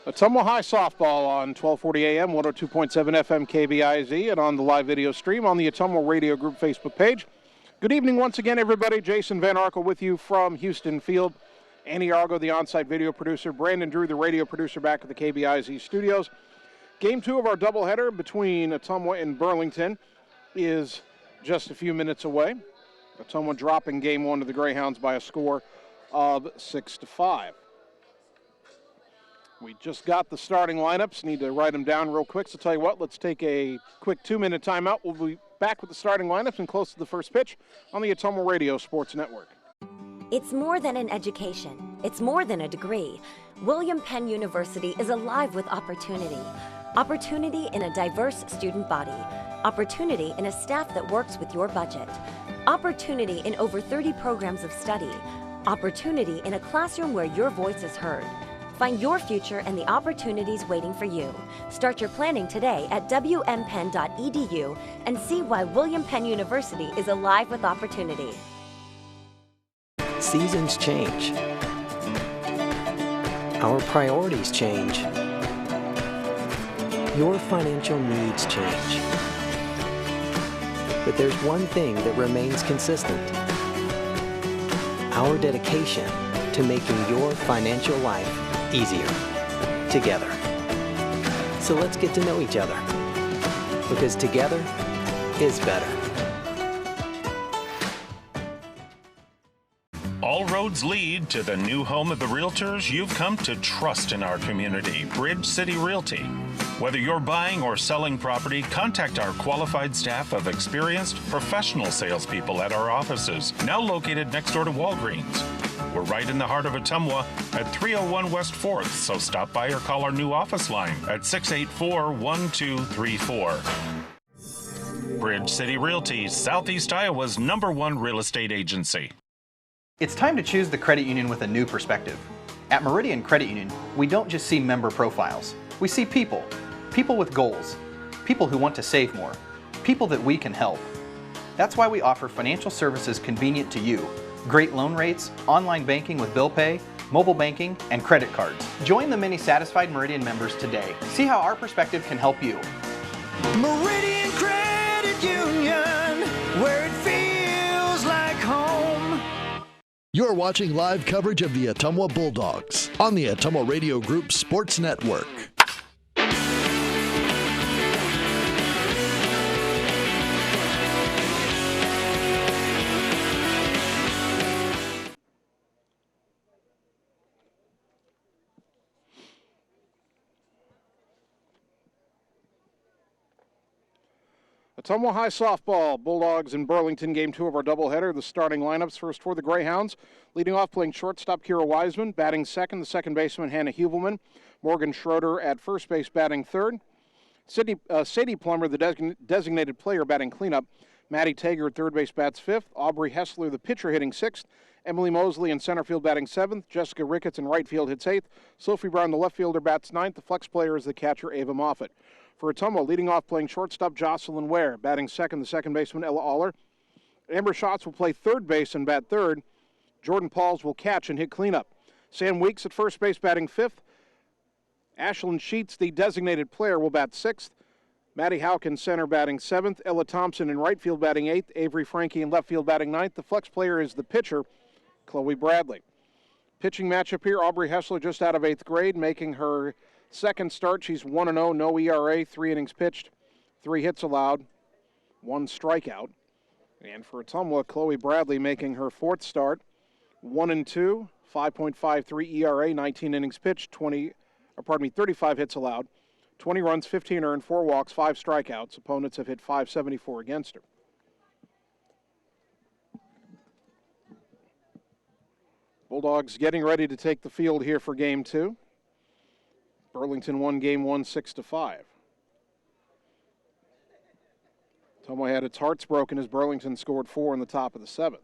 Ottumwa High softball on 1240 AM, 102.7 FM KBIZ, and on the live video stream on the Ottumwa Radio Group Facebook page. Good evening once again, everybody. Jason Van Arkel with you from Houston Field. Annie Argo, the on-site video producer. Brandon Drew, the radio producer, back at the KBIZ studios. Game 2 of our doubleheader between Ottumwa and Burlington is just a few minutes away. Ottumwa dropping Game 1 to the Greyhounds by a score of 6-5. We just got the starting lineups. Need to write them down real quick. So tell you what, let's take a quick 2-minute timeout. We'll be back with the starting lineups and close to the first pitch on the Ottumwa Radio Sports Network. It's more than an education. It's more than a degree. William Penn University is alive with opportunity. Opportunity in a diverse student body. Opportunity in a staff that works with your budget. Opportunity in over 30 programs of study. Opportunity in a classroom where your voice is heard. Find your future and the opportunities waiting for you. Start your planning today at wmpenn.edu and see why William Penn University is alive with opportunity. Seasons change. Our priorities change. Your financial needs change. But there's one thing that remains consistent: our dedication to making your financial life easier together. So let's get to know each other, because together is better. All roads lead to the new home of the realtors you've come to trust in our community, Bridge City Realty. Whether you're buying or selling property, contact our qualified staff of experienced professional salespeople at our offices, now located next door to Walgreens. We're right in the heart of Ottumwa at 301 West 4th, so stop by or call our new office line at 684-1234. Bridge City Realty, Southeast Iowa's #1 real estate agency. It's time to choose the credit union with a new perspective. At Meridian Credit Union, we don't just see member profiles. We see people. People with goals. People who want to save more. People that we can help. That's why we offer financial services convenient to you. Great loan rates, online banking with bill pay, mobile banking, and credit cards. Join the many satisfied Meridian members today. See how our perspective can help you. Meridian Credit Union, where it feels like home. You're watching live coverage of the Ottumwa Bulldogs on the Ottumwa Radio Group Sports Network. Ottumwa High softball, Bulldogs in Burlington, game 2 of our doubleheader. The starting lineups first for the Greyhounds. Leading off, playing shortstop, Kira Wiseman. Batting second, the second baseman, Hannah Hubelman. Morgan Schroeder at first base, batting third. Sadie Plummer, the designated player, batting cleanup. Maddie Tager at third base, bats fifth. Aubrey Hessler, the pitcher, hitting sixth. Emily Mosley in center field, batting seventh. Jessica Ricketts in right field hits eighth. Sophie Brown, the left fielder, bats ninth. The flex player is the catcher, Ava Moffett. For Ottumwa, leading off, playing shortstop, Jocelyn Ware. Batting second, the second baseman, Ella Aller. Amber Schatz will play third base and bat third. Jordan Pauls will catch and hit cleanup. Sam Weeks at first base, batting fifth. Ashlyn Sheets, the designated player, will bat sixth. Maddie Houck in center, batting seventh. Ella Thompson in right field, batting eighth. Avery Frankie in left field, batting ninth. The flex player is the pitcher, Chloe Bradley. Pitching matchup here, Aubrey Hessler just out of 8th grade, making her second start. She's 1-0, no ERA, 3 innings pitched, 3 hits allowed, 1 strikeout. And for Ottumwa, Chloe Bradley making her 4th start, 1-2, 5.53 ERA, 19 innings pitched, 35 hits allowed, 20 runs, 15 earned, 4 walks, 5 strikeouts. Opponents have hit .574 against her. Bulldogs getting ready to take the field here for game 2. Burlington won game 1 6-5. Ottumwa had its hearts broken as Burlington scored 4 in the top of the 7th.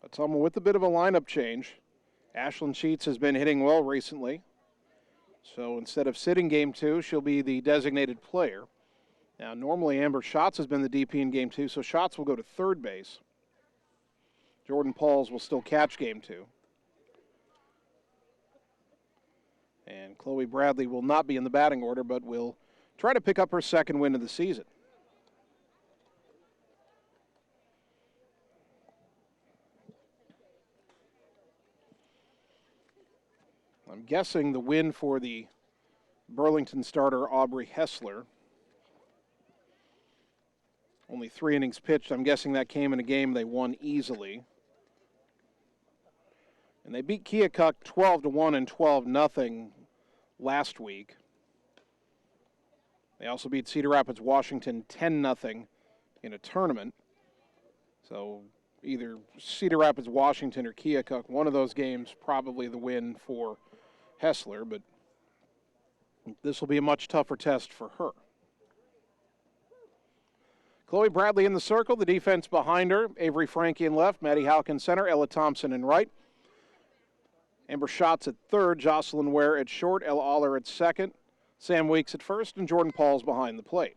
Ottumwa with a bit of a lineup change. Ashlyn Sheets has been hitting well recently. So instead of sitting game 2, she'll be the designated player. Now normally Amber Schatz has been the DP in game 2, so Schatz will go to third base. Jordan Pauls will still catch game 2. And Chloe Bradley will not be in the batting order, but will try to pick up her second win of the season. I'm guessing the win for the Burlington starter, Aubrey Hessler. Only 3 innings pitched. I'm guessing that came in a game they won easily. And they beat Keokuk 12-1 and 12-0 last week. They also beat Cedar Rapids, Washington 10-0 in a tournament. So either Cedar Rapids, Washington, or Keokuk, one of those games probably the win for Hessler, but this will be a much tougher test for her. Chloe Bradley in the circle, the defense behind her. Avery Frankie in left, Maddie Houck in center, Ella Thompson in right. Amber Schatz at third, Jocelyn Ware at short, Ella Aller at second, Sam Weeks at first, and Jordan Pauls behind the plate.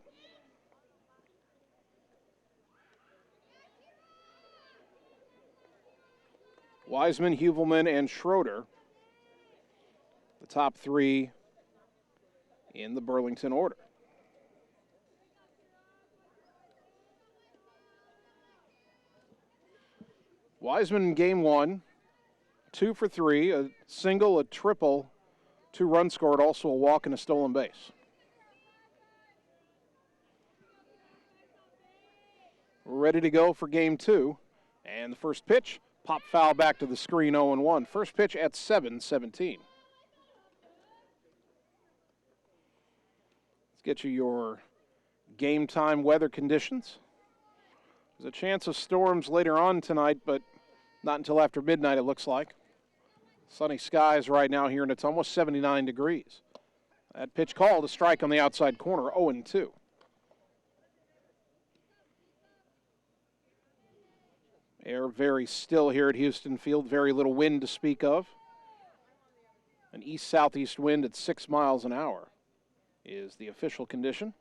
Wiseman, Hubelman, and Schroeder, the top 3 in the Burlington order. Wiseman in game 1, 2 for 3, a single, a triple, 2 runs scored, also a walk and a stolen base. We're ready to go for game 2. And the first pitch, pop foul back to the screen, 0-1. First pitch at 7-17. Let's get you your game time weather conditions. There's a chance of storms later on tonight, but not until after midnight, it looks like. Sunny skies right now here, and it's almost 79 degrees. That pitch called a strike on the outside corner, 0-2. Air very still here at Houston Field, very little wind to speak of. An east-southeast wind at 6 miles an hour is the official condition.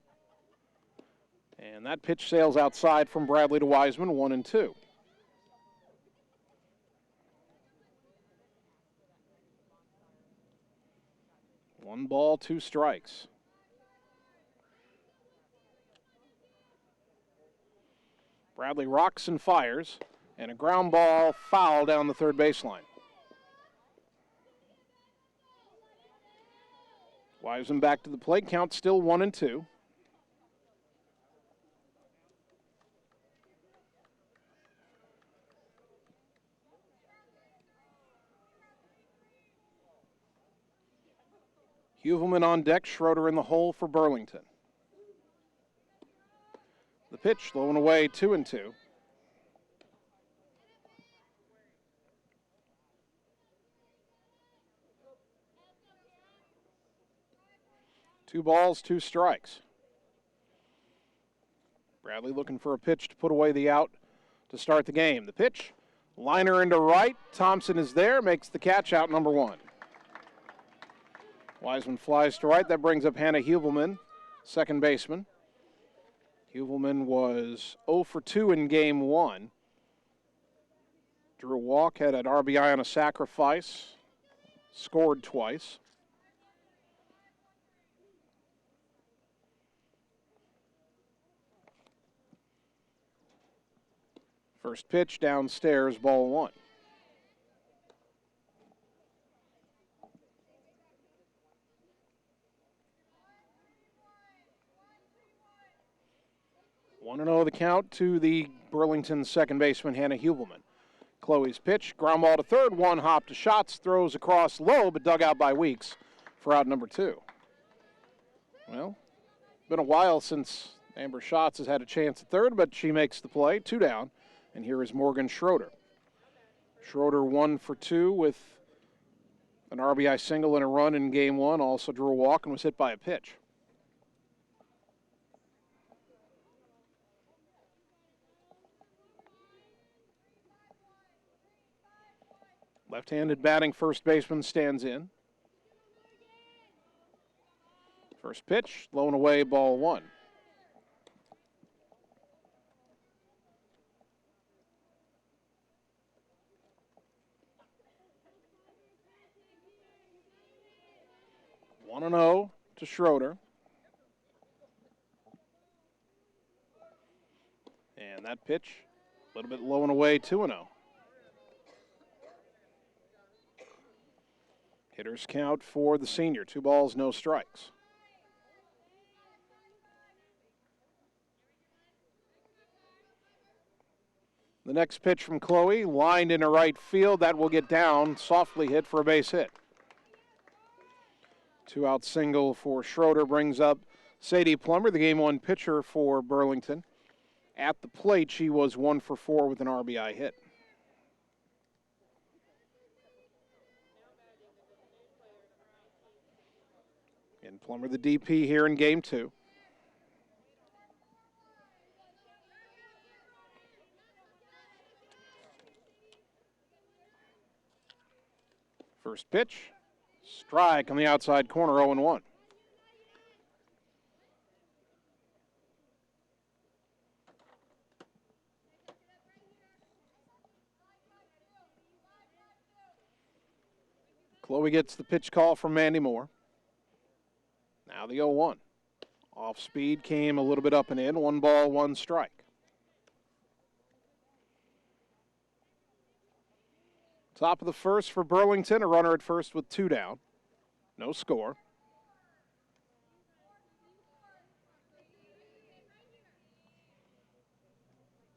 And that pitch sails outside from Bradley to Wiseman, 1-2. One ball, 2 strikes. Bradley rocks and fires, and a ground ball foul down the third baseline. Wiseman back to the plate, count still 1-2. Huvelman on deck, Schroeder in the hole for Burlington. The pitch, low and away, 2-2. Two balls, 2 strikes. Bradley looking for a pitch to put away the out to start the game. The pitch, liner into right. Thompson is there, makes the catch, out number 1. Wiseman flies to right. That brings up Hannah Huvelman, second baseman. Huvelman was 0 for 2 in game 1. Drew a walk, had an RBI on a sacrifice, scored twice. First pitch downstairs, ball 1. One and 0 the count to the Burlington second baseman, Hannah Huvelman. Chloe's pitch, ground ball to third, 1 hop to Schatz, throws across low, but dug out by Weeks for out number 2. Well, been a while since Amber Schatz has had a chance at third, but she makes the play, 2 down. And here is Morgan Schroeder. Schroeder 1 for 2 with an RBI single and a run in game 1, also drew a walk and was hit by a pitch. Left-handed batting first baseman stands in. First pitch, low and away, ball 1. One and 0 to Schroeder. And that pitch, a little bit low and away, 2-0. Hitters count for the senior, 2 balls, no strikes. The next pitch from Chloe, lined into right field, that will get down, softly hit for a base hit. 2-out single for Schroeder brings up Sadie Plummer, the game 1 pitcher for Burlington. At the plate, she was 1 for 4 with an RBI hit. And Plummer the DP here in game 2. First pitch, strike on the outside corner, 0-1. Chloe gets the pitch call from Mandy Moore. Now the 0-1. Off speed, came a little bit up and in. 1 ball, 1 strike. Top of the first for Burlington, a runner at first with 2 down. No score.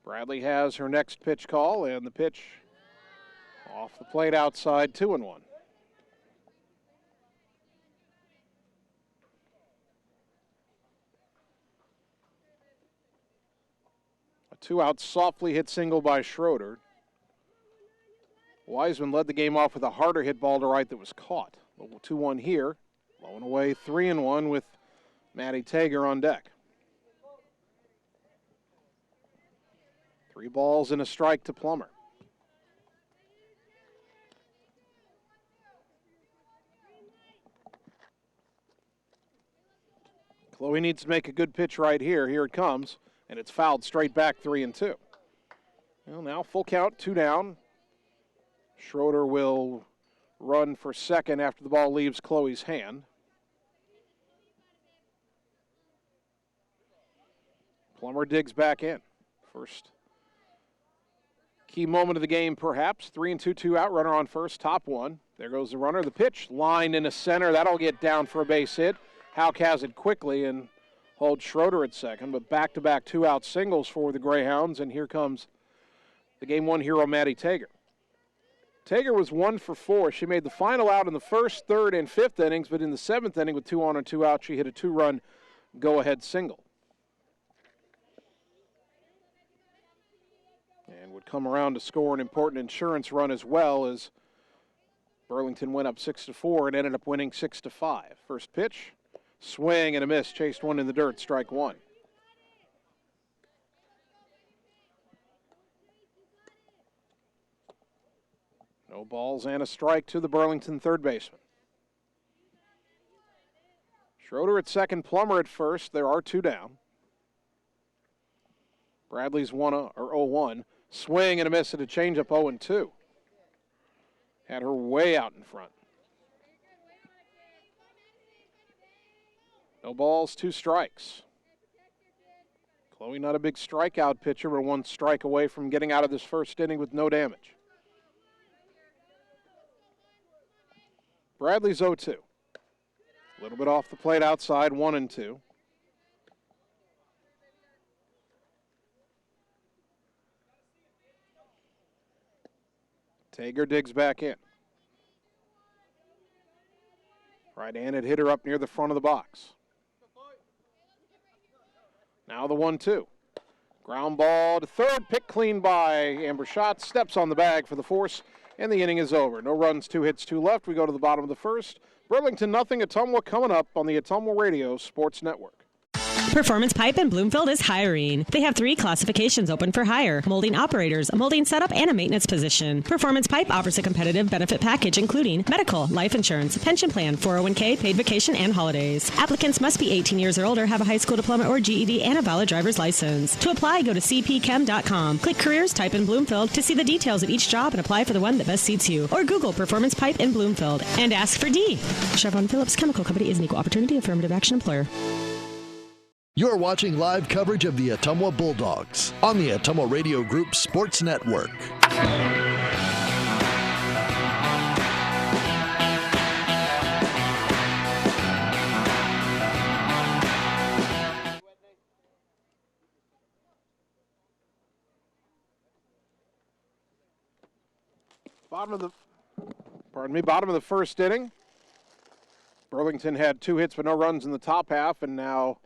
Bradley has her next pitch call, and the pitch off the plate outside, 2-1. A 2-out softly hit single by Schroeder. Wiseman led the game off with a harder hit ball to right that was caught. 2-1 here. Low and away, 3-1 with Maddie Tager on deck. 3 balls and a strike to Plummer. Chloe needs to make a good pitch right here. Here it comes, and it's fouled straight back, 3-2. Well, now full count, 2 down. Schroeder will run for second after the ball leaves Chloe's hand. Plummer digs back in. First key moment of the game, perhaps. 3-2, 2 out, runner on first, top 1. There goes the runner. The pitch, line into center. That'll get down for a base hit. Houck has it quickly and holds Schroeder at second, but back-to-back 2-out singles for the Greyhounds, and here comes the Game 1 hero, Maddie Tager. Tager was 1 for 4. She made the final out in the first, third, and fifth innings, but in the 7th inning with 2 on and 2 out, she hit a 2-run go-ahead single. And would come around to score an important insurance run as well, as Burlington went up 6-4 and ended up winning 6-5. First pitch, swing and a miss, chased one in the dirt, strike 1. No balls and a strike to the Burlington third baseman. Schroeder at second, Plummer at first. There are 2 down. Bradley's 0-1. Swing and a miss at a changeup, 0-2. Had her way out in front. No balls, 2 strikes. Chloe not a big strikeout pitcher, but 1 strike away from getting out of this first inning with no damage. Bradley's 0-2. A little bit off the plate outside, 1-2. Tager digs back in. Right-handed hitter up near the front of the box. Now the 1-2. Ground ball to third, picked clean by Amber Schatz, steps on the bag for the force, and the inning is over. No runs, 2 hits, 2 left. We go to the bottom of the first. Burlington nothing, Ottumwa coming up on the Ottumwa Radio Sports Network. Performance Pipe in Bloomfield is hiring. They have 3 classifications open for hire: molding operators, a molding setup, and a maintenance position. Performance Pipe offers a competitive benefit package including medical, life insurance, pension plan, 401k, paid vacation, and holidays. Applicants must be 18 years or older, have a high school diploma or GED, and a valid driver's license. To apply, go to cpchem.com. Click Careers, type in Bloomfield to see the details of each job and apply for the one that best suits you. Or Google Performance Pipe in Bloomfield and ask for D. Chevron Phillips Chemical Company is an equal opportunity affirmative action employer. You're watching live coverage of the Ottumwa Bulldogs on the Ottumwa Radio Group Sports Network. Bottom of the first inning. Burlington had 2 hits but no runs in the top half, and now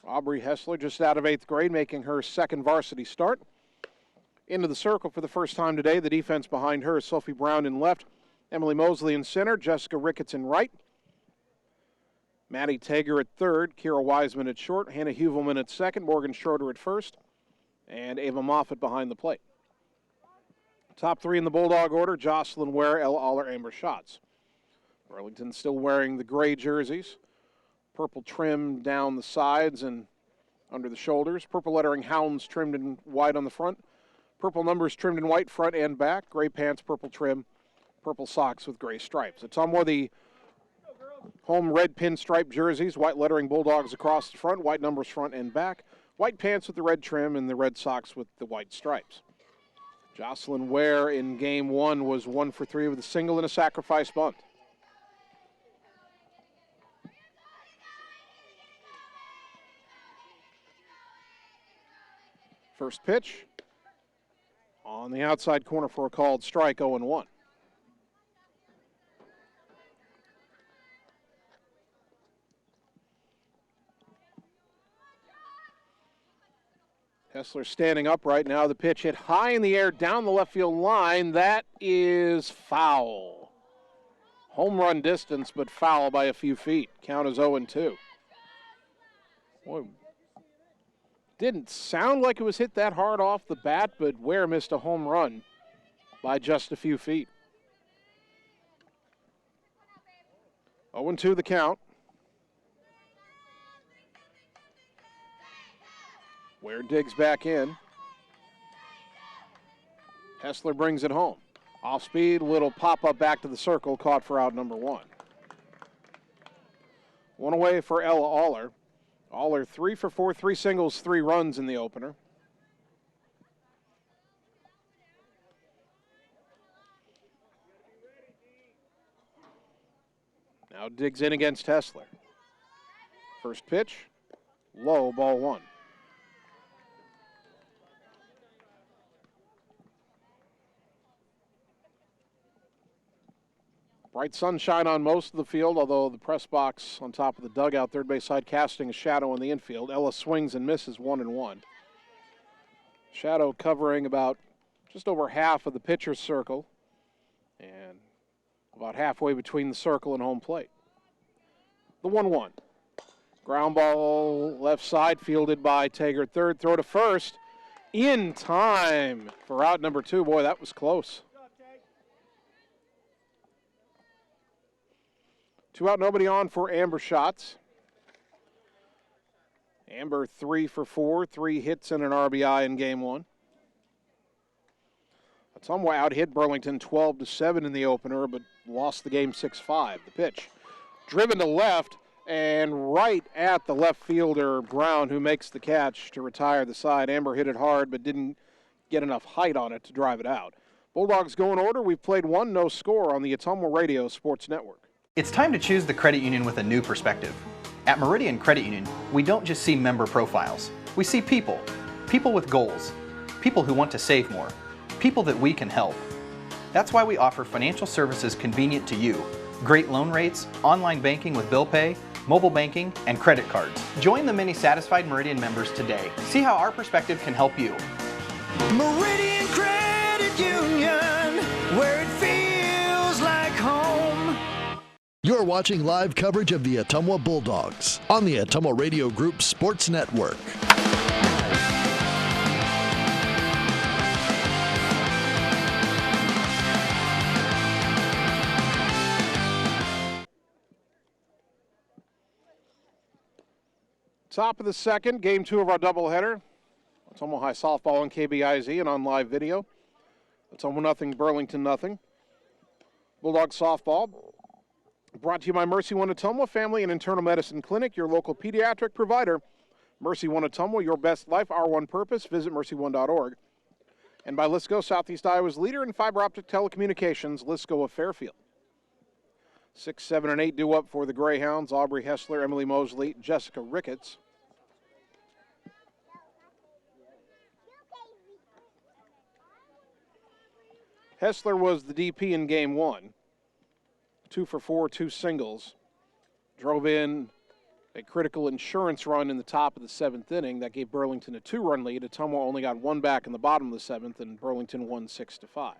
Aubrey Hessler, just out of 8th grade, making her second varsity start. Into the circle for the first time today. The defense behind her is Sophie Brown in left, Emily Mosley in center, Jessica Ricketts in right, Maddie Tager at third, Kira Wiseman at short, Hannah Huvelman at second, Morgan Schroeder at first, and Ava Moffitt behind the plate. Top 3 in the Bulldog order: Jocelyn Ware, Ella Aller, Amber Schatz. Burlington still wearing the gray jerseys. Purple trim down the sides and under the shoulders. Purple lettering Hounds trimmed in white on the front. Purple numbers trimmed in white front and back. Gray pants, purple trim, purple socks with gray stripes. Ottumwa, the home red pinstripe jerseys, white lettering Bulldogs across the front, white numbers front and back. White pants with the red trim and the red socks with the white stripes. Jocelyn Ware in game one was 1 for 3 with a single and a sacrifice bunt. First pitch on the outside corner for a called strike, 0-1. Hessler standing up right now. The pitch hit high in the air down the left field line. That is foul. Home run distance, but foul by a few feet. Count is 0-2. Boy, didn't sound like it was hit that hard off the bat, but Ware missed a home run by just a few feet. 0-2 the count. Ware digs back in. Hessler brings it home. Off speed, little pop-up back to the circle, caught for out number 1. One away for Ella Aller. Aller 3 for 4, 3 singles, 3 runs in the opener. Now digs in against Hessler. First pitch, low, ball 1. Bright sunshine on most of the field, although the press box on top of the dugout, third base side, casting a shadow in the infield. Ella swings and misses 1-1. Shadow covering about just over half of the pitcher's circle and about halfway between the circle and home plate. The 1-1. Ground ball left side, fielded by Taggart third. Throw to first. In time for out number 2. Boy, that was close. 2 out, nobody on for Amber Schatz. Amber 3 for 4, 3 hits and an RBI in game 1. Ottumwa out-hit Burlington 12-7 in the opener, but lost the game 6-5. The pitch driven to left and right at the left fielder, Brown, who makes the catch to retire the side. Amber hit it hard but didn't get enough height on it to drive it out. Bulldogs go in order. We've played 1, no score on the Ottumwa Radio Sports Network. It's time to choose the credit union with a new perspective. At Meridian Credit Union, we don't just see member profiles. We see people. People with goals. People who want to save more. People that we can help. That's why we offer financial services convenient to you. Great loan rates, online banking with bill pay, mobile banking, and credit cards. Join the many satisfied Meridian members today. See how our perspective can help you. Meridian Credit Union, where it feels like home. You're watching live coverage of the Ottumwa Bulldogs on the Ottumwa Radio Group Sports Network. Top of the second, game 2 of our doubleheader. Ottumwa High softball on KBIZ and on live video. Ottumwa nothing, Burlington nothing. Bulldog softball brought to you by Mercy One Ottumwa Family and Internal Medicine Clinic, your local pediatric provider. Mercy One Ottumwa, your best life, our one purpose. Visit mercy1.org. And by Lisco, Southeast Iowa's leader in fiber optic telecommunications, Lisco of Fairfield. 6, 7, and 8 due up for the Grayhounds. Aubrey Hessler, Emily Mosley, Jessica Ricketts. Hessler was the DP in game 1. 2 for 4, 2 singles. Drove in a critical insurance run in the top of the 7th inning. That gave Burlington a 2-run lead. Ottumwa only got 1 back in the bottom of the 7th, and Burlington won 6-5.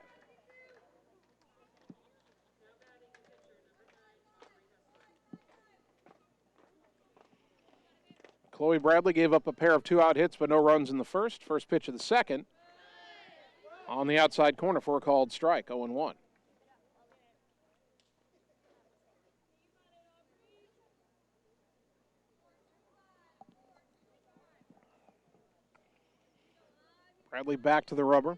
Chloe Bradley gave up a pair of 2-out hits, but no runs in the first. First pitch of the second. On the outside corner for a called strike, 0-1. Bradley back to the rubber.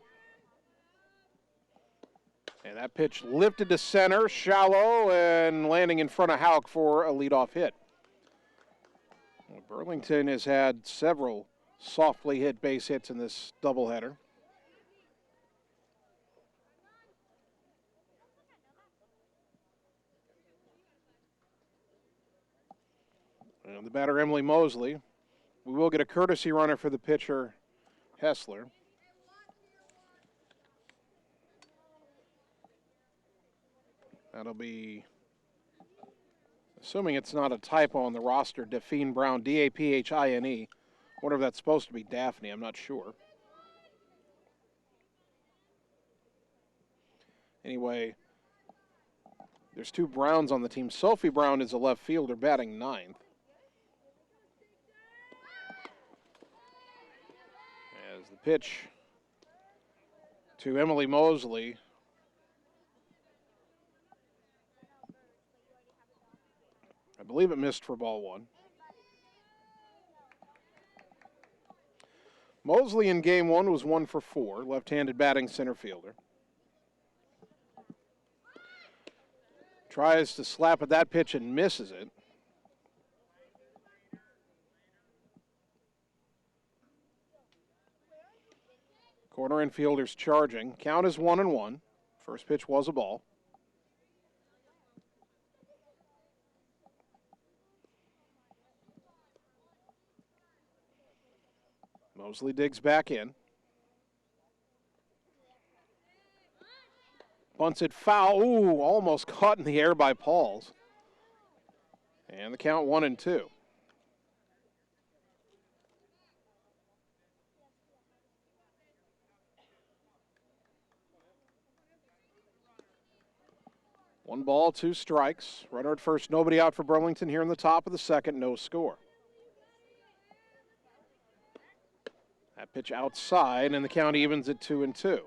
And that pitch lifted to center, shallow, and landing in front of Hauk for a leadoff hit. Well, Burlington has had several softly hit base hits in this doubleheader. And the batter, Emily Mosley. We will get a courtesy runner for the pitcher, Hessler. That'll be, assuming it's not a typo on the roster, Daphne Brown, D-A-P-H-I-N-E. Wonder if that's supposed to be Daphne, I'm not sure. Anyway, there's two Browns on the team. Sophie Brown is a left fielder batting ninth. As the pitch to Emily Mosley. I believe it missed for ball one. Mosley in game one was 1 for 4, left-handed batting center fielder. Tries to slap at that pitch and misses it. Corner infielders charging. Count is 1-1. First pitch was a ball. Mosley digs back in. Bunts it foul. Ooh, almost caught in the air by Pauls. And the count 1-2. One ball, 2 strikes. Runner at first, nobody out for Burlington here in the top of the second, no score. That pitch outside, and the count evens at 2-2.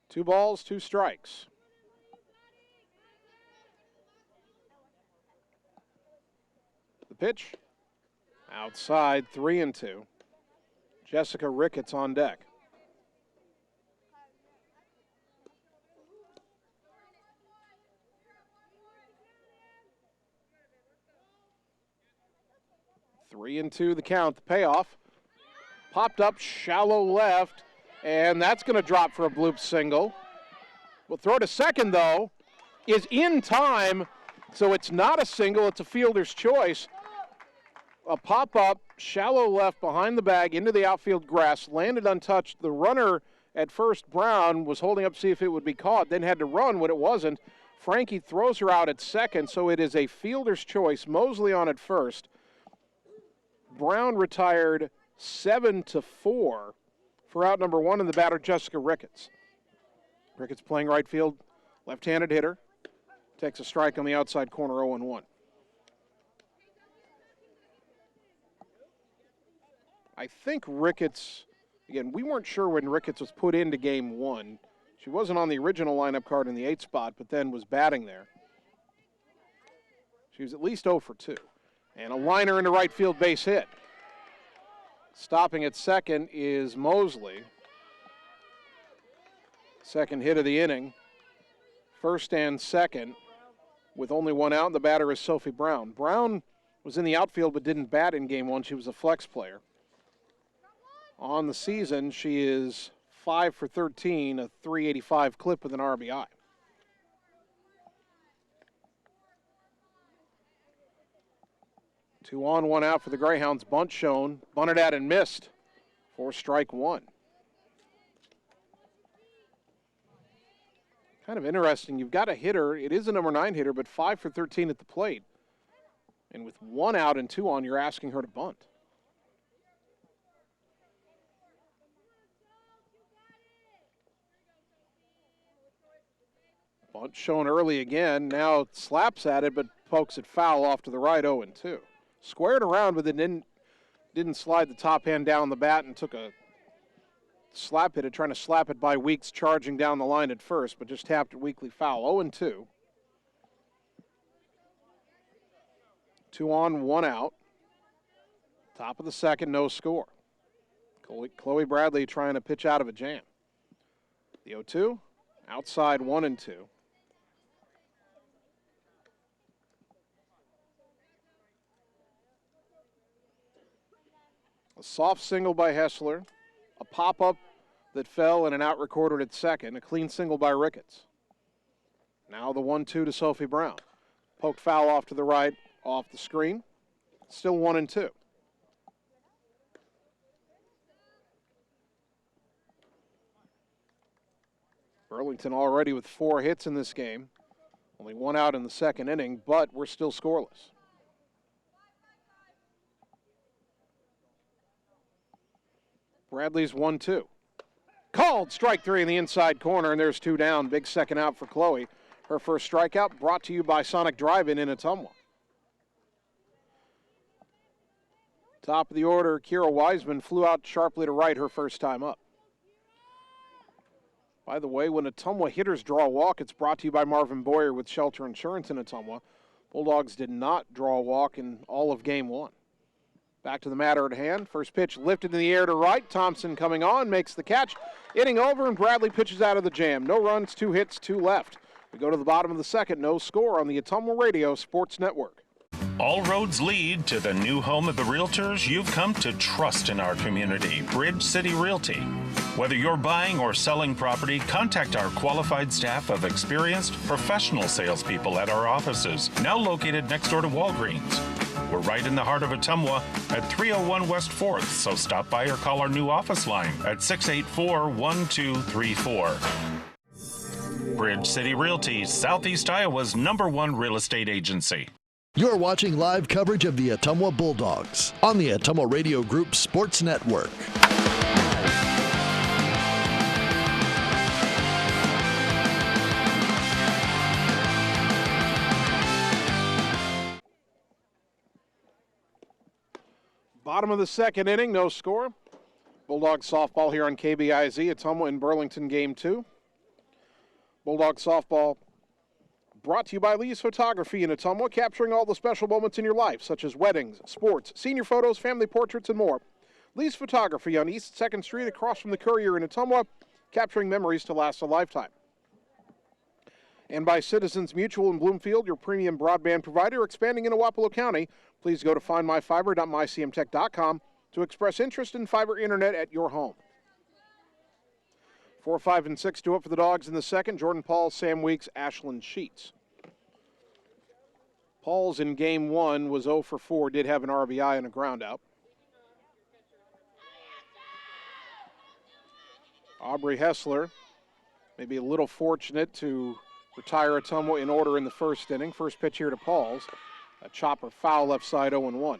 Two balls, 2 strikes. The pitch outside, 3-2. Jessica Ricketts on deck. Three and 2 the count, the payoff. Popped up shallow left, and that's going to drop for a bloop single. We'll throw to second, though, is in time, so it's not a single, it's a fielder's choice. A pop-up, shallow left behind the bag into the outfield grass, landed untouched. The runner at first, Brown, was holding up to see if it would be caught, then had to run when it wasn't. Frankie throws her out at second, so it is a fielder's choice. Mosley on at first. Brown retired 7-4 for out number 1 in the batter, Jessica Ricketts. Ricketts playing right field, left-handed hitter. Takes a strike on the outside corner, 0-1. I think Ricketts, again, we weren't sure when Ricketts was put into game 1. She wasn't on the original lineup card in the 8th spot, but then was batting there. She was at least 0 for 2. And a liner into right field, base hit. Stopping at second is Mosley. Second hit of the inning. First and second with only 1 out, and the batter is Sophie Brown. Brown was in the outfield but didn't bat in game 1. She was a flex player. On the season, she is 5 for 13, a .385 clip with an RBI. Two on, 1 out for the Greyhounds. Bunt shown, bunted at and missed for strike 1. Kind of interesting. You've got a hitter. It is a number 9 hitter, but 5 for 13 at the plate. And with 1 out and 2 on, you're asking her to bunt. Bunt shown early again. Now slaps at it, but pokes it foul off to the right, 0-2. Squared around, but then didn't slide the top hand down the bat and took a slap hit it, trying to slap it by Weeks, charging down the line at first, but just tapped it weakly foul, 0-2. 2 on, 1 out. Top of the second, no score. Chloe Bradley trying to pitch out of a jam. The 0-2, outside 1-2. A soft single by Hessler. A pop-up that fell and an out recorded at second. A clean single by Ricketts. Now the 1-2 to Sophie Brown. Poked foul off to the right, off the screen. Still 1-2. Burlington already with 4 hits in this game. Only 1 out in the second inning, but we're still scoreless. Bradley's 1-2. Called strike 3 in the inside corner, and there's 2 down. Big second out for Chloe. Her first strikeout brought to you by Sonic Drive-In in Ottumwa. Top of the order, Kira Wiseman flew out sharply to right her first time up. By the way, when Ottumwa hitters draw a walk, it's brought to you by Marvin Boyer with Shelter Insurance in Ottumwa. Bulldogs did not draw a walk in all of Game 1. Back to the matter at hand. First pitch lifted in the air to right. Thompson coming on, makes the catch. Inning over, and Bradley pitches out of the jam. No runs, 2 hits, 2 left. We go to the bottom of the second. No score on the Ottumwa Radio Sports Network. All roads lead to the new home of the realtors you've come to trust in our community, Bridge City Realty. Whether you're buying or selling property, contact our qualified staff of experienced professional salespeople at our offices, now located next door to Walgreens. We're right in the heart of Ottumwa at 301 West 4th, so stop by or call our new office line at 684-1234. Bridge City Realty, Southeast Iowa's #1 real estate agency. You're watching live coverage of the Ottumwa Bulldogs on the Ottumwa Radio Group Sports Network. Bottom of the second inning, no score. Bulldogs softball here on KBIZ. Ottumwa in Burlington, Game 2. Bulldogs softball brought to you by Lee's Photography in Ottumwa, capturing all the special moments in your life, such as weddings, sports, senior photos, family portraits, and more. Lee's Photography on East 2nd Street across from the Courier in Ottumwa, capturing memories to last a lifetime. And by Citizens Mutual in Bloomfield, your premium broadband provider, expanding into Wapello County. Please go to findmyfiber.mycmtech.com to express interest in fiber internet at your home. 4, 5, and 6 do it for the Dogs in the second. Jordan Paul, Sam Weeks, Ashlyn Sheets. Paul's in Game 1 was 0 for 4, did have an RBI and a ground out. Aubrey Hessler, maybe a little fortunate to retire Ottumwa in order in the first inning. First pitch here to Paul's. A chopper foul left side, 0-1.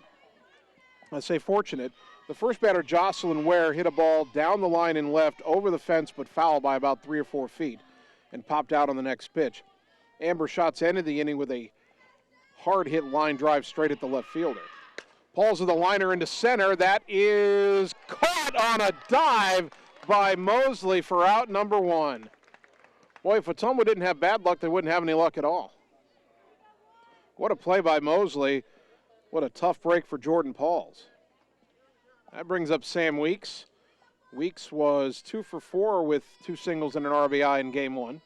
I say fortunate. The first batter, Jocelyn Ware, hit a ball down the line and left over the fence, but foul by about 3 or 4 feet and popped out on the next pitch. Amber Schatz ended the inning with a hard hit line drive straight at the left fielder. Paul's with a liner into center. That is caught on a dive by Mosley for out number 1. Boy, if Ottumwa didn't have bad luck, they wouldn't have any luck at all. What a play by Mosley. What a tough break for Jordan Pauls. That brings up Sam Weeks. Weeks was 2 for 4 with 2 singles and an RBI in Game 1.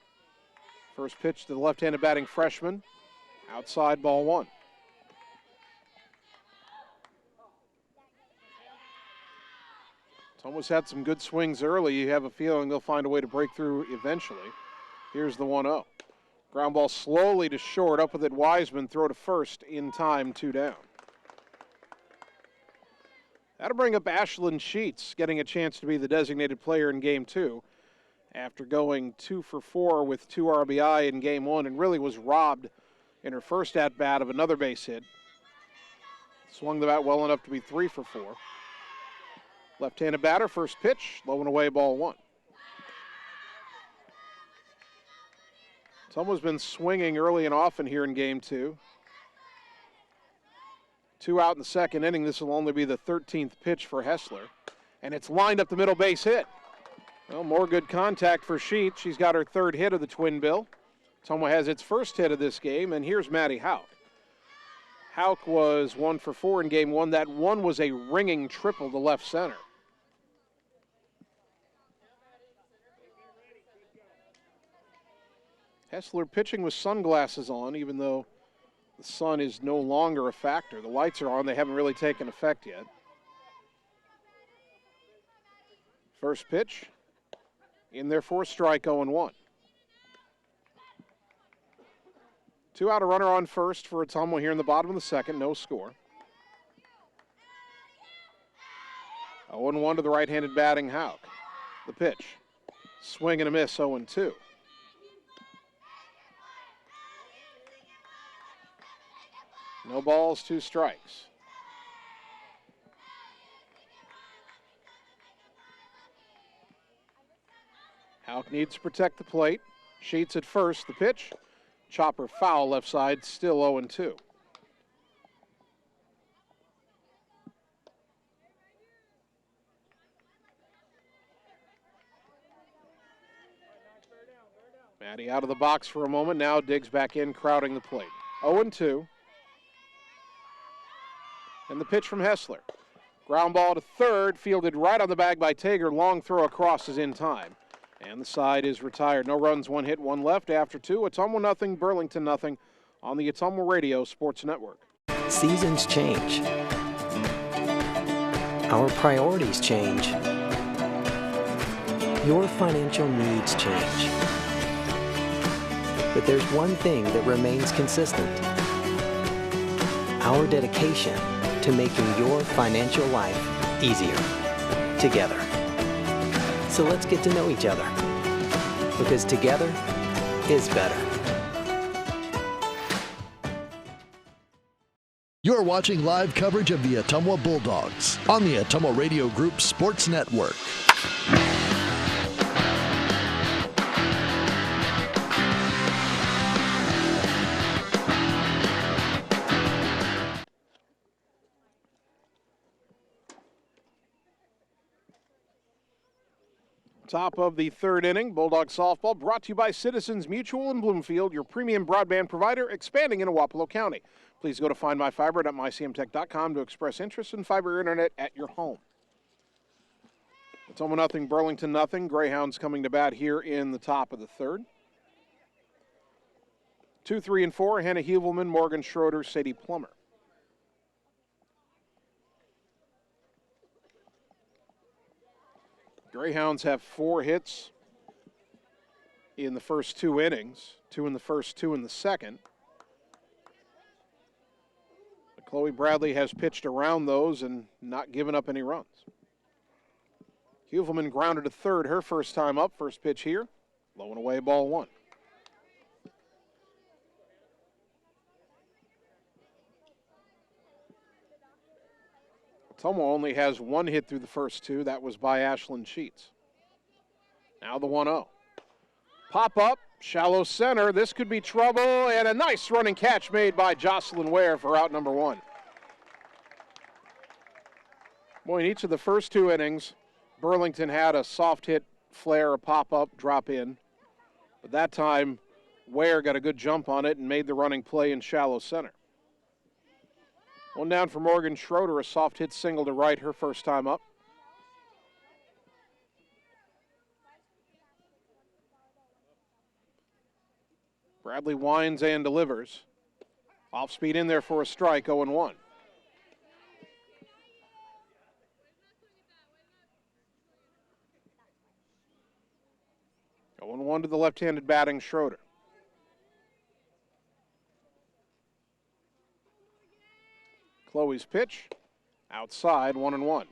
First pitch to the left-handed batting freshman. Outside, ball 1. Ottumwa's had some good swings early. You have a feeling they'll find a way to break through eventually. Here's the 1-0. Ground ball slowly to short, up with it Wiseman, throw to first in time, 2 down. That'll bring up Ashlyn Sheets, getting a chance to be the designated player in Game 2 after going 2 for 4 with 2 RBI in Game 1 and really was robbed in her first at-bat of another base hit. Swung the bat well enough to be 3 for 4. Left-handed batter, first pitch, low and away, ball 1. Ottumwa's been swinging early and often here in Game 2. 2 out in the second inning. This will only be the 13th pitch for Hessler. And it's lined up the middle base hit. Well, more good contact for Sheets. She's got her 3rd hit of the twin bill. Ottumwa has its first hit of this game, and here's Maddie Hauk. Hauk was 1 for 4 in Game 1. That one was a ringing triple to left center. Hessler pitching with sunglasses on, even though the sun is no longer a factor. The lights are on. They haven't really taken effect yet. First pitch, in there for a strike, 0-1. 2 out, a runner on first for Ottumwa here in the bottom of the second, no score. 0-1 to the right-handed batting Hauk. The pitch. Swing and a miss, 0-2. No balls, 2 strikes. Hauk needs to protect the plate. Sheets at first. The pitch. Chopper foul left side, still 0-2. Matty out of the box for a moment, now digs back in, crowding the plate. 0-2. And the pitch from Hessler. Ground ball to third, fielded right on the bag by Tager. Long throw across is in time. And the side is retired. No runs, 1 hit, 1 left after 2. Ottumwa nothing, Burlington nothing on the Ottumwa Radio Sports Network. Seasons change. Our priorities change. Your financial needs change. But there's one thing that remains consistent. Our dedication to making your financial life easier together. So let's get to know each other, because together is better. You're watching live coverage of the Ottumwa Bulldogs on the Ottumwa Radio Group Sports Network. Top of the third inning, Bulldog softball brought to you by Citizens Mutual in Bloomfield, your premium broadband provider expanding into Wapello County. Please go to findmyfiber.mycmtech.com to express interest in fiber internet at your home. Ottumwa nothing, Burlington nothing. Grayhounds coming to bat here in the top of the third. 2, 3, and 4, Hannah Hevelman, Morgan Schroeder, Sadie Plummer. Greyhounds have 4 hits in the first 2 innings, 2 in the first, 2 in the second. But Chloe Bradley has pitched around those and not given up any runs. Huvelman grounded to third her first time up, first pitch here, low and away, ball 1. Ottumwa only has 1 hit through the first 2. That was by Ashlyn Sheets. Now the 1-0. Pop up, shallow center. This could be trouble, and a nice running catch made by Jocelyn Ware for out number 1. Boy, in each of the first 2 innings, Burlington had a soft hit, flare, a pop up, drop in. But that time, Ware got a good jump on it and made the running play in shallow center. 1 down for Morgan Schroeder, a soft hit single to right her first time up. Bradley winds and delivers. Off speed in there for a strike, 0-1. One to the left-handed batting Schroeder. Chloe's pitch, outside, 1-1.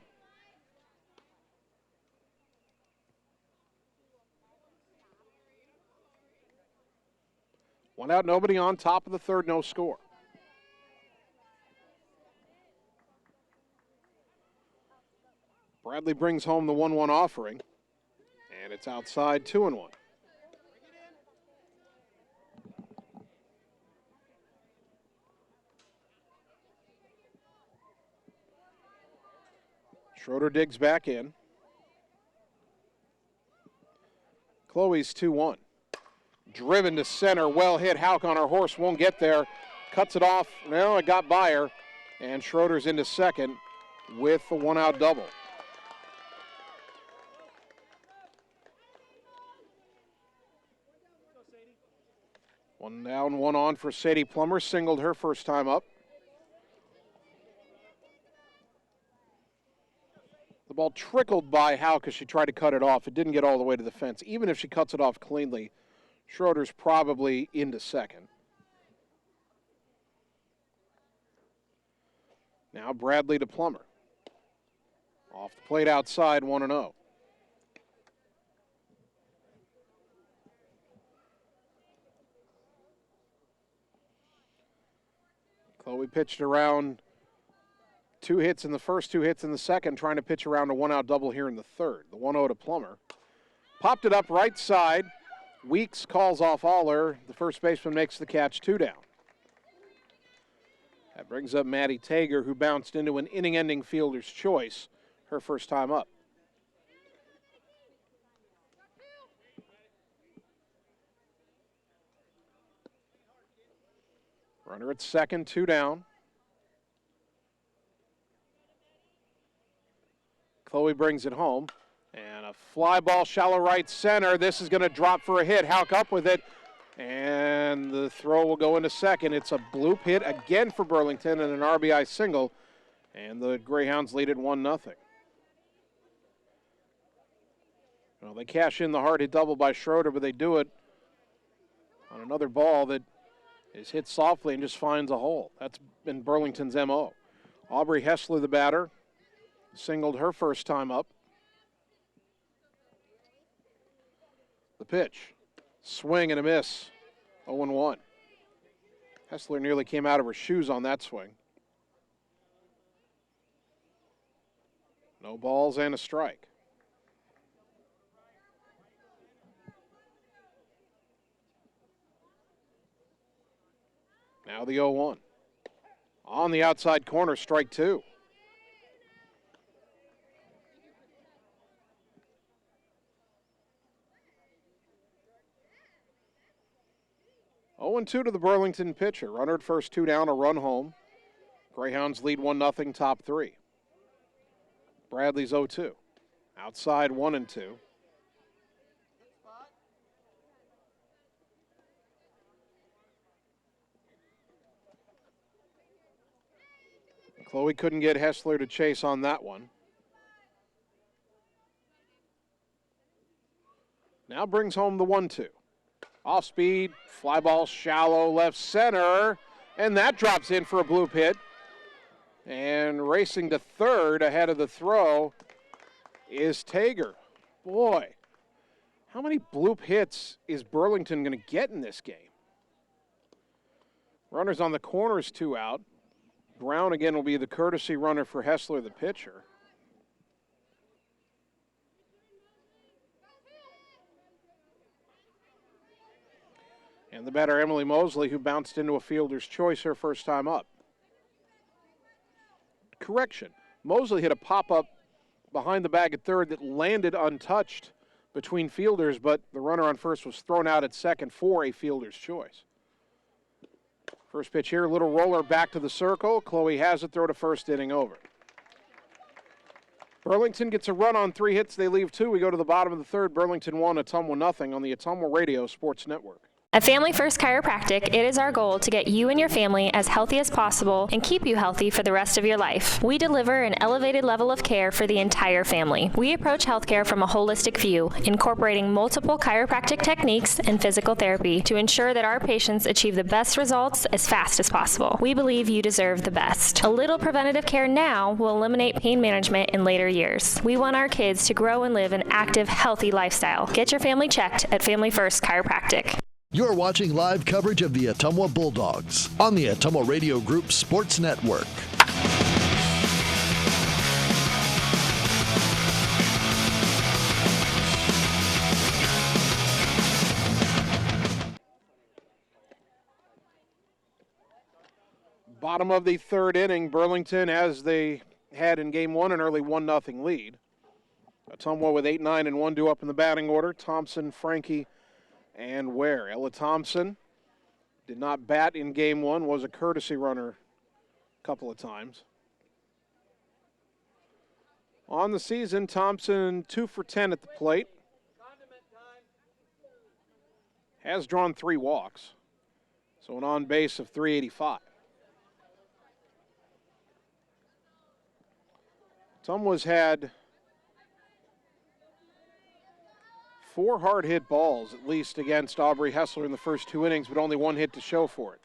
One out, nobody on, top of the third, no score. Bradley brings home the 1-1 offering, and it's outside, 2-1. Schroeder digs back in. Chloe's 2-1. Driven to center, well hit. Hauk on her horse, won't get there. Cuts it off. No, it got by her. And Schroeder's into second with the 1-out double. One down, 1 on for Sadie Plummer. Singled her first time up. The ball trickled by Howe because she tried to cut it off. It didn't get all the way to the fence. Even if she cuts it off cleanly, Schroeder's probably into second. Now Bradley to Plummer. Off the plate outside, 1-0. Chloe pitched around 2 hits in the first, 2 hits in the second, trying to pitch around a 1-out double here in the third. The 1-0 to Plummer. Popped it up right side. Weeks calls off Aller. The first baseman makes the catch, 2 down. That brings up Maddie Tager, who bounced into an inning-ending fielder's choice her first time up. Runner at second, 2 down. Chloe brings it home. And a fly ball, shallow right center. This is going to drop for a hit. Houck up with it. And the throw will go into second. It's a bloop hit again for Burlington and an RBI single. And the Greyhounds lead it 1-0. Well, they cash in the hard hit double by Schroeder, but they do it on another ball that is hit softly and just finds a hole. That's been Burlington's MO. Aubrey Hessler, the batter, singled her first time up. The pitch, swing and a miss, 0-1. Hessler nearly came out of her shoes on that swing. No balls and a strike. Now the 0-1. On the outside corner, strike 2. Oh, 0-2 to the Burlington pitcher. Runner at first, 2 down, a run home. Greyhounds lead 1-0, top 3. Bradley's 0-2. Outside 1-2. Chloe couldn't get Hessler to chase on that one. Now brings home the 1-2. Off speed, fly ball shallow left center, and that drops in for a bloop hit. And racing to third ahead of the throw is Tager. Boy, how many bloop hits is Burlington going to get in this game? Runners on the corners, 2 out. Brown again will be the courtesy runner for Hessler, the pitcher. And the batter, Emily Mosley, who bounced into a fielder's choice her first time up. Correction, Mosley hit a pop-up behind the bag at third that landed untouched between fielders, but the runner on first was thrown out at second for a fielder's choice. First pitch here, little roller back to the circle. Chloe has it, throw to first, inning over. Burlington gets a run on 3 hits. They leave 2. We go to the bottom of the third. Burlington 1, Ottumwa 0 on the Ottumwa Radio Sports Network. At Family First Chiropractic, it is our goal to get you and your family as healthy as possible and keep you healthy for the rest of your life. We deliver an elevated level of care for the entire family. We approach healthcare from a holistic view, incorporating multiple chiropractic techniques and physical therapy to ensure that our patients achieve the best results as fast as possible. We believe you deserve the best. A little preventative care now will eliminate pain management in later years. We want our kids to grow and live an active, healthy lifestyle. Get your family checked at Family First Chiropractic. You're watching live coverage of the Ottumwa Bulldogs on the Ottumwa Radio Group Sports Network. Bottom of the third inning, Burlington, as they had in game 1, an early 1-0 lead. Ottumwa with 8, 9, and 1 due up in the batting order. Thompson, Frankie, and Ware. Ella Thompson did not bat in game 1, was a courtesy runner a couple of times. On the season, Thompson 2 for 10 at the plate. Has drawn 3 walks, so an on base of 385. Ottumwa's had 4 hard hit balls, at least, against Aubrey Hessler in the first 2 innings, but only 1 hit to show for it.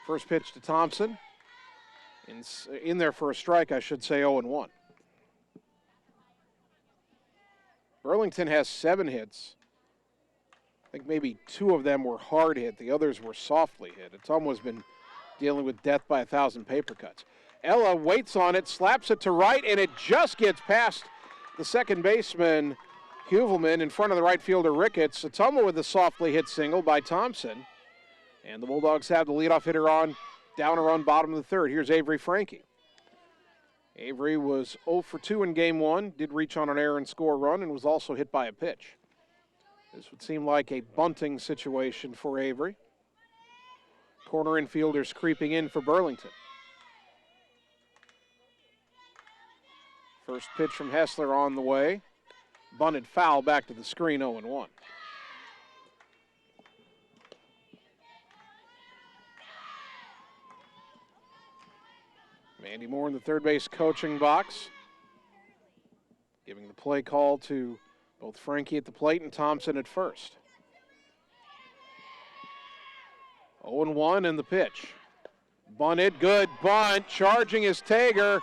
First pitch to Thompson. In there for a strike, I should say, 0-1. Burlington has 7 hits. I think maybe 2 of them were hard hit. The others were softly hit. Ottumwa's been dealing with death by 1,000 paper cuts. Ella waits on it, slaps it to right, and it just gets past the second baseman, Huvelman, in front of the right fielder, Ricketts. Ottumwa with a softly hit single by Thompson. And the Bulldogs have the leadoff hitter on, down a run, bottom of the third. Here's Avery Frankie. Avery was 0 for 2 in game 1, did reach on an error and score a run, and was also hit by a pitch. This would seem like a bunting situation for Avery. Corner infielders creeping in for Burlington. First pitch from Hessler on the way. Bunted foul back to the screen, 0-1. Mandy Moore in the third base coaching box, giving the play call to both Frankie at the plate and Thompson at first. 0-1 in the pitch. Bunted, good bunt, charging is Tager,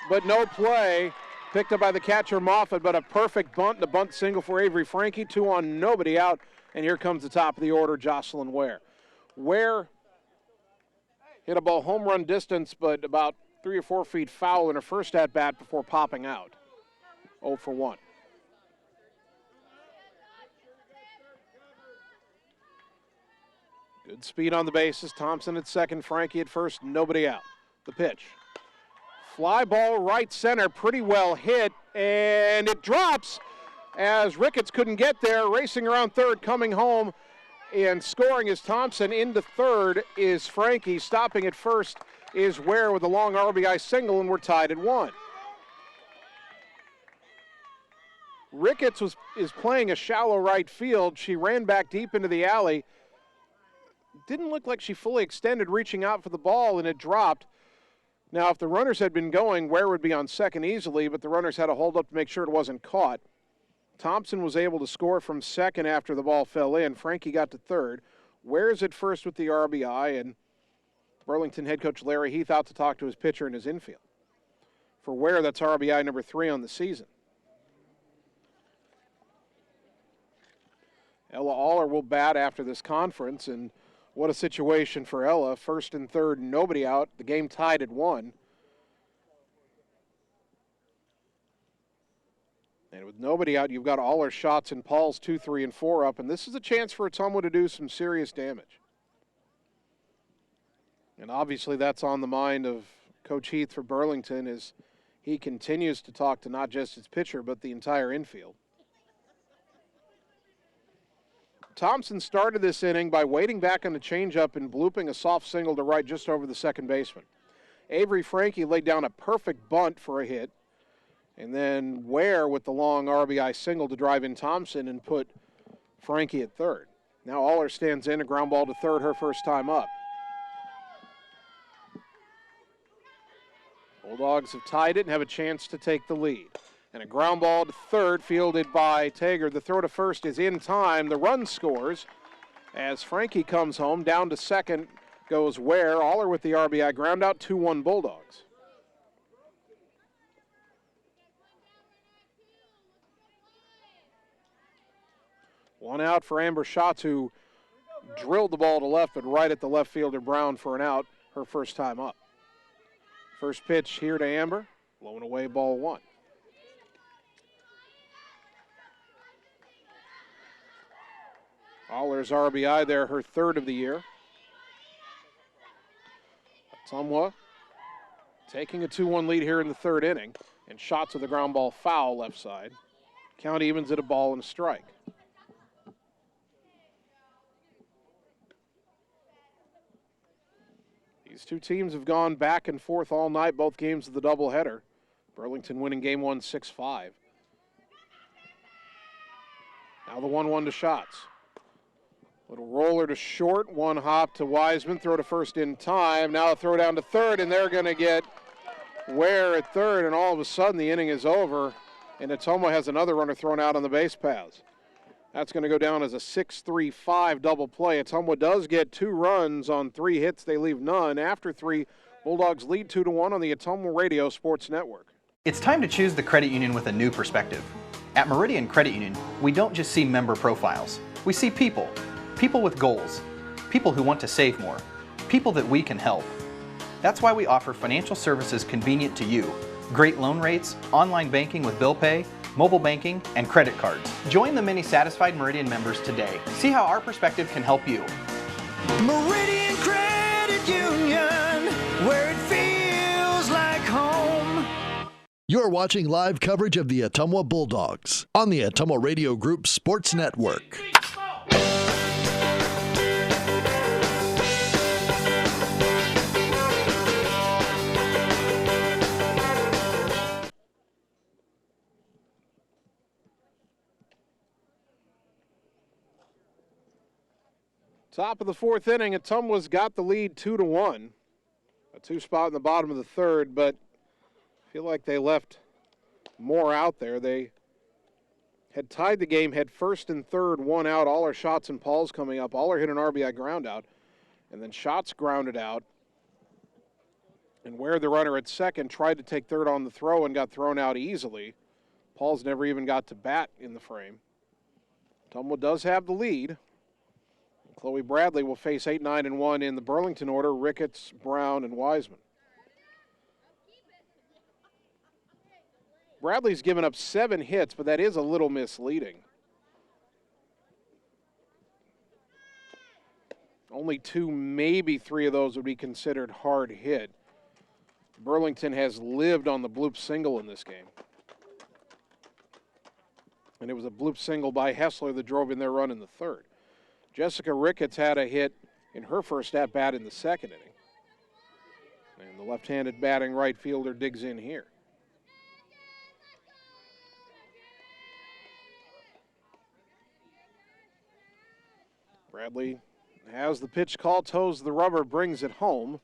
but no play. Picked up by the catcher Moffitt, but a perfect bunt, the bunt single for Avery Frankie. 2 on, nobody out, and here comes the top of the order, Jocelyn Ware. Ware hit a ball home run distance, but about 3 or 4 feet foul in her first at-bat before popping out. 0 for 1. Good speed on the bases. Thompson at second, Frankie at first, nobody out. The pitch. Fly ball right center, pretty well hit, and it drops as Ricketts couldn't get there. Racing around third, coming home, and scoring is Thompson. Into third is Frankie. Stopping at first is Ware with a long RBI single, and we're tied at 1. Ricketts is playing a shallow right field. She ran back deep into the alley. Didn't look like she fully extended, reaching out for the ball, and it dropped. Now, if the runners had been going, Ware would be on second easily, but the runners had to hold up to make sure it wasn't caught. Thompson was able to score from second after the ball fell in. Frankie got to third. Ware's at first with the RBI, and Burlington head coach Larry Heath out to talk to his pitcher in his infield. For Ware, that's RBI number 3 on the season. Ella Aller will bat after this conference, and what a situation for Ella. First and third, nobody out. The game tied at 1. And with nobody out, you've got Aller shots and Paul's 2, 3, and 4 up, and this is a chance for Ottumwa to do some serious damage. And obviously that's on the mind of Coach Heath for Burlington as he continues to talk to not just his pitcher, but the entire infield. Thompson started this inning by waiting back on the changeup and blooping a soft single to right just over the second baseman. Avery Frankie laid down a perfect bunt for a hit, and then Ware with the long RBI single to drive in Thompson and put Frankie at third. Now Aller stands in, a ground ball to third, her first time up. Bulldogs have tied it and have a chance to take the lead. And a ground ball to third, fielded by Tager. The throw to first is in time. The run scores as Frankie comes home. Down to second goes Ware. Aller with the RBI ground out, 2-1 Bulldogs. One out for Amber Schatz, who drilled the ball to left, but right at the left fielder Brown for an out, her first time up. First pitch here to Amber, blown away, ball 1. Aller's RBI there, her third of the year. Ottumwa taking a 2-1 lead here in the third inning, and shots of the ground ball foul left side. Count evens at a ball and a strike. These two teams have gone back and forth all night, both games of the doubleheader. Burlington winning game 1 6-5. Now the 1-1 to Schatz. Little roller to short, one hop to Wiseman, throw to first in time. Now a throw down to third, and they're going to get Ware at third, and all of a sudden the inning is over, and Ottumwa has another runner thrown out on the base paths. That's going to go down as a 6-3-5 double play. Ottumwa does get 2 runs on 3 hits. They leave none. After 3, Bulldogs lead 2-1 on the Ottumwa Radio Sports Network. It's time to choose the credit union with a new perspective. At Meridian Credit Union, we don't just see member profiles. We see people. People with goals. People who want to save more. People that we can help. That's why we offer financial services convenient to you. Great loan rates, online banking with bill pay, mobile banking, and credit cards. Join the many satisfied Meridian members today. See how our perspective can help you. Meridian Credit Union, where it feels like home. You're watching live coverage of the Ottumwa Bulldogs on the Ottumwa Radio Group Sports Network. Top of the 4th inning, Ottumwa's got the lead 2-1. A 2 spot in the bottom of the 3rd, but I feel like they left more out there. They had tied the game, had 1st and 3rd, 1 out. All our shots and Paul's coming up. All are hit an RBI ground out. And then shots grounded out. And where the runner at 2nd tried to take 3rd on the throw and got thrown out easily. Paul's never even got to bat in the frame. Ottumwa does have the lead. Chloe Bradley will face 8, 9, and 1 in the Burlington order, Ricketts, Brown, and Wiseman. Bradley's given up 7 hits, but that is a little misleading. Only 2, maybe 3 of those would be considered hard hit. Burlington has lived on the bloop single in this game. And it was a bloop single by Hessler that drove in their run in the 3rd. Jessica Ricketts had a hit in her first at-bat in the 2nd inning. And the left-handed batting right fielder digs in here. Bradley has the pitch call, toes the rubber, brings it home.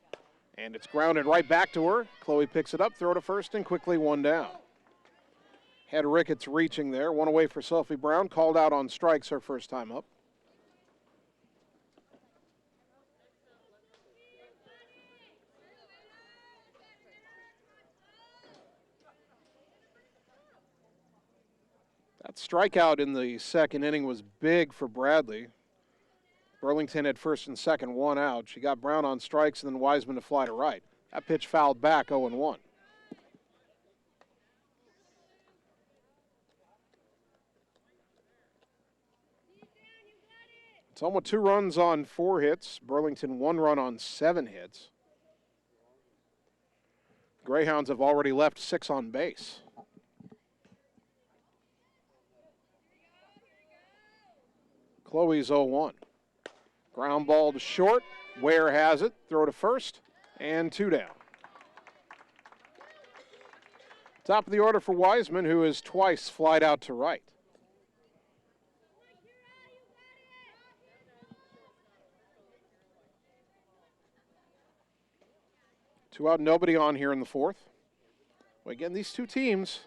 And it's grounded right back to her. Chloe picks it up, throw to first, and quickly 1 down. Had Ricketts reaching there. 1 away for Sophie Brown, called out on strikes her first time up. That strikeout in the 2nd inning was big for Bradley. Burlington had 1st and 2nd, 1 out. She got Brown on strikes and then Wiseman to fly to right. That pitch fouled back, 0-1. Ottumwa 2 runs on 4 hits. Burlington 1 run on 7 hits. Greyhounds have already left 6 on base. Chloe's 0-1. Ground ball to short. Ware has it. Throw to first. And 2 down. Top of the order for Wiseman, who has twice flied out to right. Two out, nobody on here in the 4th. Well, again, these two teams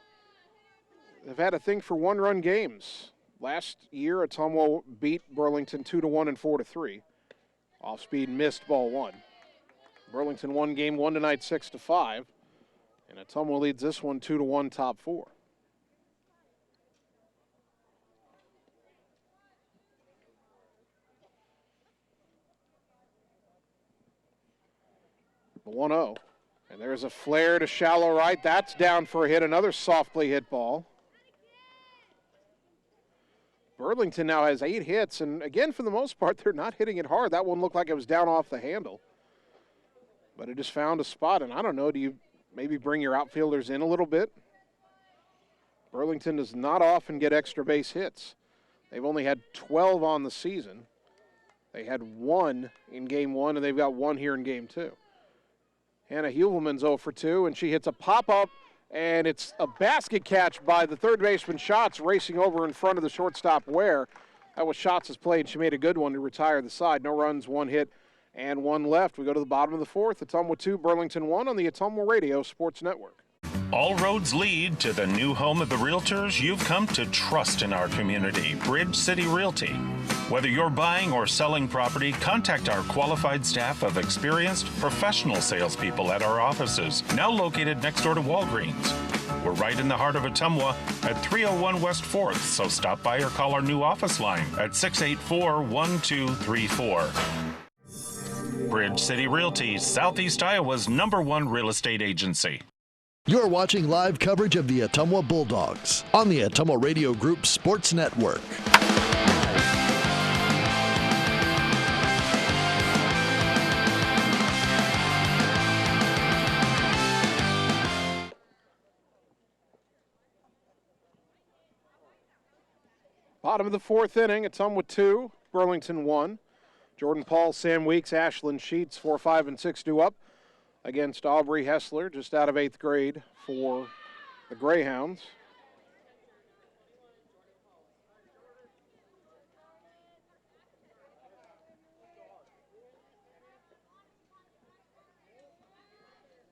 have had a thing for 1-run games. Last year, Ottumwa beat Burlington 2-1 and 4-3. Off-speed missed ball 1. Burlington won game 1 tonight 6-5. And Ottumwa leads this one 2-1 top 4. The 1-0. And there's a flare to shallow right. That's down for a hit. Another softly hit ball. Burlington now has 8 hits, and again, for the most part, they're not hitting it hard. That one looked like it was down off the handle. But it just found a spot, and I don't know, do you maybe bring your outfielders in a little bit? Burlington does not often get extra base hits. They've only had 12 on the season. They had 1 in game 1, and they've got 1 here in game 2. Hannah Hubelman's 0 for 2, and she hits a pop-up, and it's a basket catch by the third baseman Schatz, racing over in front of the shortstop Ware. That was Schatz's play, and she made a good one to retire the side. No runs, 1 hit, and 1 left. We go to the bottom of the 4th. Ottumwa 2, Burlington 1 on the Ottumwa Radio Sports Network. All roads lead to the new home of the realtors you've come to trust in our community, Bridge City Realty. Whether you're buying or selling property, contact our qualified staff of experienced professional salespeople at our offices, now located next door to Walgreens. We're right in the heart of Ottumwa at 301 West 4th, so stop by or call our new office line at 684-1234. Bridge City Realty, Southeast Iowa's #1 real estate agency. You're watching live coverage of the Ottumwa Bulldogs on the Ottumwa Radio Group Sports Network. Bottom of the fourth inning, Ottumwa 2, Burlington 1. Jordan Paul, Sam Weeks, Ashlyn Sheets, 4, 5, and 6 due up against Aubrey Hessler, just out of 8th grade for the Grayhounds.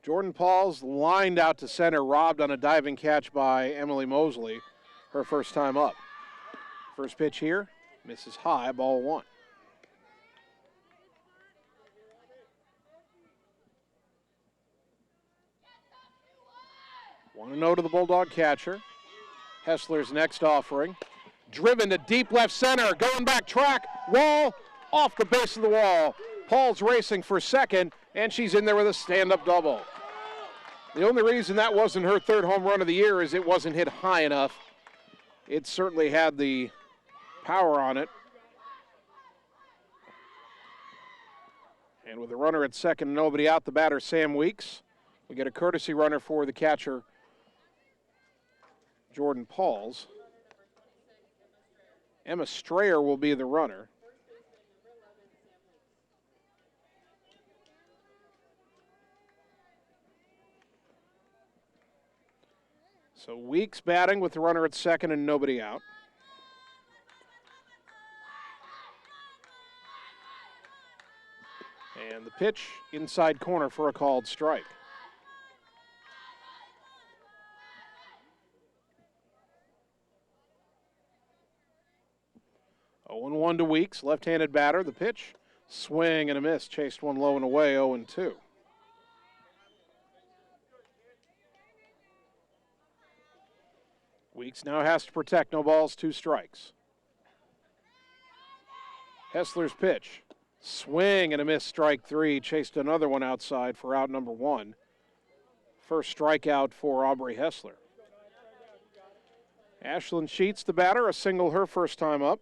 Jordan Paul's lined out to center, robbed on a diving catch by Emily Mosley, her first time up. First pitch here, misses high, ball 1. One 1-0 to the Bulldog catcher. Hessler's next offering. Driven to deep left center, going back track, wall, off the base of the wall. Paul's racing for second, and she's in there with a stand-up double. The only reason that wasn't her third home run of the year is it wasn't hit high enough. It certainly had the power on it. And with a runner at second and nobody out, the batter, Sam Weeks. We get a courtesy runner for the catcher, Jordan Pauls. Emma Strayer will be the runner. So Weeks batting with the runner at second and nobody out. And the pitch inside corner for a called strike. Oh, 0-1 to Weeks, left-handed batter. The pitch, swing and a miss. Chased one low and away, 0-2. Weeks now has to protect. No balls, 2 strikes. Hessler's pitch. Swing and a miss, strike 3. Chased another one outside for out number 1. First strikeout for Aubrey Hessler. Ashlyn Sheets, the batter, a single her first time up.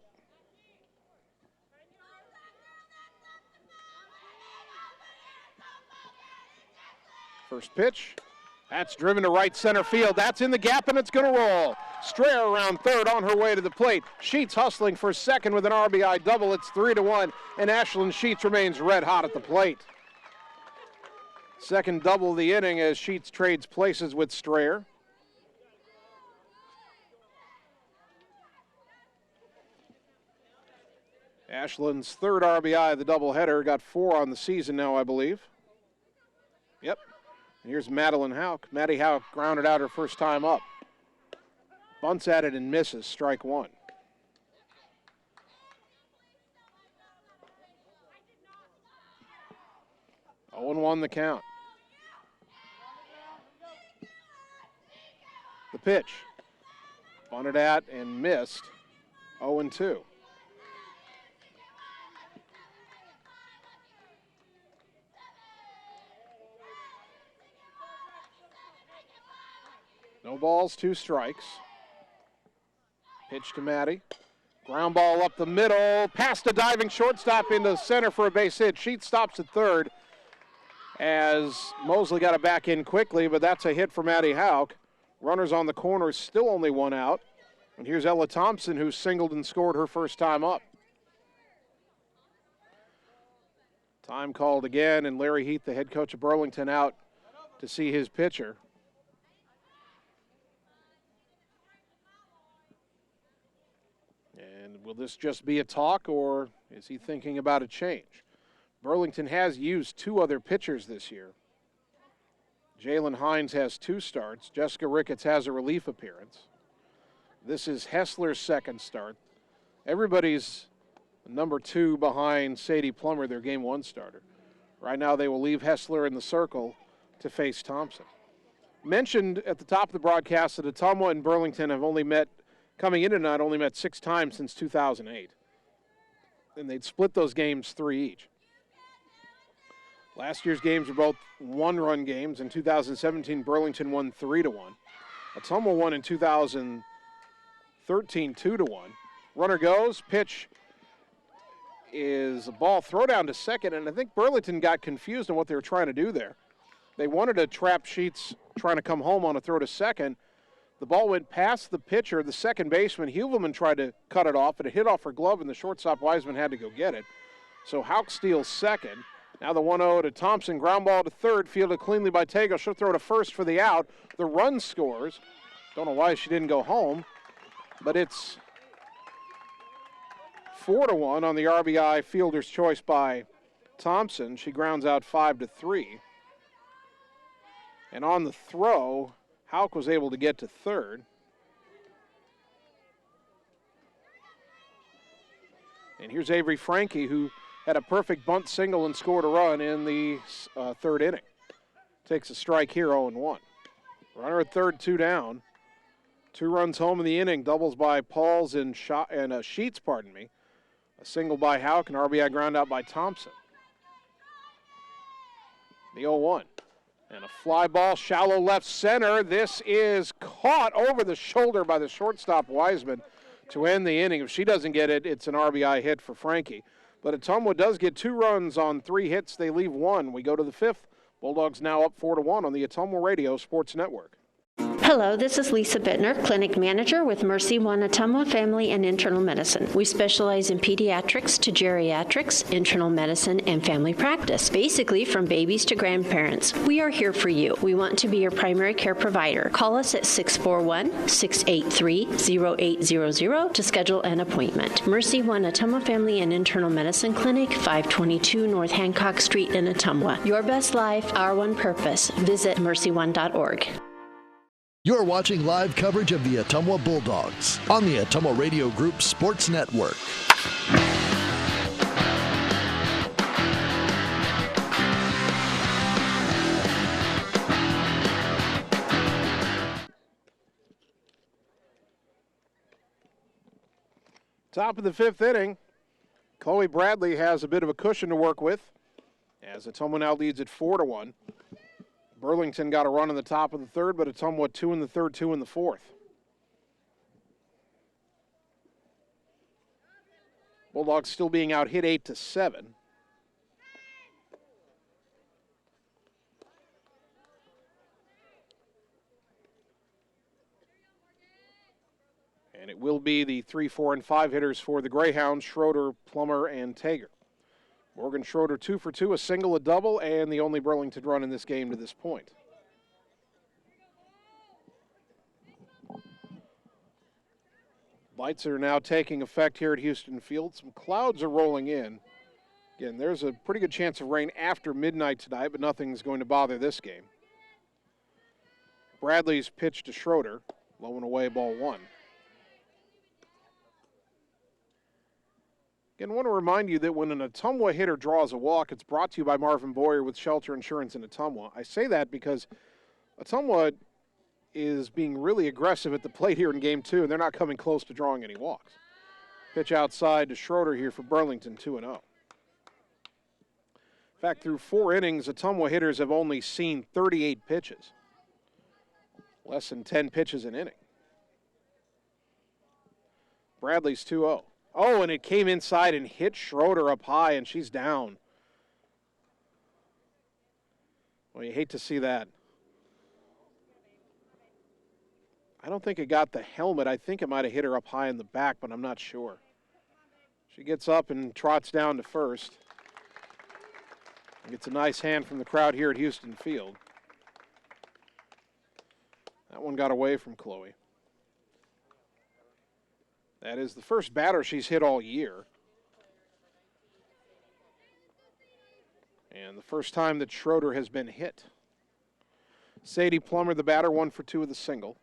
First pitch. That's driven to right center field. That's in the gap, and it's going to roll. Strayer around third on her way to the plate. Sheets hustling for second with an RBI double. It's 3-1, and Ashlyn Sheets remains red hot at the plate. Second double of the inning as Sheets trades places with Strayer. Ashlyn's third RBI of the doubleheader, got 4 on the season now, I believe. Yep. And here's Madeline Houck. Maddie Houck grounded out her first time up. Bunts at it and misses, strike 1. Oh, 0-1 the count. The pitch. Bunted at and missed, 0-2. No balls, 2 strikes. Pitch to Maddie. Ground ball up the middle. Past a diving shortstop into center for a base hit. Sheets stops at third as Mosley got it back in quickly, but that's a hit for Maddie Houck. Runners on the corner, still only 1 out. And here's Ella Thompson, who singled and scored her first time up. Time called again, and Larry Heath, the head coach of Burlington, out to see his pitcher. And will this just be a talk, or is he thinking about a change? Burlington has used 2 other pitchers this year. Jalen Hines has 2 starts. Jessica Ricketts has a relief appearance. This is Hessler's second start. Everybody's number 2 behind Sadie Plummer, their game 1 starter. Right now they will leave Hessler in the circle to face Thompson. Mentioned at the top of the broadcast that Ottumwa and Burlington have only met, coming in tonight, only met 6 times since 2008. And they'd split those games 3 each. Last year's games were both 1-run games. In 2017, Burlington won 3-1. Ottumwa won in 2013 2-1. Runner goes, pitch is a ball throw down to second, and I think Burlington got confused on what they were trying to do there. They wanted to trap Sheets trying to come home on a throw to second. The ball went past the pitcher, the second baseman. Huvelman tried to cut it off, but it hit off her glove, and the shortstop Wiseman had to go get it. So Houck steals second. Now the 1-0 to Thompson. Ground ball to third, fielded cleanly by Tago. She'll throw to first for the out. The run scores. Don't know why she didn't go home, but it's 4-1 on the RBI fielder's choice by Thompson. She grounds out 5-3. And on the throw, Houck was able to get to third. And here's Avery Frankie, who had a perfect bunt single and scored a run in the third inning. Takes a strike here, 0-1. Runner at third, 2 down. 2 runs home in the inning, doubles by Pauls and Sheets, pardon me. A single by Houck, an RBI ground out by Thompson. The 0-1. And a fly ball, shallow left center. This is caught over the shoulder by the shortstop Wiseman to end the inning. If she doesn't get it, it's an RBI hit for Frankie. But Ottumwa does get 2 runs on 3 hits. They leave 1. We go to the 5th. Bulldogs now up 4-1 on the Ottumwa Radio Sports Network. Hello, this is Lisa Bittner, Clinic Manager with Mercy One Ottumwa Family and Internal Medicine. We specialize in pediatrics to geriatrics, internal medicine, and family practice, basically from babies to grandparents. We are here for you. We want to be your primary care provider. Call us at 641-683-0800 to schedule an appointment. Mercy One Ottumwa Family and Internal Medicine Clinic, 522 North Hancock Street in Ottumwa. Your best life, our one purpose. Visit mercyone.org. You're watching live coverage of the Ottumwa Bulldogs on the Ottumwa Radio Group Sports Network. Top of the 5th inning. Chloe Bradley has a bit of a cushion to work with as Ottumwa now leads at 4-1. Burlington got a run in the top of the 3rd, but Ottumwa 2 in the 3rd, 2 in the 4th. Bulldogs still being out hit 8-7. And it will be the 3, 4, and 5 hitters for the Greyhounds, Schroeder, Plummer, and Tager. Morgan Schroeder 2 for 2, a single, a double, and the only Burlington run in this game to this point. Lights are now taking effect here at Houston Field. Some clouds are rolling in. Again, there's a pretty good chance of rain after midnight tonight, but nothing's going to bother this game. Bradley's pitch to Schroeder, low and away, ball 1. Again, I want to remind you that when an Ottumwa hitter draws a walk, it's brought to you by Marvin Boyer with Shelter Insurance in Ottumwa. I say that because Ottumwa is being really aggressive at the plate here in Game 2, and they're not coming close to drawing any walks. Pitch outside to Schroeder here for Burlington, 2-0. In fact, through 4 innings, Ottumwa hitters have only seen 38 pitches. Less than 10 pitches an inning. Bradley's 2-0. Oh, and it came inside and hit Schroeder up high, and she's down. Well, you hate to see that. I don't think it got the helmet. I think it might have hit her up high in the back, but I'm not sure. She gets up and trots down to first. Gets a nice hand from the crowd here at Houston Field. That one got away from Chloe. That is the first batter she's hit all year. And the first time that Schroeder has been hit. Sadie Plummer, the batter, 1 for 2 with a single.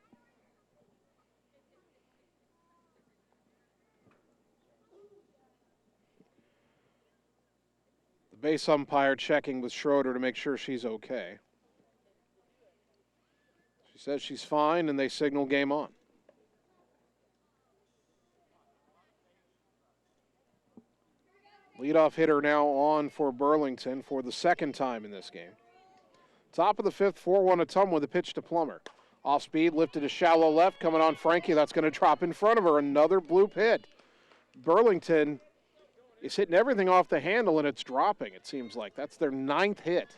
The base umpire checking with Schroeder to make sure she's okay. She says she's fine, and they signal game on. Leadoff hitter now on for Burlington for the second time in this game. Top of the fifth, 4-1 Ottumwa with a pitch to Plummer. Off speed, lifted to shallow left, coming on Frankie. That's going to drop in front of her. Another bloop hit. Burlington is hitting everything off the handle, and it's dropping, it seems like. That's their 9th hit.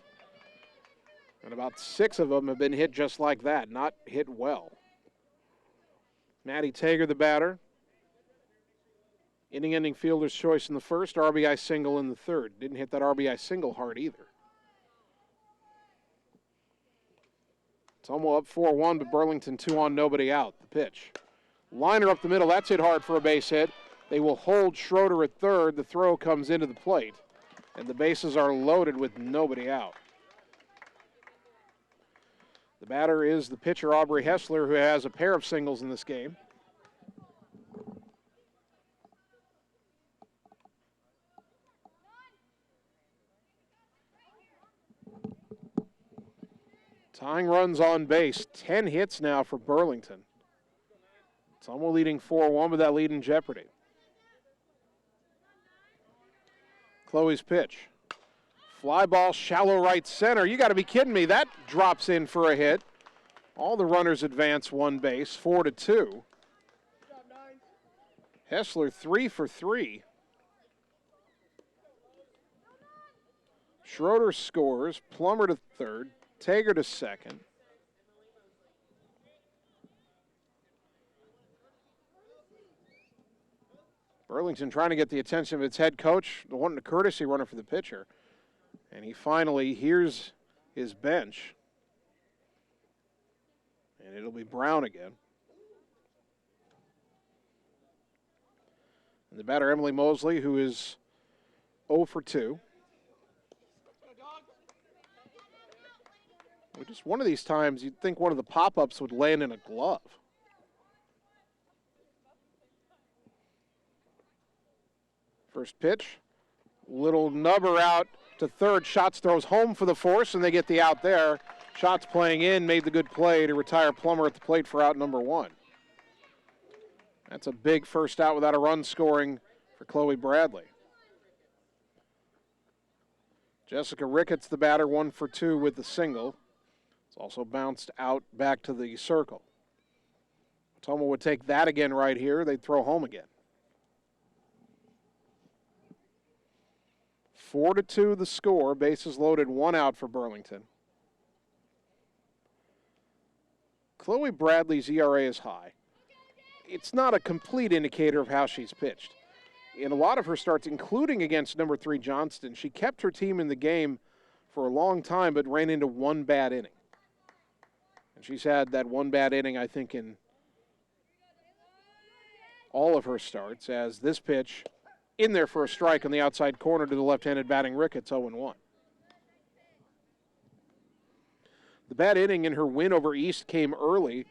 And about 6 of them have been hit just like that, not hit well. Maddie Tager, the batter. Inning-ending fielder's choice in the first, RBI single in the third. Didn't hit that RBI single hard either. Ottumwa up 4-1, but Burlington 2 on, nobody out. The pitch. Liner up the middle, that's hit hard for a base hit. They will hold Schroeder at third. The throw comes into the plate, and the bases are loaded with nobody out. The batter is the pitcher, Aubrey Hessler, who has a pair of singles in this game. Tying runs on base, 10 hits now for Burlington. Ottumwa leading 4-1, but that lead in jeopardy. Chloe's pitch. Fly ball, shallow right center. You got to be kidding me. That drops in for a hit. All the runners advance one base, 4-2. Hessler 3 for 3. Schroeder scores. Plummer to third. Tager to second. Burlington trying to get the attention of its head coach, wanting a courtesy runner for the pitcher. And he finally hears his bench. And it'll be Brown again. And the batter, Emily Mosley, who is 0 for 2. Well, just one of these times, you'd think one of the pop-ups would land in a glove. First pitch, little nubber out to third. Schatz throws home for the force, and they get the out there. Schatz playing in, made the good play to retire Plummer at the plate for out number 1. That's a big first out without a run scoring for Chloe Bradley. Jessica Ricketts, the batter, 1 for 2 with the single. It's also bounced out back to the circle. Ottumwa would take that again right here. They'd throw home again. 4-2 the score. Bases loaded, 1 out for Burlington. Chloe Bradley's ERA is high. It's not a complete indicator of how she's pitched. In a lot of her starts, including against number 3 Johnston, she kept her team in the game for a long time but ran into one bad inning. And she's had that one bad inning, I think, in all of her starts, as this pitch in there for a strike on the outside corner to the left-handed batting Ricketts, 0-1. The bad inning in her win over East came early.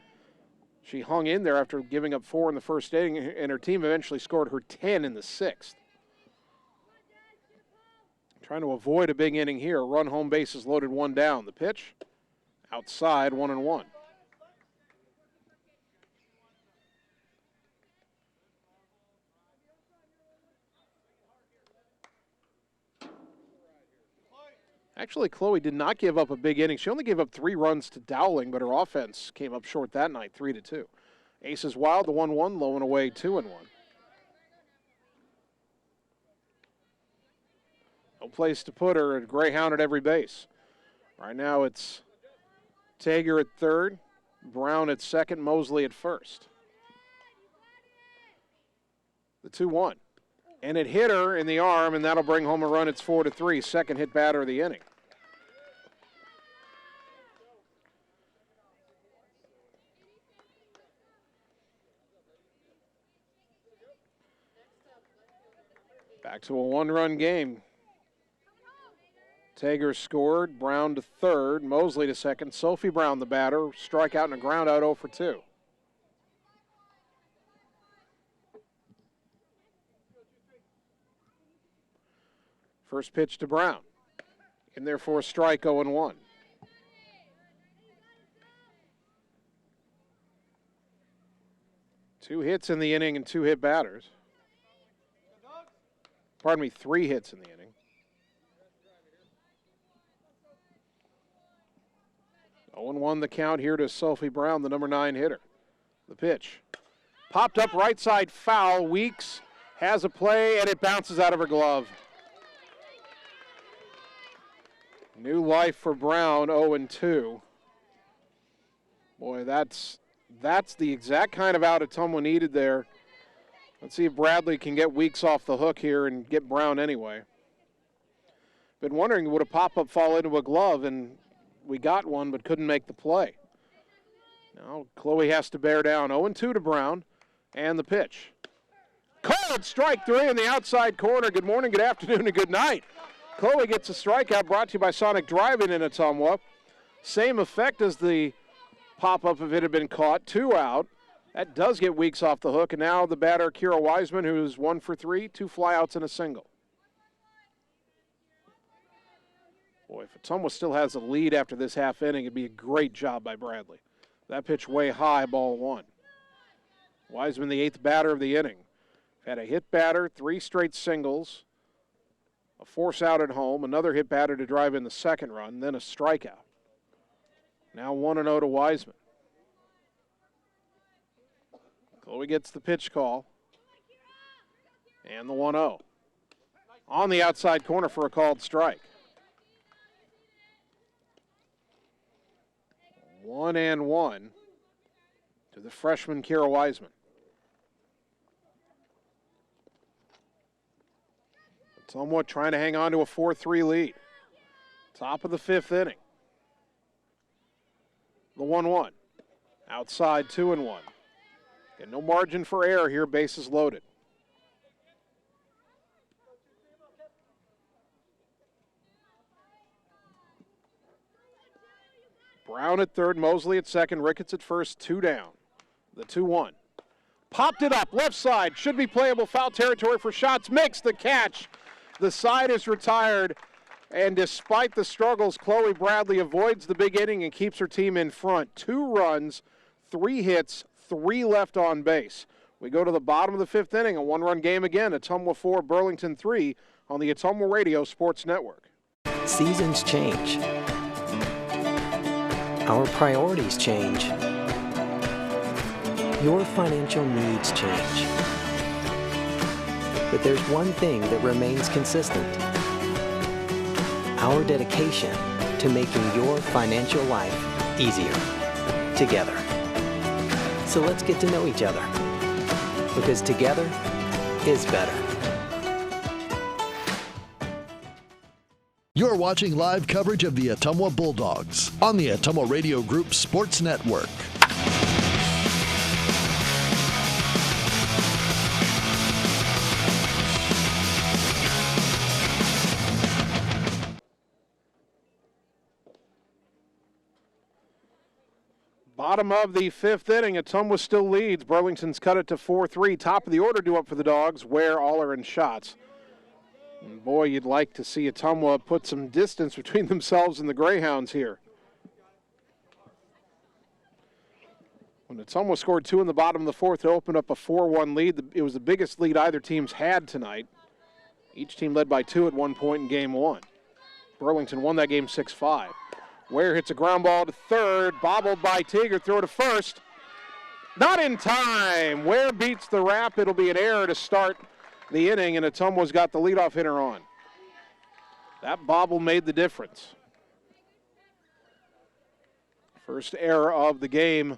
She hung in there after giving up 4 in the first inning, and her team eventually scored her 10 in the 6th. Trying to avoid a big inning here. Run home, bases loaded, 1 down. The pitch, outside, 1-1. Actually, Chloe did not give up a big inning. She only gave up 3 runs to Dowling, but her offense came up short that night, 3-2. Aces wild, the 1-1, low and away, 2-1. No place to put her, a Greyhound at every base. Right now it's Tager at third, Brown at second, Mosley at first. The 2-1. And it hit her in the arm, and that'll bring home a run. It's 4-3, second hit batter of the inning. Back to a 1-run game. Tager scored, Brown to third, Mosley to second, Sophie Brown the batter, strikeout and a ground out 0 for 2. First pitch to Brown. In there for a strike, 0-1. Two hits in the inning and 2 hit batters. Pardon me, 3 hits in the inning. 0-1 the count here to Sophie Brown, the number 9 hitter. The pitch. Popped up right side foul. Weeks has a play, and it bounces out of her glove. New life for Brown, 0-2. Boy, that's the exact kind of out Ottumwa needed there. Let's see if Bradley can get Weeks off the hook here and get Brown anyway. Been wondering, would a pop-up fall into a glove, and we got one but couldn't make the play. Now Chloe has to bear down. 0-2 to Brown, and the pitch. Called strike 3 in the outside corner. Good morning, good afternoon, and good night. Chloe gets a strikeout, brought to you by Sonic Drive-In in Ottumwa. Same effect as the pop-up if it had been caught. 2 out. That does get Weeks off the hook, and now the batter, Kira Wiseman, who's 1 for 3, 2 flyouts and a single. Boy, if Ottumwa still has a lead after this half inning, it'd be a great job by Bradley. That pitch way high, ball 1. Wiseman, the 8th batter of the inning. Had a hit batter, 3 straight singles, a force out at home, another hit batter to drive in the second run, then a strikeout. Now 1-0 to Wiseman. Chloe gets the pitch call. And the 1-0. On the outside corner for a called strike. 1-1 to the freshman Kira Wiseman. Somewhat trying to hang on to a 4-3 lead. Top of the 5th inning. The 1-1. Outside 2-1. And no margin for error here, bases loaded. Brown at third, Mosley at second, Ricketts at first, 2 down. The 2-1. Popped it up, left side, should be playable, foul territory for shots, makes the catch. The side is retired, and despite the struggles, Chloe Bradley avoids the big inning and keeps her team in front. 2 runs, 3 hits, 3 left on base. We go to the bottom of the 5th inning, a 1-run game again, Ottumwa 4, Burlington 3 on the Ottumwa Radio Sports Network. Seasons change. Our priorities change. Your financial needs change. But there's one thing that remains consistent. Our dedication to making your financial life easier together. So let's get to know each other, because together is better. You're watching live coverage of the Ottumwa Bulldogs on the Ottumwa Radio Group Sports Network. Bottom of the 5th inning, Ottumwa still leads. Burlington's cut it to 4-3. Top of the order due up for the Dogs. Ware, Aller, and Schatz. And boy, you'd like to see Ottumwa put some distance between themselves and the Grayhounds here. When Ottumwa scored 2 in the bottom of the 4th, it opened up a 4-1 lead. It was the biggest lead either team's had tonight. Each team led by 2 at one point in game 1. Burlington won that game 6-5. Ware hits a ground ball to third, bobbled by Teager, throw to first. Not in time. Ware beats the wrap. It'll be an error to start the inning, and Ottumwa's got the leadoff hitter on. That bobble made the difference. First error of the game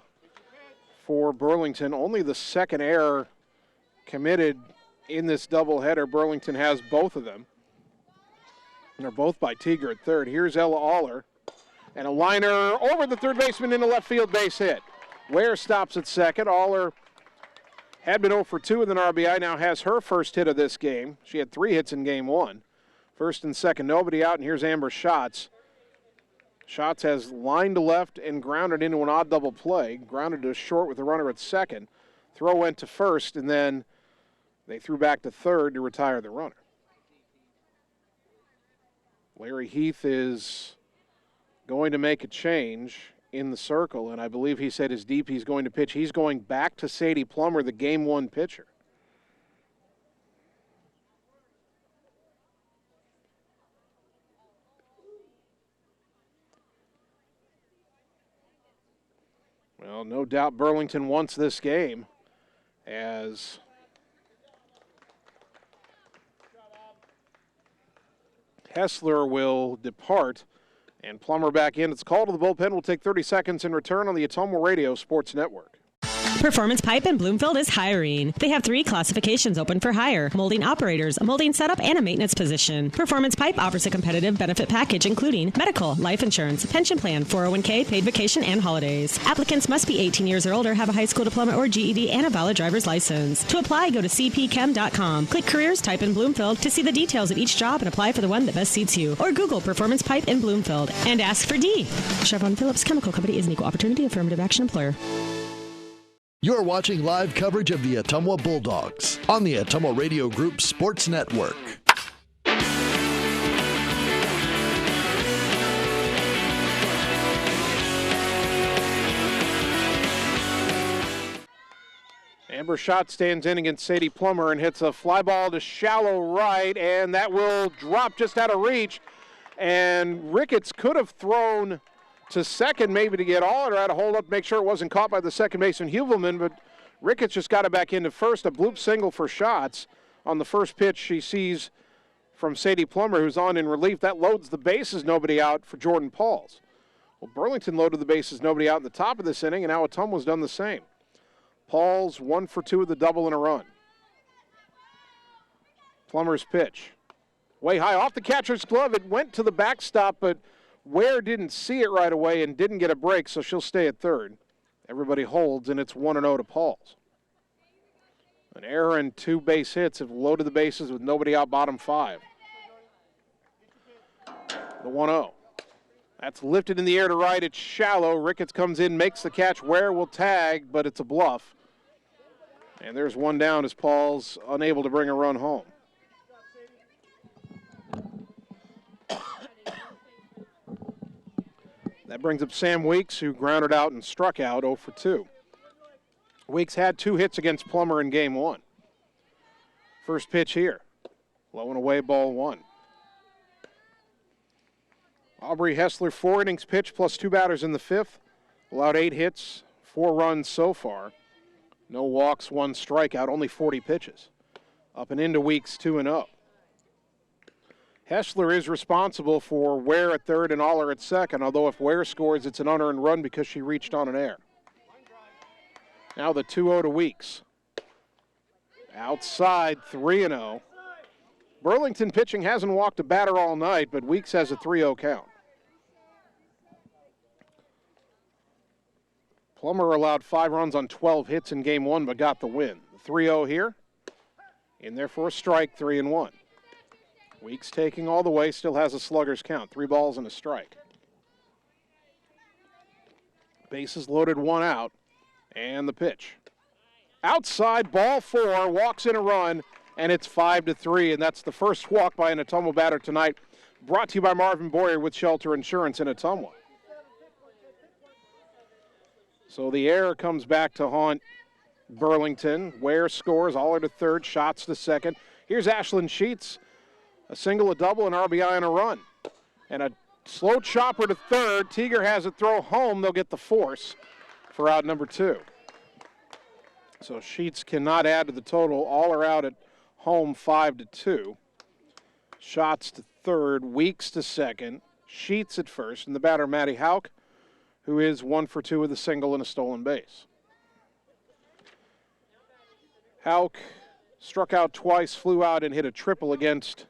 for Burlington. Only the second error committed in this doubleheader. Burlington has both of them. And they're both by Teager at third. Here's Ella Aller. And a liner over the third baseman in the left field base hit. Ware stops at second. Aller had been 0 for 2 with an RBI, now has her first hit of this game. She had 3 hits in game 1. First and second, nobody out, and here's Amber Schatz. Schatz has lined to left and grounded into an odd double play. Grounded to short with the runner at second. Throw went to first, and then they threw back to third to retire the runner. Larry Heath is going to make a change in the circle, and I believe he said as deep he's going to pitch. He's going back to Sadie Plummer, the game one pitcher. Well, no doubt Burlington wants this game as Hessler will depart and Plummer back in. It's called to the bullpen. We'll take 30 seconds in return on the Ottumwa Radio Sports Network. Performance Pipe in Bloomfield is hiring. They have 3 classifications open for hire: molding operators, a molding setup, and a maintenance position. Performance Pipe offers a competitive benefit package including medical, life insurance, pension plan, 401k, paid vacation, and holidays. Applicants must be 18 years or older, have a high school diploma or GED, and a valid driver's license. To apply, go to cpchem.com. Click Careers, type in Bloomfield to see the details of each job and apply for the one that best suits you. Or Google Performance Pipe in Bloomfield and ask for D. Chevron Phillips Chemical Company is an equal opportunity affirmative action employer. You're watching live coverage of the Ottumwa Bulldogs on the Ottumwa Radio Group Sports Network. Amber Schatz stands in against Sadie Plummer and hits a fly ball to shallow right, and that will drop just out of reach. And Ricketts could have thrown to second maybe to get all, or had to hold up to make sure it wasn't caught by the second baseman Huvelman, but Ricketts just got it back into first. A bloop single for Schatz on the first pitch she sees from Sadie Plummer, who's on in relief. That loads the bases, nobody out for Jordan Pauls. Well, Burlington loaded the bases, nobody out in the top of this inning, and now Ottumwa's done the same. Pauls 1 for 2 with a double and a run. Plummer's pitch. Way high off the catcher's glove. It went to the backstop, but Ware didn't see it right away and didn't get a break, so she'll stay at third. Everybody holds, and it's 1-0 to Pauls. An error and 2 base hits have loaded the bases with nobody out, bottom 5. The 1-0. That's lifted in the air to right. It's shallow. Ricketts comes in, makes the catch. Ware will tag, but it's a bluff. And there's one down as Pauls unable to bring a run home. That brings up Sam Weeks, who grounded out and struck out 0 for 2. Weeks had 2 hits against Plummer in game 1. First pitch here. Low and away, ball 1. Aubrey Hessler, 4 innings pitched plus 2 batters in the 5th. Allowed 8 hits, 4 runs so far. No walks, 1 strikeout, only 40 pitches. Up and into Weeks 2-0. Hessler is responsible for Ware at third and Aller at second, although if Ware scores, it's an unearned run because she reached on an error. Now the 2-0 to Weeks. Outside, 3-0. Burlington pitching hasn't walked a batter all night, but Weeks has a 3-0 count. Plummer allowed 5 runs on 12 hits in game 1, but got the win. The 3-0 here. In there for a strike, 3-1. Weeks taking all the way, still has a slugger's count. 3 balls and a strike. Bases loaded, 1 out. And the pitch. Outside, ball 4, walks in a run, and it's 5-3. And that's the first walk by an Ottumwa batter tonight. Brought to you by Marvin Boyer with Shelter Insurance in Ottumwa. So the error comes back to haunt Burlington. Ware scores, Aller to third, Schatz to second. Here's Ashlyn Sheets. A single, a double, an RBI, and a run. And a slow chopper to third. Teager has it throw home. They'll get the force for out number 2. So Sheets cannot add to the total. All are out at home 5-2. Schatz to third, Weeks to second, Sheets at first, and the batter Maddie Hauk, who is 1 for 2 with a single and a stolen base. Hauk struck out twice, flew out, and hit a triple against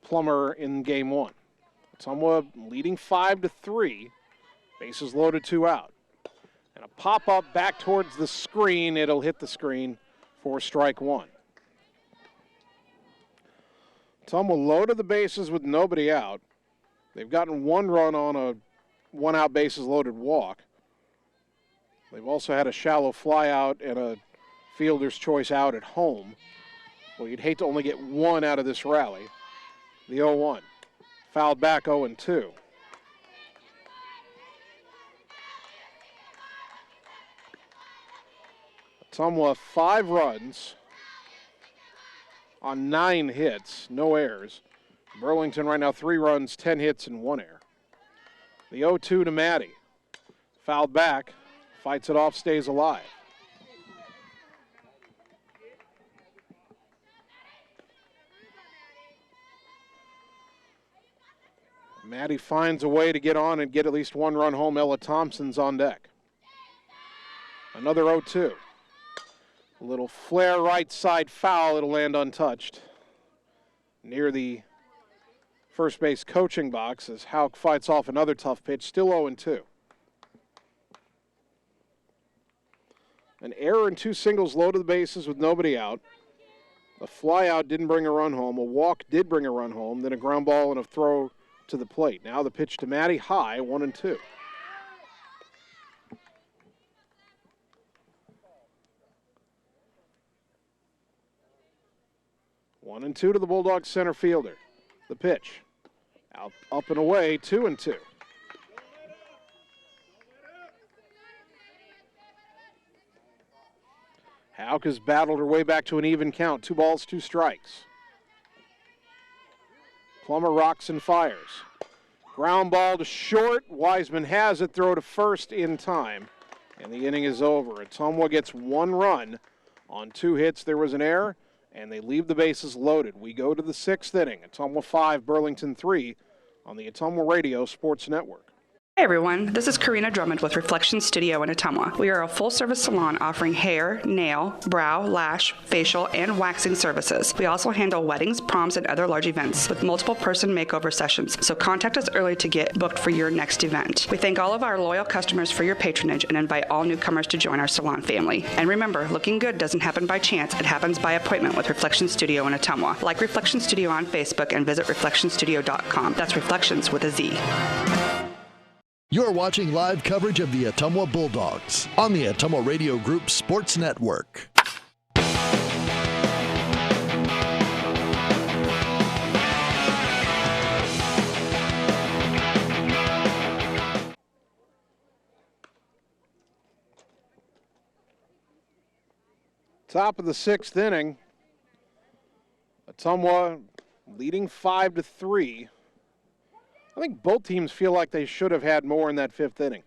Plummer in game 1. Ottumwa leading 5-3. Bases loaded, 2 out. And a pop-up back towards the screen. It'll hit the screen for strike 1. Ottumwa loaded the bases with nobody out. They've gotten one run on a one-out bases loaded walk. They've also had a shallow fly out and a fielder's choice out at home. Well, you'd hate to only get one out of this rally. The 0-1. Fouled back 0-2. Ottumwa 5 runs on 9 hits, no errors. Burlington right now 3 runs, 10 hits, and 1 error. The 0-2 to Maddie. Fouled back, fights it off, stays alive. Maddie finds a way to get on and get at least 1 run home. Ella Thompson's on deck. Another 0-2. A little flare right side foul. It'll land untouched near the first base coaching box as Hauk fights off another tough pitch. Still 0-2. An error and 2 singles low to the bases with nobody out. A fly out didn't bring a run home. A walk did bring a run home. Then a ground ball and a throw to the plate. Now the pitch to Maddie, high, 1-2. One and two to the Bulldogs center fielder. The pitch. Out, up and away, 2-2. Hauk has battled her way back to an even count. 2 balls, 2 strikes. Plummer rocks and fires. Ground ball to short. Wiseman has it. Throw to first in time. And the inning is over. Ottumwa gets 1 run on 2 hits. There was an error, and they leave the bases loaded. We go to the 6th inning. Ottumwa 5, Burlington 3 on the Ottumwa Radio Sports Network. Hey everyone, this is Karina Drummond with Reflection Studio in Ottumwa. We are a full-service salon offering hair, nail, brow, lash, facial, and waxing services. We also handle weddings, proms, and other large events with multiple person makeover sessions, so contact us early to get booked for your next event. We thank all of our loyal customers for your patronage and invite all newcomers to join our salon family. And remember, looking good doesn't happen by chance, it happens by appointment with Reflection Studio in Ottumwa. Like Reflection Studio on Facebook and visit reflectionstudio.com. That's Reflections with a Z. You're watching live coverage of the Ottumwa Bulldogs on the Ottumwa Radio Group Sports Network. Top of the 6th inning. Ottumwa leading 5-3. I think both teams feel like they should have had more in that 5th inning.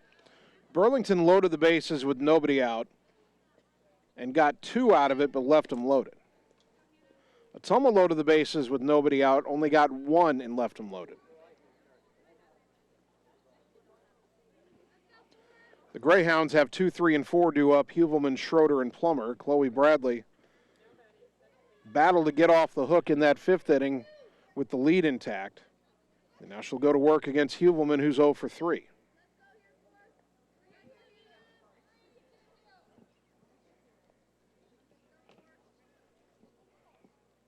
Burlington loaded the bases with nobody out and got 2 out of it, but left them loaded. Ottumwa loaded the bases with nobody out, only got 1 and left them loaded. The Grayhounds have 2, 3, and 4 due up. Huvelman, Schroeder, and Plummer. Chloe Bradley battled to get off the hook in that 5th inning with the lead intact. And now she'll go to work against Huvelman, who's 0 for 3.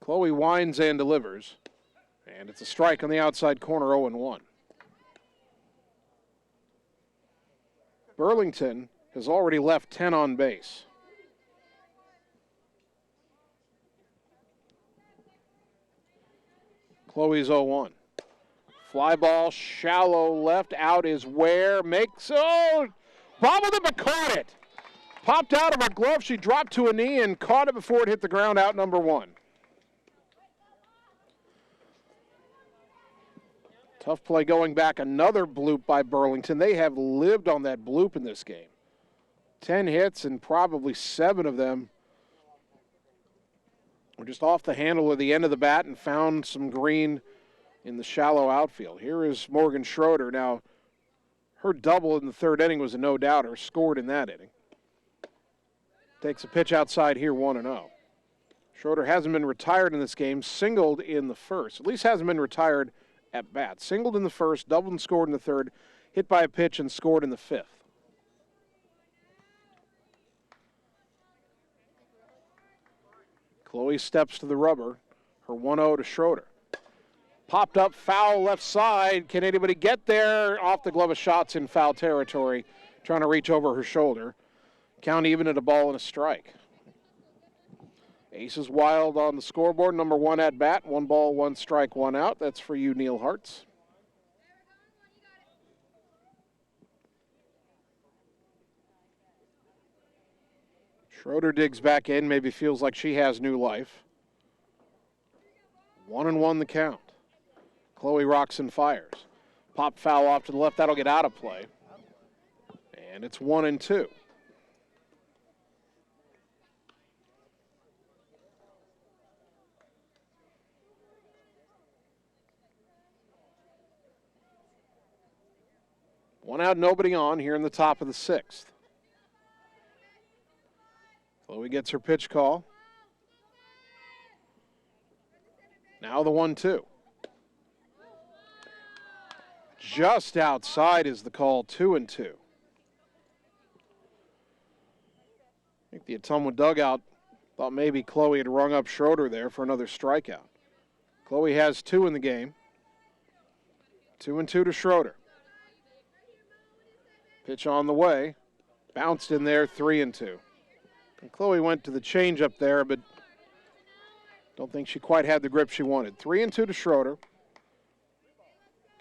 Chloe winds and delivers. And it's a strike on the outside corner, 0-1. Burlington has already left 10 on base. Chloe's 0-1. Fly ball, shallow left, out is Ware, makes, bobbled it but caught it. Popped out of her glove, she dropped to a knee and caught it before it hit the ground, out number 1. Tough play going back, another bloop by Burlington. They have lived on that bloop in this game. 10 hits and probably 7 of them were just off the handle or the end of the bat and found some green in the shallow outfield. Here is Morgan Schroeder. Now, her double in the 3rd inning was a no-doubter, scored in that inning. Takes a pitch outside here, 1-0. Schroeder hasn't been retired in this game, singled in the 1st. At least hasn't been retired at bat. Singled in the 1st, doubled and scored in the 3rd, hit by a pitch and scored in the 5th. Chloe steps to the rubber, her 1-0 to Schroeder. Popped up, foul left side. Can anybody get there? Off the glove of shots in foul territory, trying to reach over her shoulder. Count even at a ball and a strike. Aces Wild on the scoreboard, number 1 at bat. 1 ball, 1 strike, 1 out. That's for you, Neil Hartz. Schroeder digs back in, maybe feels like she has new life. 1-1 the count. Chloe rocks and fires. Pop foul off to the left, that'll get out of play. And it's 1-2. One out, nobody on here in the top of the 6th. Chloe gets her pitch call. Now the 1-2. Just outside is the call, 2-2. I think the Ottumwa dugout thought maybe Chloe had rung up Schroeder there for another strikeout. Chloe has 2 in the game. 2-2 to Schroeder. Pitch on the way. Bounced in there, 3-2. And Chloe went to the changeup there, but don't think she quite had the grip she wanted. 3-2 to Schroeder.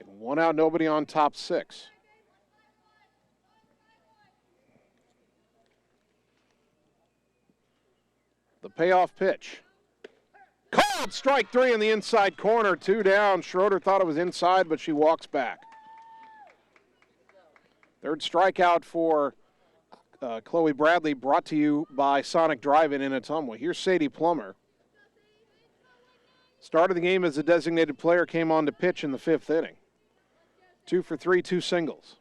And 1 out, nobody on top 6. The payoff pitch. Called strike 3 in the inside corner, 2 down. Schroeder thought it was inside, but she walks back. Third strikeout for Chloe Bradley, brought to you by Sonic Drive-In in Ottumwa. Here's Sadie Plummer. Started the game as a designated player, came on to pitch in the 5th inning. 2 for 3, 2 singles.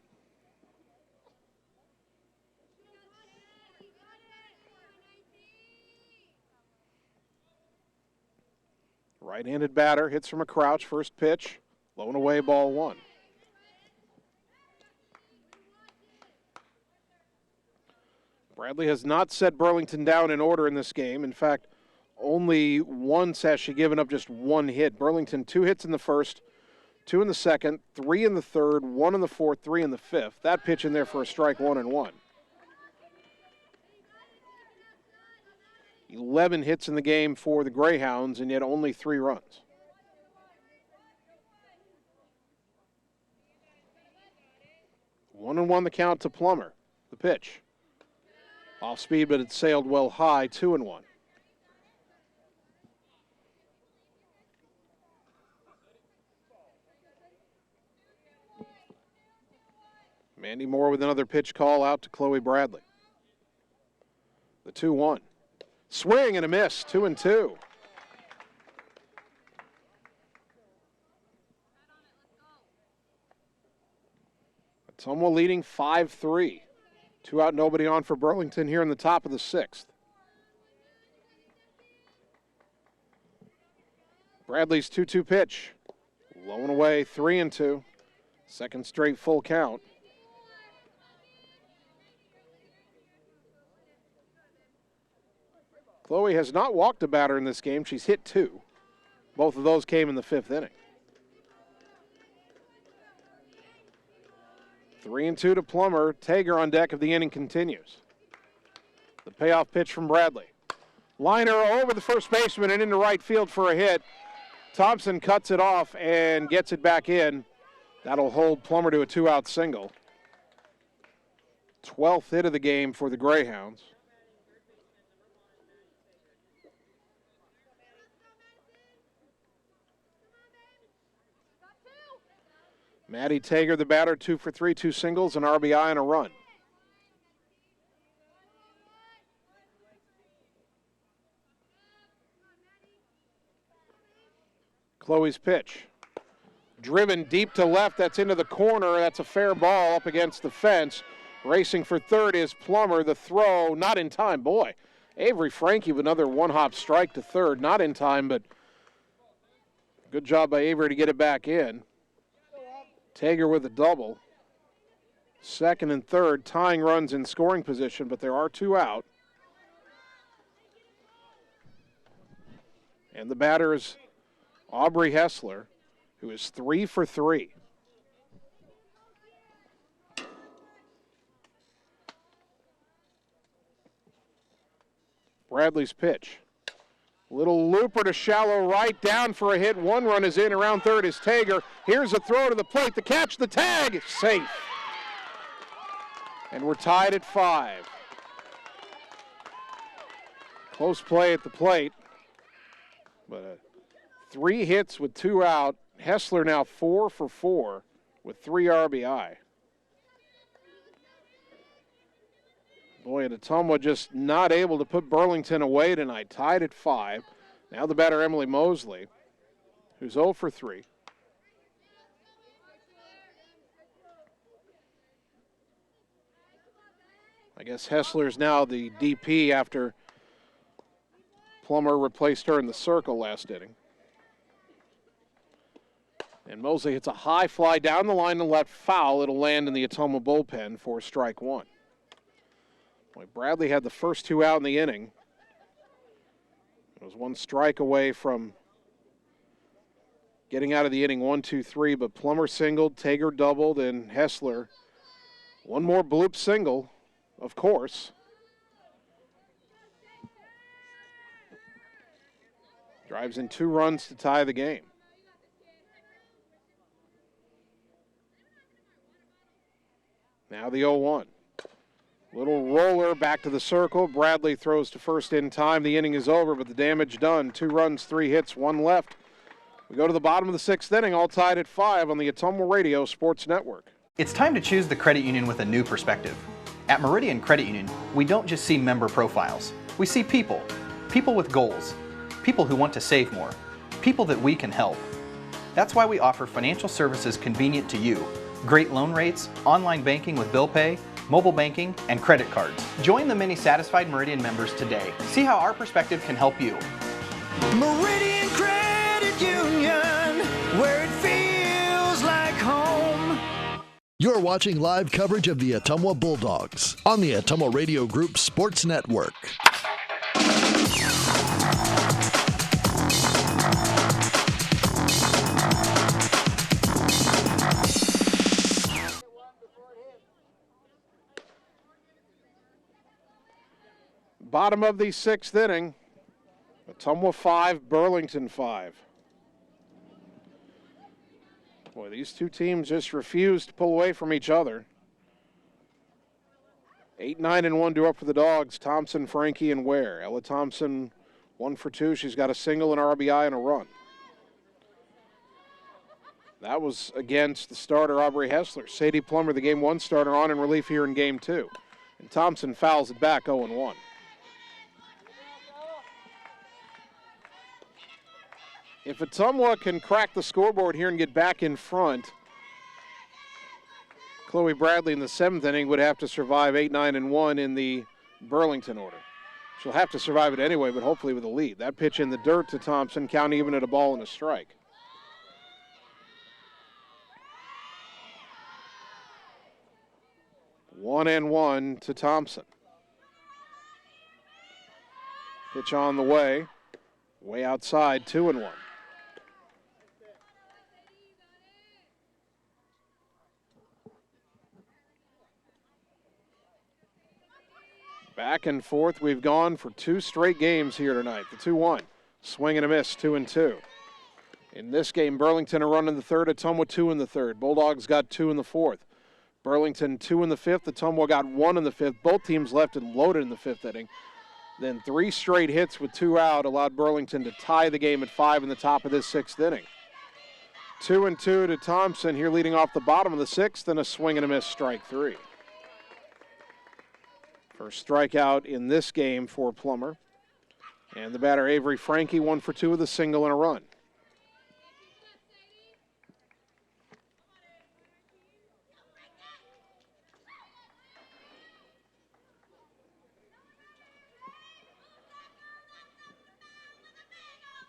Right-handed batter, hits from a crouch, first pitch, low and away, ball 1. Bradley has not set Burlington down in order in this game. In fact, only once has she given up just 1 hit. Burlington 2 hits in the first, 2 in the second, 3 in the third, 1 in the fourth, 3 in the 5th. That pitch in there for a strike, 1-1. 11 hits in the game for the Grayhounds, and yet only 3 runs. One and 1 the count to Plummer. The pitch. Off speed, but it sailed well high, 2-1. Mandy Moore with another pitch call out to Chloe Bradley. The 2-1. Swing and a miss, 2-2. Ottumwa leading 5-3. 2 out, nobody on for Burlington here in the top of the 6th. Bradley's 2-2 pitch. Low and away, 3-2. Second straight full count. Chloe has not walked a batter in this game. She's hit 2. Both of those came in the 5th inning. 3-2 to Plummer. Tager on deck if the inning continues. The payoff pitch from Bradley. Liner over the first baseman and into right field for a hit. Thompson cuts it off and gets it back in. That'll hold Plummer to a 2-out single. 12th hit of the game for the Grayhounds. Maddie Tager, the batter, 2 for 3, 2 singles, an RBI and a run. Chloe's pitch. Driven deep to left, that's into the corner. That's a fair ball up against the fence. Racing for third is Plummer. The throw, not in time. Boy, Avery Frankie with another one-hop strike to third. Not in time, but good job by Avery to get it back in. Tager with a double. Second and third, tying runs in scoring position, but there are 2 out. And the batter is Aubrey Hessler. who is 3 for 3. Bradley's pitch. Little looper to shallow right, down for a hit. One run is in. Around third is Tager. Here's a throw to the plate. The catch, the tag, safe. And we're tied at 5. Close play at the plate. But 3 hits with 2 out. Hessler now 4 for 4 with 3 RBI. Boy, and Ottumwa just not able to put Burlington away tonight. Tied at 5. Now the batter, Emily Mosley, who's 0 for 3. I guess Hessler's now the DP after Plummer replaced her in the circle last inning. And Mosley hits a high fly down the line to left, foul. It'll land in the Ottumwa bullpen for strike 1. Boy, Bradley had the first 2 out in the inning. It was 1 strike away from getting out of the inning 1-2-3, but Plummer singled, Tager doubled, and Hessler one more bloop single, of course. Drives in 2 runs to tie the game. Now the 0-1. Little roller back to the circle. Bradley throws to first in time. The inning is over, but the damage done. 2 runs, 3 hits, 1 left. We go to the bottom of the 6th inning, all tied at 5 on the Ottumwa Radio Sports Network. It's time to choose the credit union with a new perspective. At Meridian Credit Union, we don't just see member profiles. We see people. People with goals. People who want to save more. People that we can help. That's why we offer financial services convenient to you. Great loan rates, online banking with bill pay, mobile banking, and credit cards. Join the many satisfied Meridian members today. See how our perspective can help you. Meridian Credit Union, where it feels like home. You're watching live coverage of the Ottumwa Bulldogs on the Ottumwa Radio Group Sports Network. Bottom of the 6th inning, Ottumwa 5, Burlington 5. Boy, these two teams just refuse to pull away from each other. 8-9-1 due up for the Dogs. Thompson, Frankie, and Ware. Ella Thompson 1 for 2. She's got a single, an RBI, and a run. That was against the starter, Aubrey Hessler. Sadie Plummer, the Game 1 starter, on in relief here in Game 2. And Thompson fouls it back 0-1. If Ottumwa can crack the scoreboard here and get back in front, Chloe Bradley in the 7th inning would have to survive 8-9-1 in the Burlington order. She'll have to survive it anyway, but hopefully with a lead. That pitch in the dirt to Thompson, count even at a ball and a strike. One and one to Thompson. Pitch on the way. Way outside, 2-1. Back and forth, we've gone for 2 straight games here tonight. The 2-1, swing and a miss, 2-2. In this game, Burlington a run in the 3rd, Ottumwa 2 in the 3rd. Bulldogs got 2 in the 4th. Burlington 2 in the 5th, Ottumwa got 1 in the 5th. Both teams left and loaded in the 5th inning. Then 3 straight hits with 2 out allowed Burlington to tie the game at 5 in the top of this 6th inning. 2-2 to Thompson here leading off the bottom of the 6th, and a swing and a miss, strike 3. First strikeout in this game for Plummer. And the batter, Avery Frankie, 1 for 2 with a single and a run.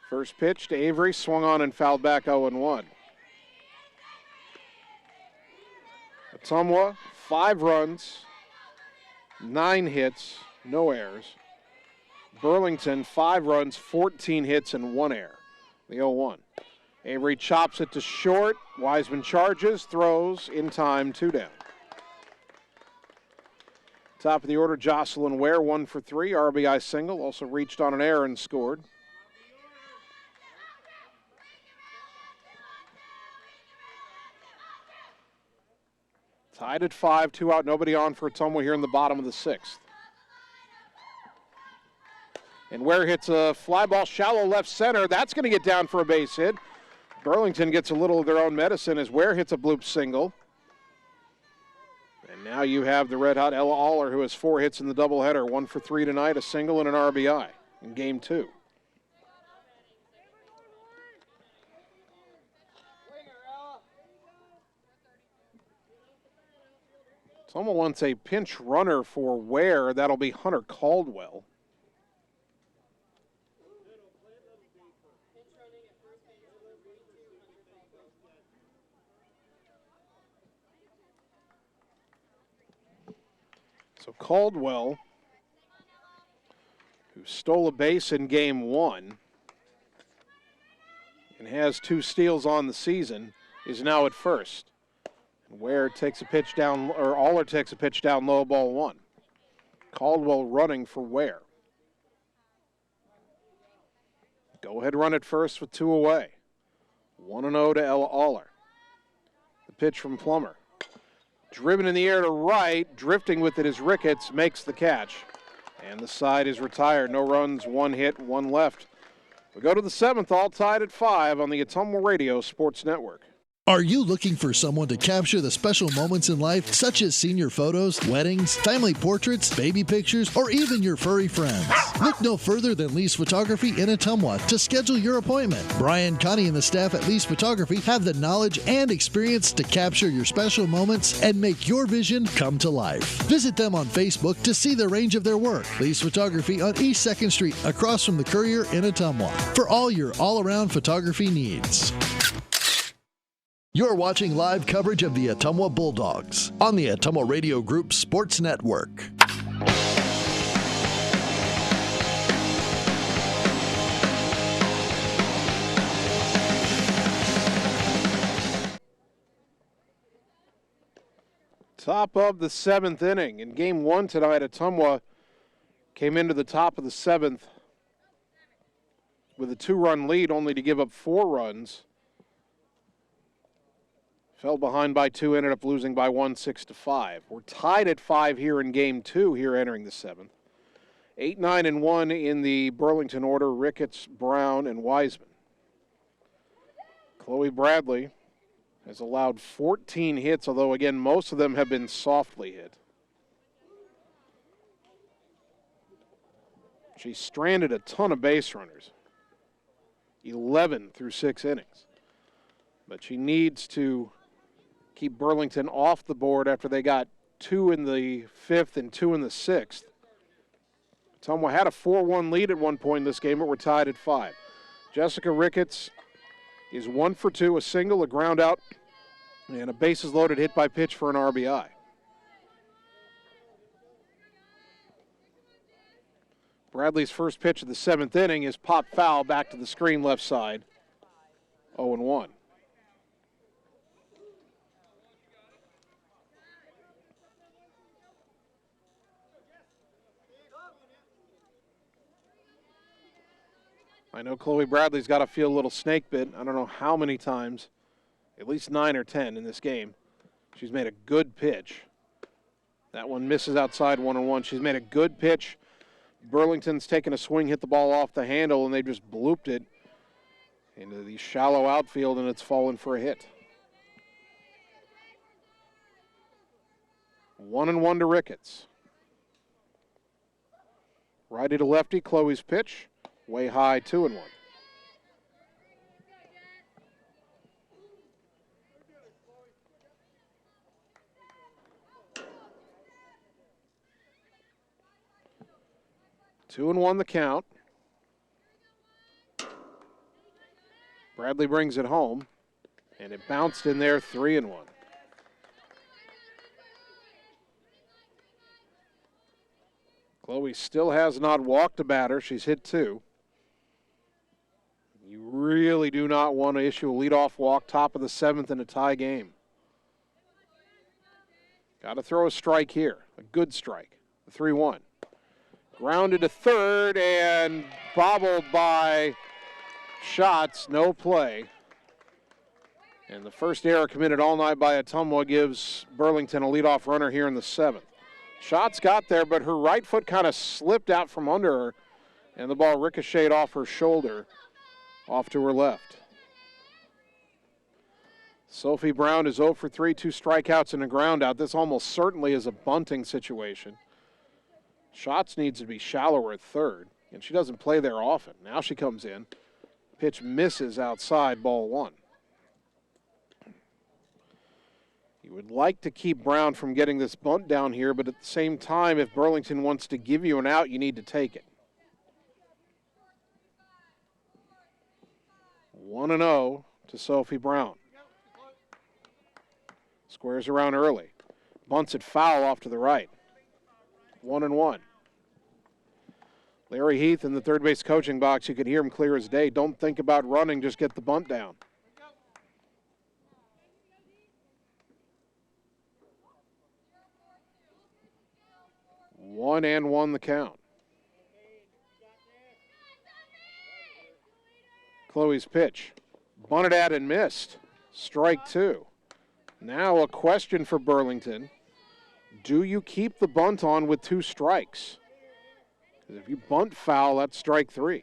First pitch to Avery, swung on and fouled back 0-1. Ottumwa, 5 runs, 9 hits, no errors. Burlington, 5 runs, 14 hits, and 1 error. The 0-1. Avery chops it to short. Wiseman charges, throws, in time, 2 down. Top of the order, Jocelyn Ware, 1 for 3, RBI single, also reached on an error and scored. Tied at 5, 2 out, nobody on for Ottumwa here in the bottom of the 6th. And Ware hits a fly ball shallow left center. That's going to get down for a base hit. Burlington gets a little of their own medicine as Ware hits a bloop single. And now you have the red-hot Ella Aller, who has 4 hits in the doubleheader, 1 for 3 tonight, a single and an RBI in Game 2. Ottumwa wants a pinch runner for Ware. That'll be Hunter Caldwell. So Caldwell, who stole a base in Game 1 and has 2 steals on the season, is now at first. Ware takes a pitch down, or Aller takes a pitch down low, ball 1. Caldwell running for Ware. Go ahead, run it first with 2 away. 1-0 to Ella Aller. The pitch from Plummer. Driven in the air to right, drifting with it is Ricketts, makes the catch. And the side is retired. No runs, 1 hit, 1 left. We go to the 7th, all tied at 5 on the Ottumwa Radio Sports Network. Are you looking for someone to capture the special moments in life, such as senior photos, weddings, family portraits, baby pictures, or even your furry friends? Look no further than Lee's Photography in Ottumwa to schedule your appointment. Brian, Connie, and the staff at Lee's Photography have the knowledge and experience to capture your special moments and make your vision come to life. Visit them on Facebook to see the range of their work. Lee's Photography on East 2nd Street, across from the Courier in Ottumwa, for all your all-around photography needs. You're watching live coverage of the Ottumwa Bulldogs on the Ottumwa Radio Group Sports Network. Top of the 7th inning. In Game 1 tonight, Ottumwa came into the top of the 7th with a 2-run lead, only to give up 4 runs. Fell behind by 2, ended up losing by 1, 6-5. We're tied at 5 here in Game 2 here entering the 7th. 8, 9, and 1 in the Burlington order, Ricketts, Brown, and Wiseman. Chloe Bradley has allowed 14 hits, although, again, most of them have been softly hit. She stranded a ton of base runners, 11 through 6 innings. But she needs to keep Burlington off the board after they got 2 in the 5th and 2 in the 6th. Ottumwa had a 4-1 lead at one point in this game, but we're tied at 5. Jessica Ricketts is 1 for 2, a single, a ground out, and a bases loaded hit by pitch for an RBI. Bradley's first pitch of the 7th inning is pop foul back to the screen left side, 0-1. I know Chloe Bradley's got to feel a little snake bit. I don't know how many times, at least 9 or 10 in this game. She's made a good pitch. That one misses outside 1-1. She's made a good pitch. Burlington's taken a swing, hit the ball off the handle, and they just blooped it into the shallow outfield, and it's fallen for a hit. 1-1 to Ricketts. Righty to lefty, Chloe's pitch. Way high, 2-1. Two and 1 the count. Bradley brings it home, and it bounced in there, 3-1. Chloe still has not walked a batter. She's hit 2. You really do not want to issue a leadoff walk top of the 7th in a tie game. Got to throw a strike here, a good strike, the 3-1. Grounded to third and bobbled by Schatz, no play. And the first error committed all night by Ottumwa gives Burlington a leadoff runner here in the 7th. Schatz got there, but her right foot kind of slipped out from under her, and the ball ricocheted off her shoulder, off to her left. Sophie Brown is 0 for 3, 2 strikeouts and a ground out. This almost certainly is a bunting situation. Schatz needs to be shallower at third, and she doesn't play there often. Now she comes in. Pitch misses outside, ball 1. You would like to keep Brown from getting this bunt down here, but at the same time, if Burlington wants to give you an out, you need to take it. 1-0 to Sophie Brown. Squares around early. Bunts it foul off to the right. 1-1. Larry Heath in the third base coaching box, you could hear him clear as day. Don't think about running, just get the bunt down. One and one the count. Chloe's pitch. Bunted at and missed. Strike 2. Now a question for Burlington. Do you keep the bunt on with 2 strikes? Because if you bunt foul, that's strike 3.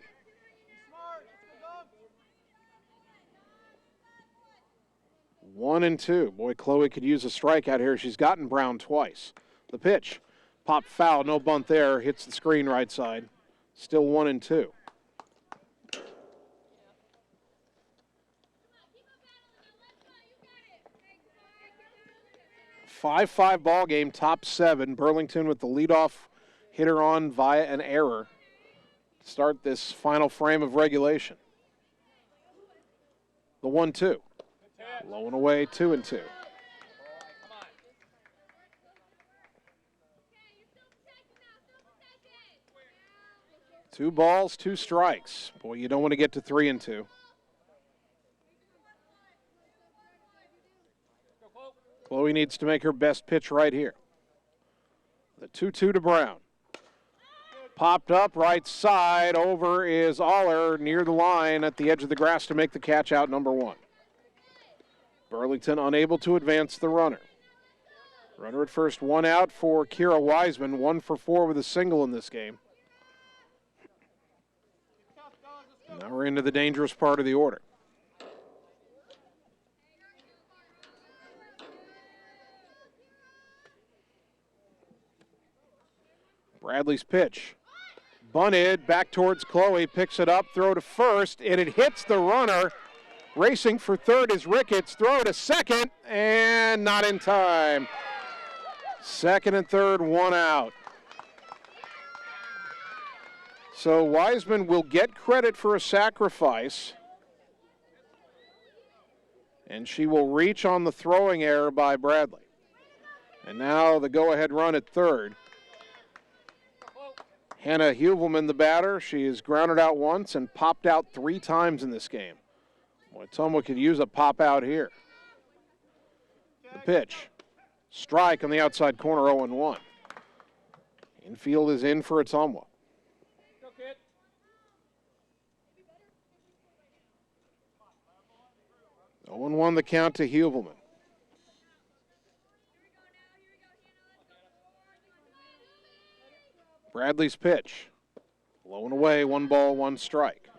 One and 2. Boy, Chloe could use a strikeout here. She's gotten Brown twice. The pitch. Pop foul, no bunt there. Hits the screen right side. Still 1 and 2. 5-5 ball game, top 7. Burlington with the leadoff hitter on via an error to start this final frame of regulation. The 1-2. Low and away, 2 and 2. Two balls, 2 strikes. Boy, you don't want to get to 3 and 2. Chloe needs to make her best pitch right here. The 2-2 to Brown. Popped up right side. Over is Aller near the line at the edge of the grass to make the catch out, number 1. Burlington unable to advance the runner. Runner at first, 1 out for Kira Wiseman, 1 for 4 with a single in this game. Now we're into the dangerous part of the order. Bradley's pitch. Bunted back towards Chloe, picks it up, throw to first, and it hits the runner. Racing for third is Ricketts, throw to second, and not in time. Second and third, 1 out. So Wiseman will get credit for a sacrifice, and she will reach on the throwing error by Bradley. And now the go-ahead run at third. Hannah Huvelman, the batter. She is grounded out once and popped out 3 times in this game. Ottumwa could use a pop out here. The pitch. Strike on the outside corner, 0-1. Infield is in for Ottumwa. Oh, 0-1 the count to Huvelman. Bradley's pitch. Low and away, 1 ball, 1 strike.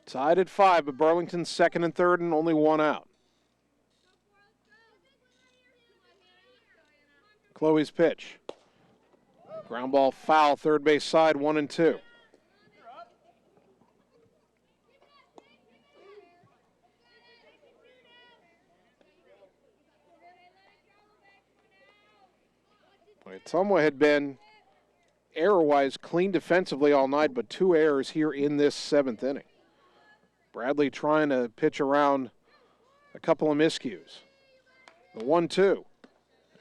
Tied at 5, but Burlington's second and third and only 1 out. Chloe's pitch. Ground ball foul, third base side, 1 and 2. Ottumwa had been error-wise clean defensively all night, but 2 errors here in this 7th inning. Bradley trying to pitch around a couple of miscues. The 1-2.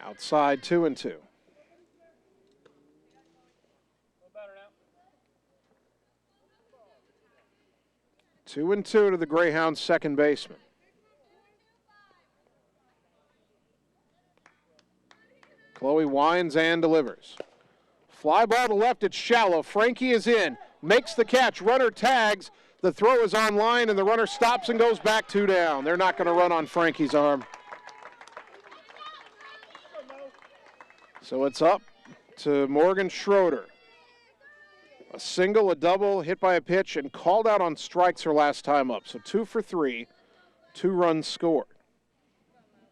Outside, 2 and 2. 2-2 to the Greyhounds' second baseman. Chloe winds and delivers. Fly ball to left, it's shallow. Frankie is in, makes the catch, runner tags. The throw is on line, and the runner stops and goes back 2 down. They're not going to run on Frankie's arm. So it's up to Morgan Schroeder. A single, a double, hit by a pitch, and called out on strikes her last time up. So 2 for 3, 2 runs scored.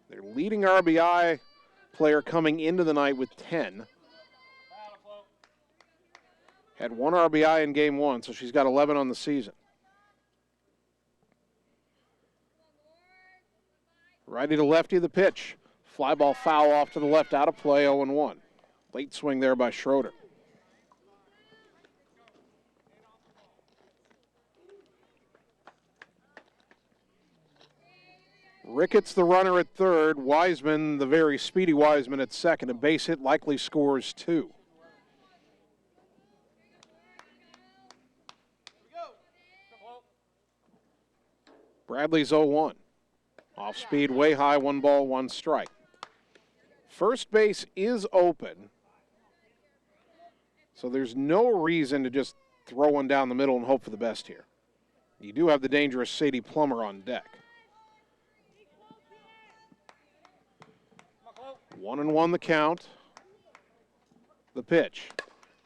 Their leading RBI player coming into the night with 10. Had 1 RBI in game 1, so she's got 11 on the season. Righty to lefty, the pitch. Fly ball foul off to the left, out of play, 0-1. Late swing there by Schroeder. Ricketts the runner at third. Wiseman, the very speedy Wiseman, at second. A base hit likely scores 2. Bradley's 0-1. Off speed, way high, 1 ball, 1 strike. First base is open, so there's no reason to just throw one down the middle and hope for the best here. You do have the dangerous Sadie Plummer on deck. 1-1 the count. The pitch.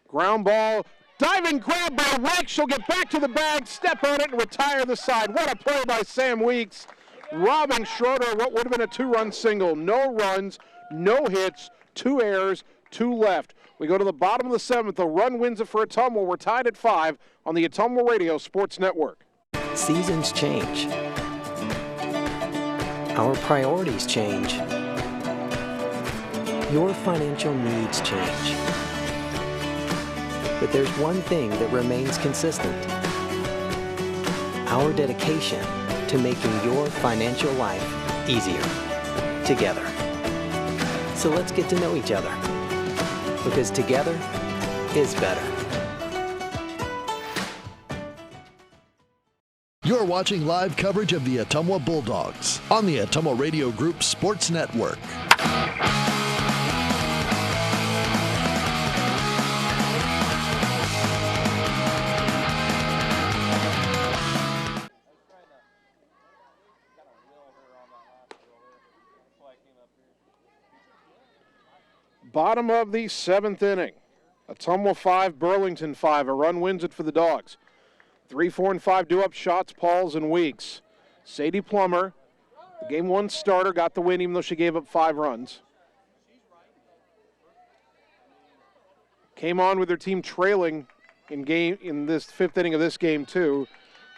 Ground ball. Diving grab by Wake. She'll get back to the bag, step on it, and retire the side. What a play by Sam Weeks. Robbing Schroeder what would have been a 2-run single. No runs, no hits, 2 errors, 2 left. We go to the bottom of the 7th. A run wins it for Ottumwa. We're tied at 5 on the Ottumwa Radio Sports Network. Seasons change. Our priorities change. Your financial needs change. But there's one thing that remains consistent. Our dedication to making your financial life easier together. So let's get to know each other, because together is better. You're watching live coverage of the Ottumwa Bulldogs on the Ottumwa Radio Group Sports Network. Bottom of the 7th inning. Ottumwa 5, Burlington 5. A run wins it for the Dogs. 3, 4, and 5 do up shots, Pauls, and Weeks. Sadie Plummer, the game 1 starter, got the win even though she gave up 5 runs. Came on with their team trailing in this 5th inning of this game too.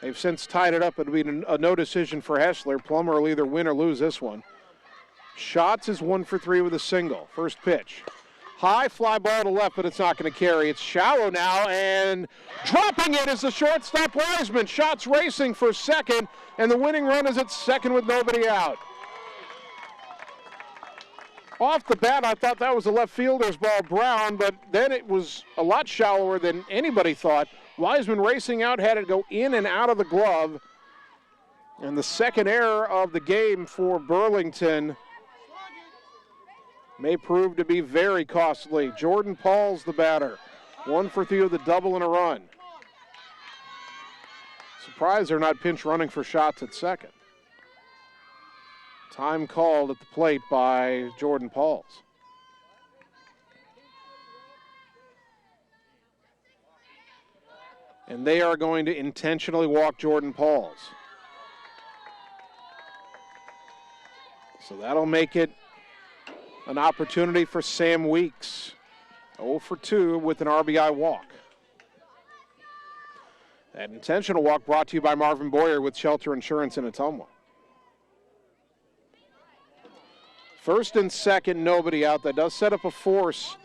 They've since tied it up. It'll be a no decision for Hessler. Plummer will either win or lose this one. Schatz is 1 for 3 with a single. First pitch. High fly ball to left, but it's not going to carry. It's shallow now, and dropping it is the shortstop Wiseman. Schatz racing for second, and the winning run is at second with nobody out. Off the bat, I thought that was a left fielder's ball, Brown, but then it was a lot shallower than anybody thought. Wiseman racing out, had it go in and out of the glove. And the second error of the game for Burlington may prove to be very costly. Jordan Pauls the batter. 1 for 3 with a double and a run. Surprised they're not pinch running for shots at second. Time called at the plate by Jordan Pauls. And they are going to intentionally walk Jordan Pauls. So that'll make it an opportunity for Sam Weeks. 0 for 2 with an RBI walk. That intentional walk brought to you by Marvin Boyer with Shelter Insurance in Ottumwa. First and second, nobody out. That does set up a force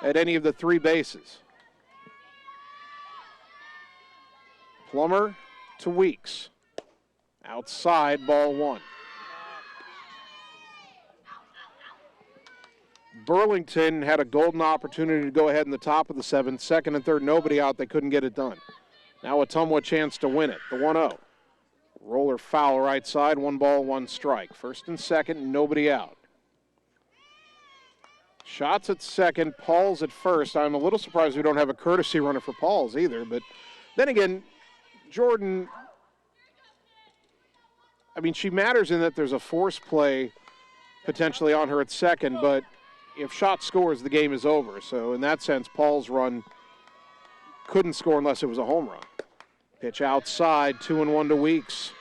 at any of the 3 bases. Plummer to Weeks. Outside, ball 1. Burlington had a golden opportunity to go ahead in the top of the 7th. Second and third, nobody out. They couldn't get it done. Now Ottumwa a chance to win it. The 1-0. Roller foul right side, 1 ball, 1 strike. First and second, nobody out. Shots at second, Pauls at first. I'm a little surprised we don't have a courtesy runner for Pauls either, but then again, Jordan, I mean, she matters in that there's a force play potentially on her at second, but if Schott scores, the game is over. So in that sense, Paul's run couldn't score unless it was a home run. Pitch outside, 2-1 to Weeks.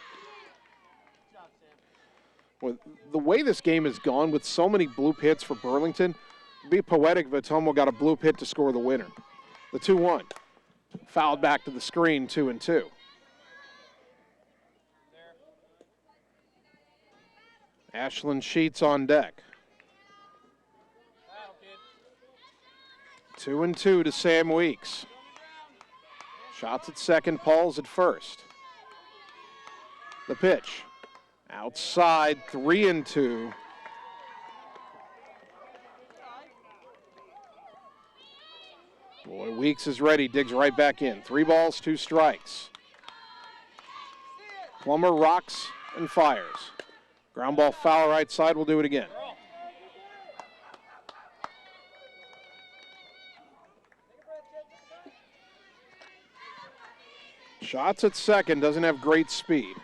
Well, the way this game has gone with so many bloop hits for Burlington, it'd be poetic if Ottumwa got a bloop hit to score the winner. The 2-1. Fouled back to the screen, 2-2. Ashlyn Sheets on deck. 2-2 to Sam Weeks. Shots at second, Pauls at first. The pitch. Outside, 3-2. Boy, Weeks is ready, digs right back in. 3 balls, 2 strikes. Plummer rocks and fires. Ground ball foul right side, will do it again. Shots at second, doesn't have great speed.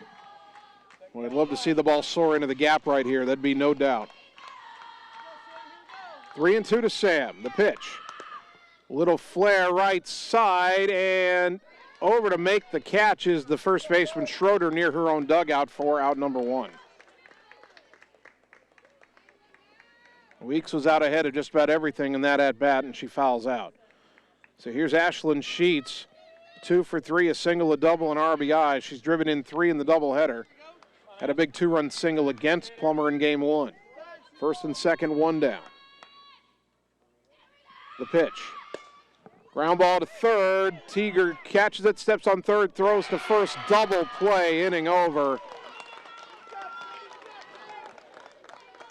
Well, I'd love to see the ball soar into the gap right here, that'd be no doubt. 3-2 to Sam, the pitch. Little flare right side, and over to make the catch is the first baseman Schroeder near her own dugout for out number 1. Weeks was out ahead of just about everything in that at-bat, and she fouls out. So here's Ashlyn Sheets, 2 for 3, a single, a double, and RBI. She's driven in 3 in the doubleheader. Had a big 2-run single against Plummer in game 1. First and second, 1 down. The pitch. Ground ball to third. Teager catches it, steps on third, throws to first. Double play, inning over.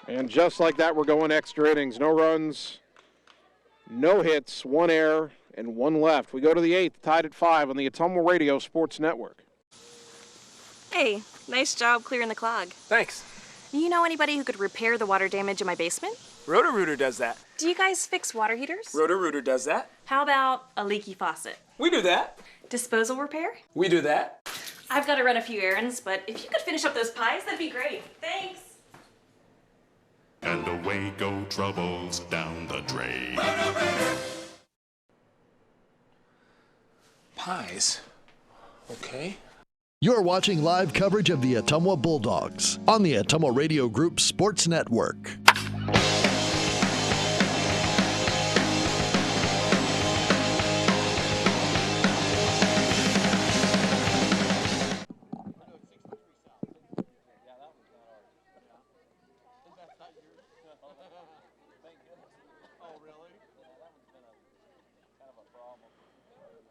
And just like that, we're going extra innings. No runs, no hits, 1 error, and 1 left. We go to the 8th, tied at 5 on the Ottumwa Radio Sports Network. Hey, nice job clearing the clog. Thanks. You know anybody who could repair the water damage in my basement? Roto-Rooter does that. Do you guys fix water heaters? Roto-Rooter does that. How about a leaky faucet? We do that. Disposal repair? We do that. I've got to run a few errands, but if you could finish up those pies, that'd be great. Thanks. And away go troubles down the drain. Pies. Okay. You're watching live coverage of the Ottumwa Bulldogs on the Ottumwa Radio Group Sports Network.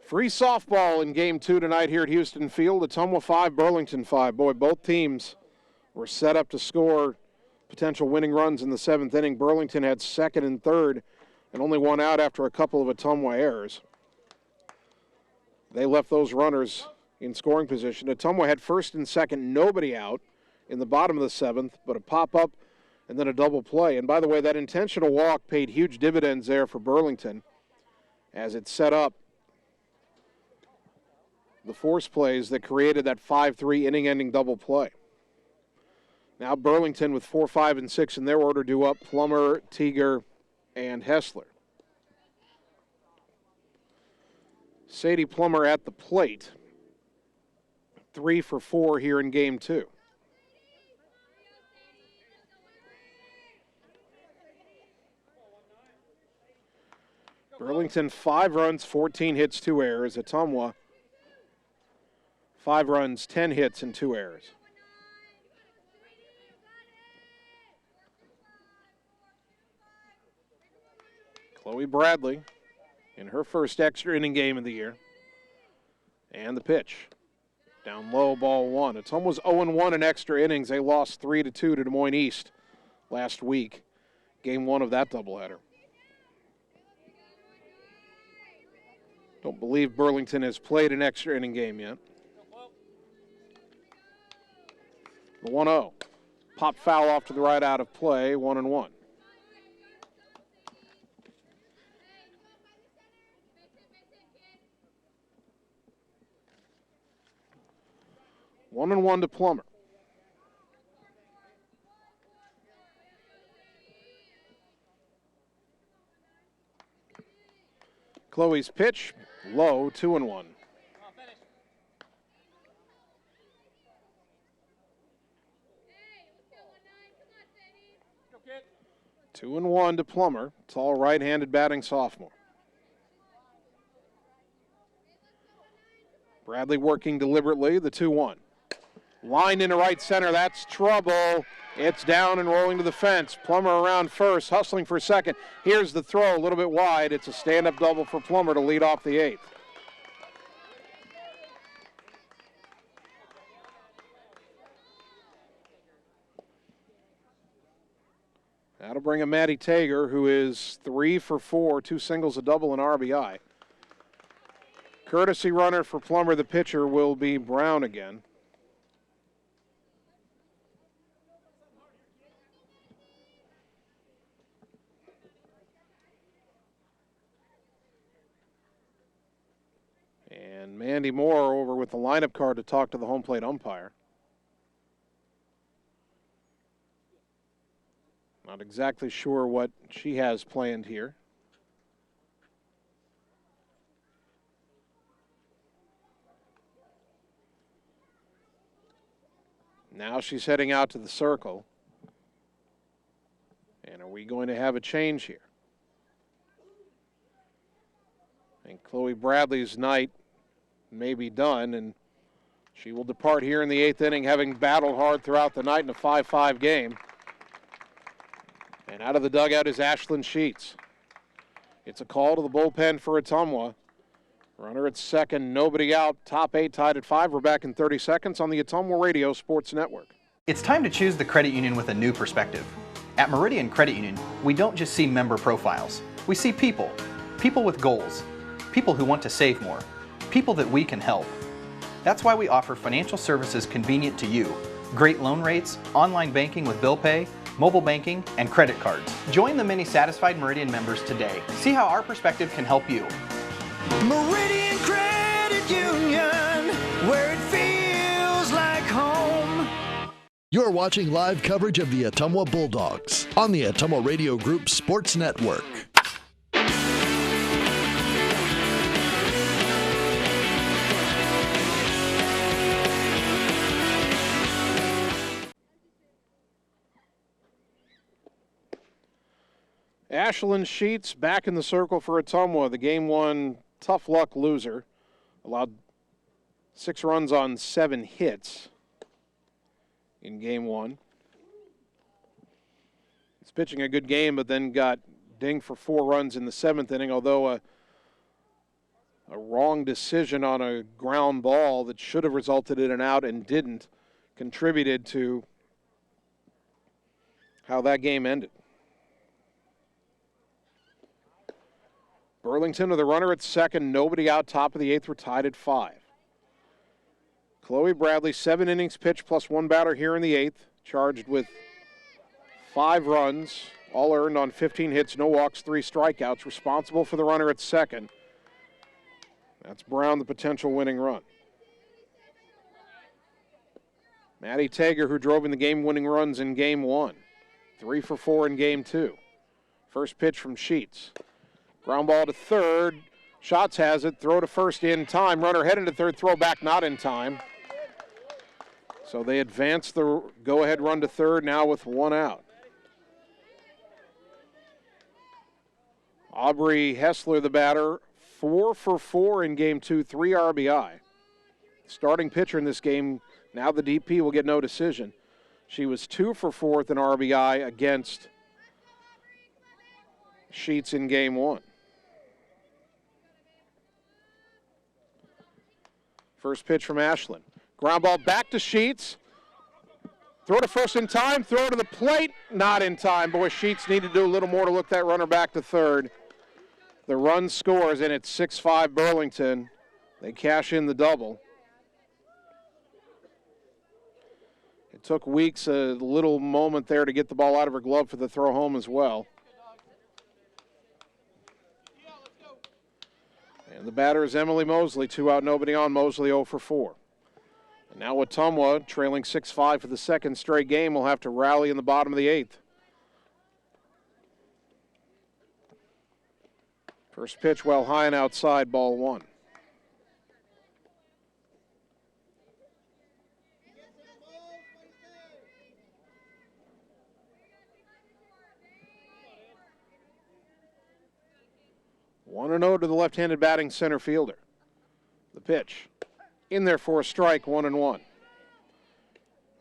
Free softball in game 2 tonight here at Houston Field. Ottumwa 5, Burlington 5. Boy, both teams were set up to score potential winning runs in the 7th inning. Burlington had second and third and only 1 out after a couple of Ottumwa errors. They left those runners in scoring position. Ottumwa had first and second, nobody out in the bottom of the 7th, but a pop-up and then a double play. And by the way, that intentional walk paid huge dividends there for Burlington as it set up the force plays that created that 5-3 inning-ending double play. Now Burlington with 4, 5, and 6 in their order due up Plummer, Teager, and Hessler. Sadie Plummer at the plate. 3 for 4 here in game 2. Burlington 5 runs, 14 hits, 2 errors. Ottumwa 5 runs, 10 hits, and 2 errors. Chloe Bradley in her first extra inning game of the year. And the pitch. Down low, ball 1. Ottumwa was 0-1 in extra innings. They lost 3-2 to Des Moines East last week. Game 1 of that doubleheader. Don't believe Burlington has played an extra inning game yet. The 1-0. Pop foul off to the right out of play, 1-1. One and one to Plummer. Chloe's pitch, low, 2-1. 2-1 to Plummer, tall right-handed batting sophomore. Bradley working deliberately, the 2-1. Line into right center, that's trouble. It's down and rolling to the fence. Plummer around first, hustling for second. Here's the throw, a little bit wide. It's a stand-up double for Plummer to lead off the 8th. That'll bring a Maddie Tager, who is 3 for 4, 2 singles, a double, and RBI. Courtesy runner for Plummer, the pitcher, will be Brown again. And Mandy Moore over with the lineup card to talk to the home plate umpire. Not exactly sure what she has planned here. Now she's heading out to the circle. And are we going to have a change here? And Chloe Bradley's night may be done, and she will depart here in the 8th inning, having battled hard throughout the night in a 5-5 game. And out of the dugout is Ashlyn Sheets. It's a call to the bullpen for Ottumwa. Runner at second, nobody out. Top 8 tied at 5. We're back in 30 seconds on the Ottumwa Radio Sports Network. It's time to choose the credit union with a new perspective. At Meridian Credit Union, we don't just see member profiles. We see people. People with goals. People who want to save more. People that we can help. That's why we offer financial services convenient to you. Great loan rates, online banking with bill pay, mobile banking, and credit cards. Join the many satisfied Meridian members today. See how our perspective can help you. Meridian Credit Union, where it feels like home. You're watching live coverage of the Ottumwa Bulldogs on the Ottumwa Radio Group Sports Network. Ashlyn Sheets back in the circle for Ottumwa, the Game 1 tough luck loser. Allowed 6 runs on 7 hits in Game 1. He's pitching a good game, but then got dinged for 4 runs in the 7th inning, although a wrong decision on a ground ball that should have resulted in an out and didn't contributed to how that game ended. Burlington with a runner at second, nobody out, top of the 8th, we're tied at 5. Chloe Bradley, 7 innings pitched plus 1 batter here in the 8th, charged with 5 runs, all earned on 15 hits, no walks, 3 strikeouts, responsible for the runner at second. That's Brown, the potential winning run. Maddie Tager, who drove in the game-winning runs in Game 1, 3 for 4 in Game 2. First pitch from Sheets. Ground ball to third. Shots has it. Throw to first in time. Runner heading to third. Throw back not in time. So they advance the go-ahead run to third now with 1 out. Aubrey Hessler, the batter, 4 for 4 in Game 2, 3 RBI. Starting pitcher in this game. Now the DP will get no decision. She was 2 for 4 with an RBI against Sheets in Game 1. First pitch from Ashlyn. Ground ball back to Sheets. Throw to first in time. Throw to the plate. Not in time. Boy, Sheets needed to do a little more to look that runner back to third. The run scores, and it's 6-5 Burlington. They cash in the double. It took Weeks a little moment there to get the ball out of her glove for the throw home as well. And the batter is Emily Mosley, 2 out, nobody on. Mosley 0 for 4. And now Ottumwa, trailing 6-5 for the second straight game, will have to rally in the bottom of the 8th. First pitch well high and outside, ball 1. One and 0 to the left-handed batting center fielder. The pitch in there for a strike, 1-1.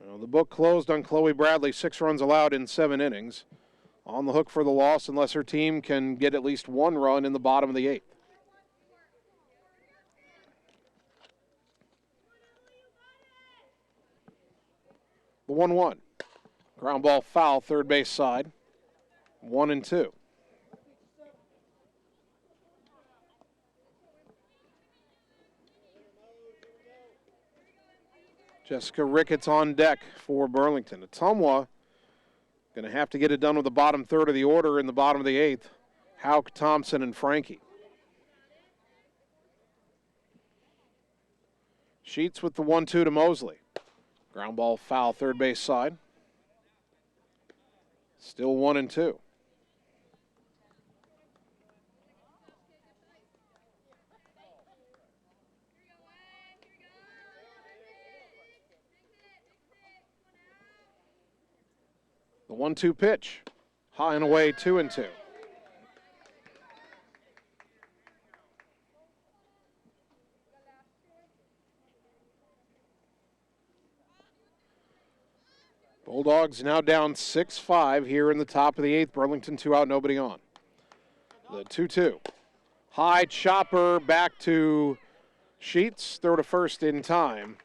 Now, the book closed on Chloe Bradley, 6 runs allowed in 7 innings. On the hook for the loss unless her team can get at least 1 run in the bottom of the 8th. The 1-1. Ground ball foul, third base side. 1-2. Jessica Ricketts on deck for Burlington. Ottumwa going to have to get it done with the bottom third of the order in the bottom of the 8th. Hauk, Thompson, and Frankie. Sheets with the 1-2 to Mosley. Ground ball foul, third base side. Still 1-2. The 1-2 pitch, high and away, 2-2. Bulldogs now down 6-5 here in the top of the 8th. Burlington 2 out, nobody on. The 2-2. High chopper back to Sheets, throw to first in time.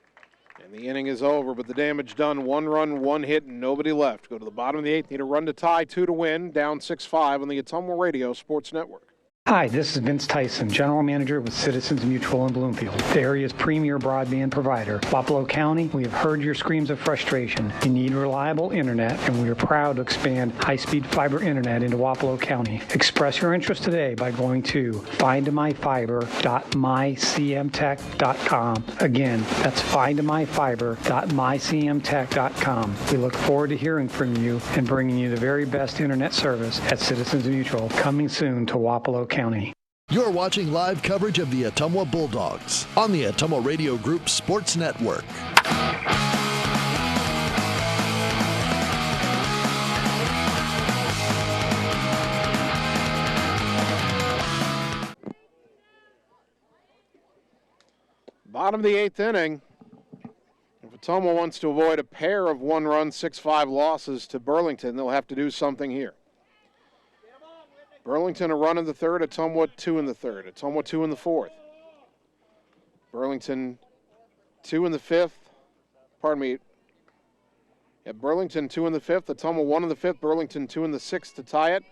And the inning is over, but the damage done. 1 run, 1 hit, and nobody left. Go to the bottom of the 8th. Need a run to tie, 2 to win. Down 6-5 on the Ottumwa Radio Sports Network. Hi, this is Vince Tyson, General Manager with Citizens Mutual in Bloomfield, the area's premier broadband provider. Wapello County, we have heard your screams of frustration. You need reliable internet, and we are proud to expand high-speed fiber internet into Wapello County. Express your interest today by going to findmyfiber.mycmtech.com. Again, that's findmyfiber.mycmtech.com. We look forward to hearing from you and bringing you the very best internet service at Citizens Mutual, coming soon to Wapello County. You're watching live coverage of the Ottumwa Bulldogs on the Ottumwa Radio Group Sports Network. Bottom of the 8th inning. If Ottumwa wants to avoid a pair of 1-run, 6-5 losses to Burlington, they'll have to do something here. Burlington a run in the 3rd, Ottumwa 2 in the 3rd, Ottumwa 2 in the 4th. Burlington 2 in the 5th. Pardon me. Yeah, Burlington 2 in the 5th, Ottumwa 1 in the 5th, Burlington 2 in the 6th to tie it,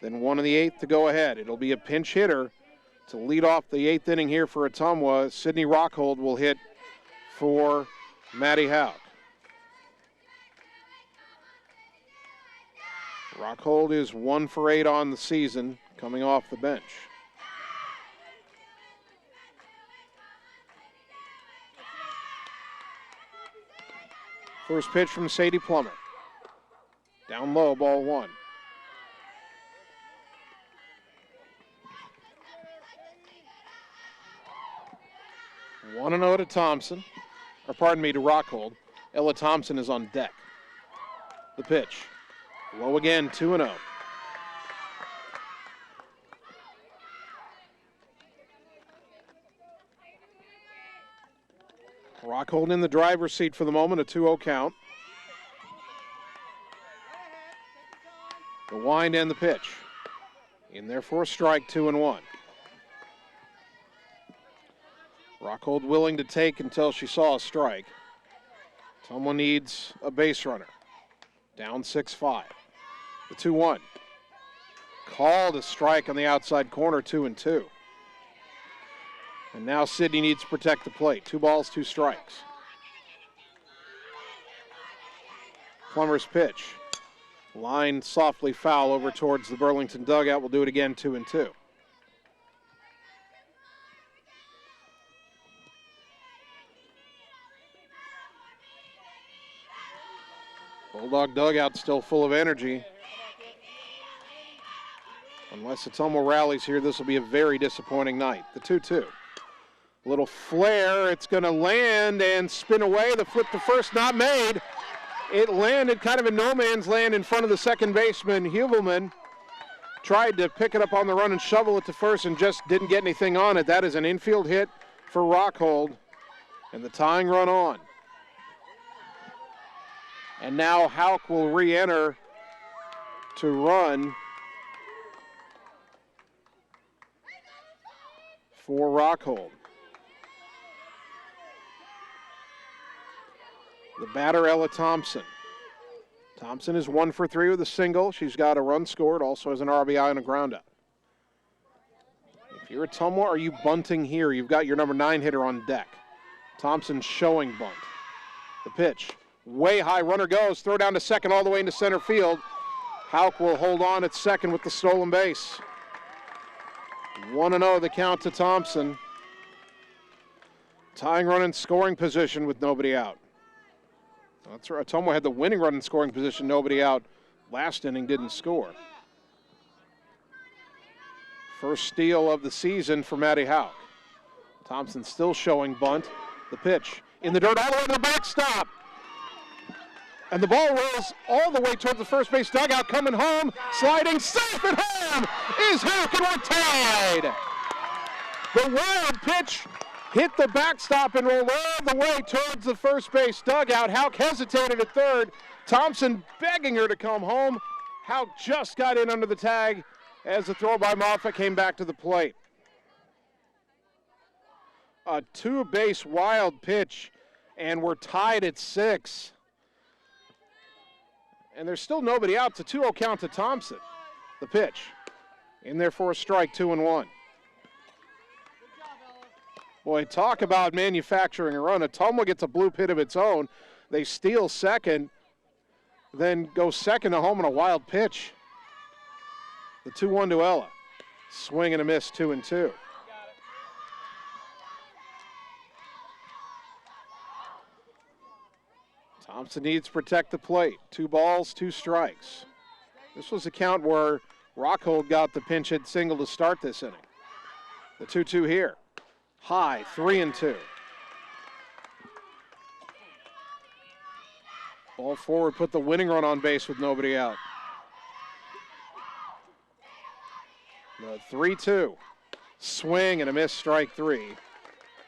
then 1 in the 8th to go ahead. It'll be a pinch hitter to lead off the 8th inning here for Ottumwa. Sydney Rockhold will hit for Maddie Hauk. Rockhold is 1 for 8 on the season, coming off the bench. First pitch from Sadie Plummer. Down low, ball 1. One and 0 to Thompson, or pardon me, to Rockhold. Ella Thompson is on deck. The pitch. Low again, 2-0. Rockhold in the driver's seat for the moment, a 2-0 count. The wind and the pitch. In there for a strike, 2-1. Rockhold willing to take until she saw a strike. Someone needs a base runner. Down 6-5. The 2-1. Called a strike on the outside corner, 2-2. And now Sydney needs to protect the plate. 2 balls, 2 strikes. Plummer's pitch. Line softly foul over towards the Burlington dugout. We'll do it again, 2-2. Bulldog dugout still full of energy. Unless Ottumwa rallies here, this will be a very disappointing night. The 2-2. A little flare, it's going to land and spin away. The flip to first, not made. It landed kind of in no man's land in front of the second baseman, Huvelman. Tried to pick it up on the run and shovel it to first and just didn't get anything on it. That is an infield hit for Rockhold. And the tying run on. And now Hauk will re-enter to run for Rockhold. The batter, Ella Thompson. Thompson is 1 for 3 with a single. She's got a run scored, also has an RBI and a groundout. If you're Ottumwa, are you bunting here? You've got your number 9 hitter on deck. Thompson showing bunt. The pitch. Way high, runner goes, throw down to second all the way into center field. Hauk will hold on at second with the stolen base. 1-0 the count to Thompson. Tying run in scoring position with nobody out. That's right, Ottumwa had the winning run in scoring position, nobody out. Last inning didn't score. First steal of the season for Maddie Hauk. Thompson still showing bunt. The pitch in the dirt all the way to the backstop. And the ball rolls all the way towards the first base dugout, coming home, sliding safe at home is Hauk, and we're tied. The wild pitch hit the backstop and rolled all the way towards the first base dugout. Hauk hesitated at third. Thompson begging her to come home. Hauk just got in under the tag as the throw by Moffett came back to the plate. A two-base wild pitch, and we're tied at 6. And there's still nobody out. It's a 2-0 count to Thompson. The pitch. In there for a strike, 2-1. Boy, talk about manufacturing a run. Ottumwa gets a blue pit of its own. They steal second, then go second to home on a wild pitch. The 2-1 to Ella. Swing and a miss, 2-2. Thompson needs to protect the plate. 2 balls, 2 strikes. This was a count where Rockhold got the pinch hit single to start this inning. The 2-2 here. High, 3-2. Ball forward, put the winning run on base with nobody out. The 3-2. Swing and a miss, strike 3.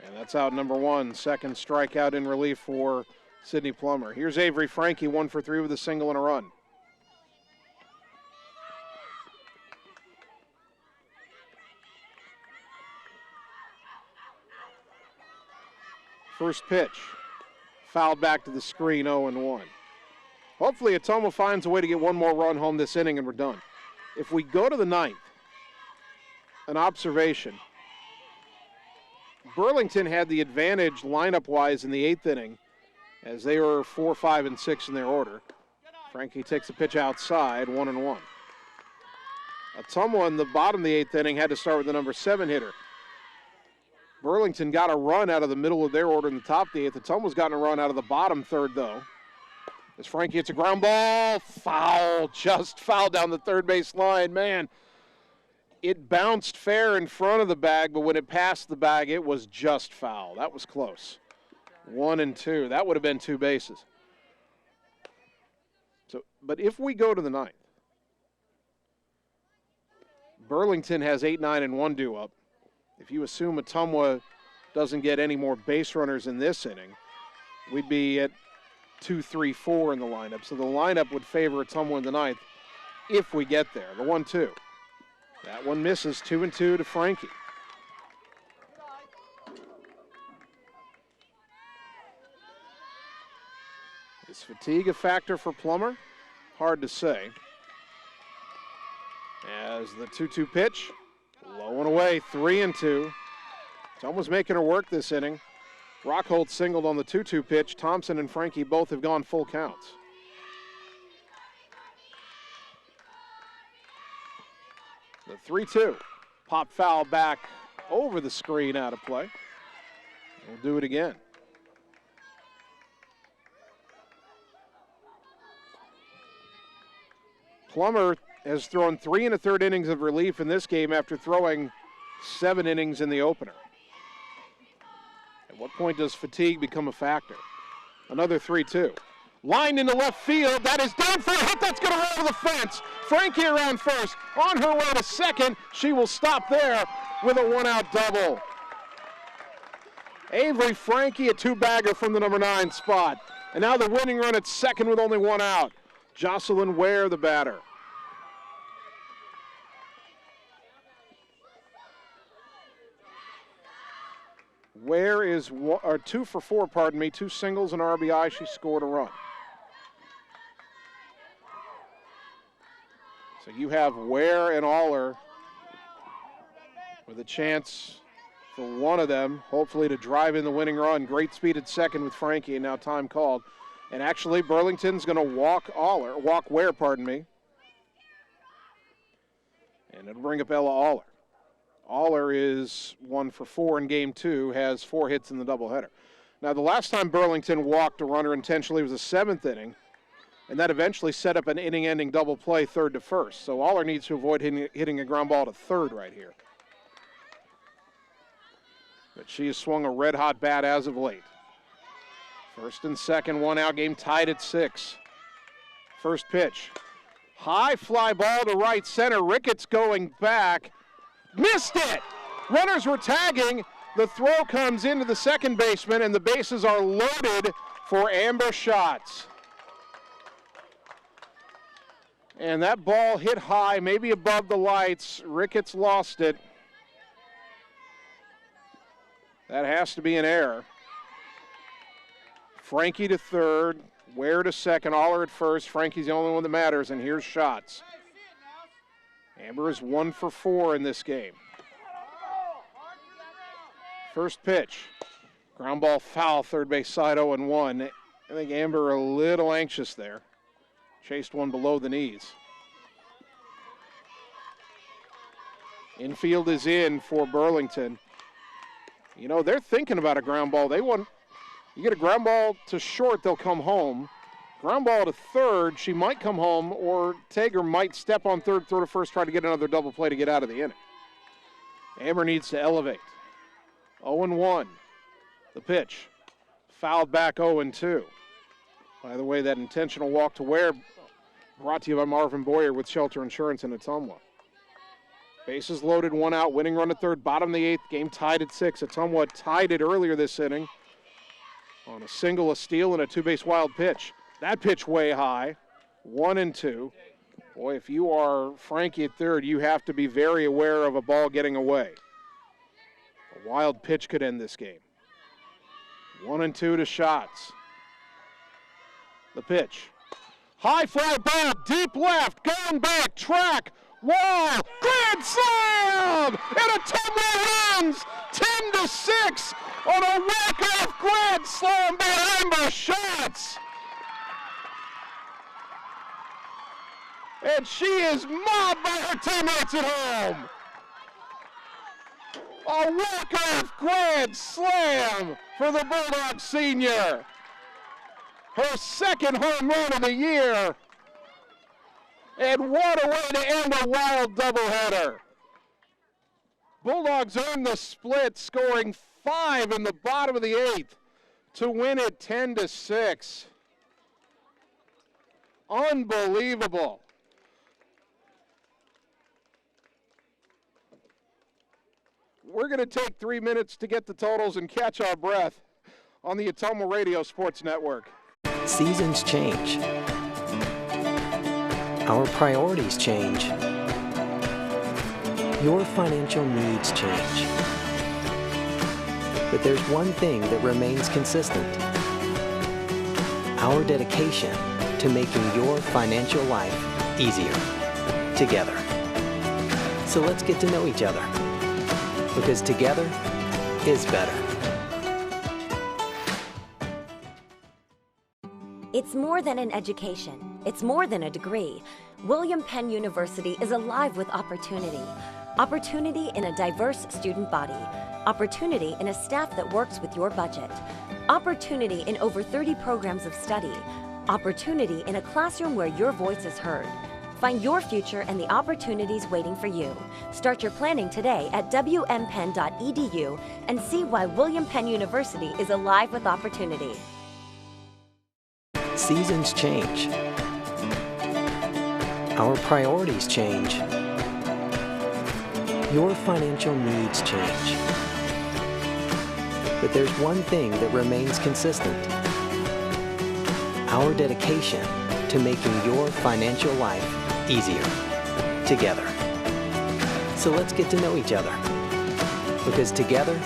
And that's out number 1. Second strikeout in relief for Sydney Plummer. Here's Avery Frankie, 1 for 3 with a single and a run. First pitch, fouled back to the screen, 0-1. Hopefully Ottumwa finds a way to get one more run home this inning and we're done. If we go to the 9th, an observation. Burlington had the advantage lineup-wise in the 8th inning as they were 4, 5, and 6 in their order. Frankie takes a pitch outside, 1-1. Ottumwa in the bottom of the 8th inning had to start with the number 7 hitter. Burlington got a run out of the middle of their order in the top of the 8th. Ottumwa's gotten a run out of the bottom third, though. As Frankie hits a ground ball, foul, just foul down the third base line. Man, it bounced fair in front of the bag, but when it passed the bag, it was just foul. That was close. 1-2. That would have been 2 bases. So, but if we go to the 9th, Burlington has 8, 9, and 1 due up. If you assume Ottumwa doesn't get any more base runners in this inning, we'd be at 2, 3, 4 in the lineup. So the lineup would favor Ottumwa in the 9th if we get there. The 1-2. That one misses, 2-2 to Frankie. Is fatigue a factor for Plummer? Hard to say. As the 2-2 pitch, low and away, 3-2. Ottumwa's making her work this inning. Rockhold singled on the 2-2 pitch. Thompson and Frankie both have gone full counts. The 3-2. Pop foul back over the screen, out of play. We'll do it again. Plummer has thrown 3 1/3 innings of relief in this game after throwing 7 innings in the opener. At what point does fatigue become a factor? Another 3-2. Line into left field. That is down for a hit. That's going to roll to the fence. Frankie around first. On her way to second. She will stop there with a one-out double. Avery Frankie, a two-bagger from the number 9 spot. And now the winning run at second with only one out. Jocelyn Ware, the batter. Ware is 2 for 4, 2 singles and RBI. She scored a run. So you have Ware and Aller with a chance for one of them, hopefully to drive in the winning run. Great speed at second with Frankie, and now time called. And actually, Burlington's going to walk Ware, And it'll bring up Ella Aller. Aller is 1 for 4 in game 2, has 4 hits in the doubleheader. Now, the last time Burlington walked a runner intentionally was the 7th inning, and that eventually set up an inning-ending double play, 3rd to 1st. So Aller needs to avoid hitting a ground ball to 3rd right here. But she has swung a red-hot bat as of late. 1st and 2nd, 1 out, game tied at 6. First pitch. High fly ball to right center. Ricketts going back. Missed it! Runners were tagging. The throw comes into the second baseman, and the bases are loaded for Amber Schatz. And that ball hit high, maybe above the lights. Ricketts lost it. That has to be an error. Frankie to 3rd, Ware to 2nd, Aller at 1st. Frankie's the only one that matters, and here's Schatz. Amber is 1 for 4 in this game. First pitch. Ground ball foul, third base side 0-1. I think Amber a little anxious there. Chased one below the knees. Infield is in for Burlington. You know, they're thinking about a ground ball. You get a ground ball to short, they'll come home. Ground ball to 3rd, she might come home, or Tager might step on 3rd, throw to 1st, try to get another double play to get out of the inning. Amber needs to elevate. 0-1. The pitch. Fouled back 0-2. By the way, that intentional walk to Ware brought to you by Marvin Boyer with Shelter Insurance in Ottumwa. Bases loaded, 1 out, winning run at 3rd, bottom of the 8th, game tied at 6. Ottumwa tied it earlier this inning on a single, a steal, and a 2-base wild pitch. That pitch way high, 1-2. Boy, if you are Frankie at 3rd, you have to be very aware of a ball getting away. A wild pitch could end this game. 1-2 to Schatz. The pitch. High fly ball, deep left, going back, track, wall, grand slam! And Ottumwa wins 10-6 on a walk-off grand slam by Amber Schatz. And she is mobbed by her teammates at home. A walk-off grand slam for the Bulldog senior. Her 2nd home run of the year. And what a way to end a wild doubleheader. Bulldogs earned the split, scoring 5 in the bottom of the 8th to win it 10-6. Unbelievable. We're going to take 3 minutes to get the totals and catch our breath on the Ottumwa Radio Sports Network. Seasons change. Our priorities change. Your financial needs change. But there's one thing that remains consistent. Our dedication to making your financial life easier together. So let's get to know each other, because together is better. It's more than an education. It's more than a degree. William Penn University is alive with opportunity. Opportunity in a diverse student body. Opportunity in a staff that works with your budget. Opportunity in over 30 programs of study. Opportunity in a classroom where your voice is heard. Find your future and the opportunities waiting for you. Start your planning today at wmpenn.edu and see why William Penn University is alive with opportunity. Seasons change. Our priorities change. Your financial needs change. But there's one thing that remains consistent: our dedication to making your financial life easier together. So let's get to know each other, because together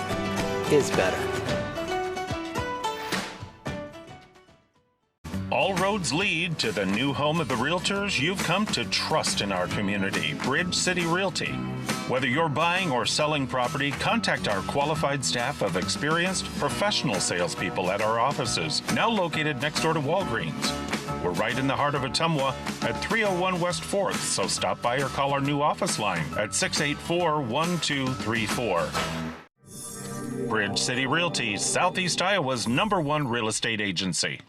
is better. All roads lead to the new home of the realtors you've come to trust in our community, Bridge City Realty. Whether you're buying or selling property, contact our qualified staff of experienced professional salespeople at our offices, now located next door to Walgreens. We're right in the heart of Ottumwa at 301 West 4th, so stop by or call our new office line at 684-1234. Bridge City Realty, Southeast Iowa's #1 real estate agency.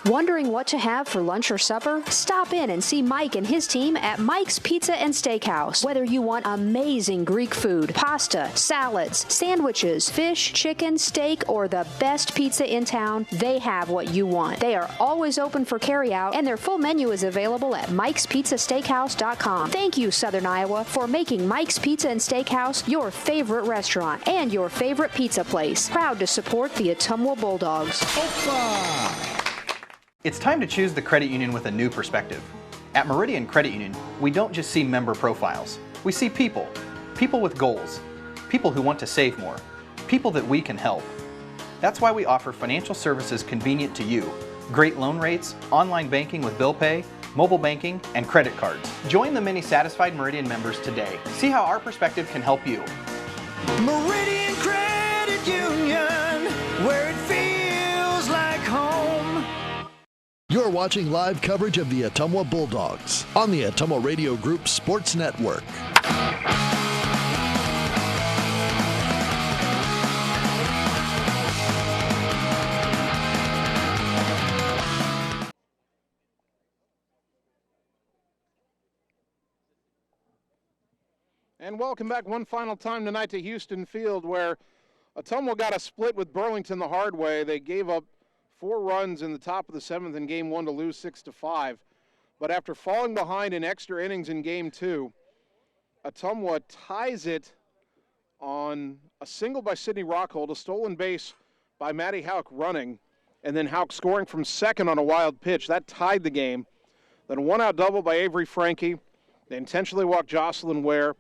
Wondering what to have for lunch or supper? Stop in and see Mike and his team at Mike's Pizza and Steakhouse. Whether you want amazing Greek food, pasta, salads, sandwiches, fish, chicken, steak, or the best pizza in town, they have what you want. They are always open for carryout, and their full menu is available at mikespizzasteakhouse.com. Thank you, Southern Iowa, for making Mike's Pizza and Steakhouse your favorite restaurant and your favorite pizza place. Proud to support the Ottumwa Bulldogs. It's time to choose the credit union with a new perspective. At Meridian Credit Union, we don't just see member profiles. We see people. People with goals. People who want to save more. People that we can help. That's why we offer financial services convenient to you. Great loan rates, online banking with bill pay, mobile banking, and credit cards. Join the many satisfied Meridian members today. See how our perspective can help you. Meridian Credit Union, where it feels like home. You're watching live coverage of the Ottumwa Bulldogs on the Ottumwa Radio Group Sports Network. And welcome back one final time tonight to Houston Field, where Ottumwa got a split with Burlington the hard way. They gave up 4 runs in the top of the 7th in Game 1 to lose 6-5. But after falling behind in extra innings in Game 2, Ottumwa ties it on a single by Sidney Rockhold, a stolen base by Matty Houck running, and then Houck scoring from second on a wild pitch. That tied the game. Then a one-out double by Avery Franke. They intentionally walked Jocelyn Ware.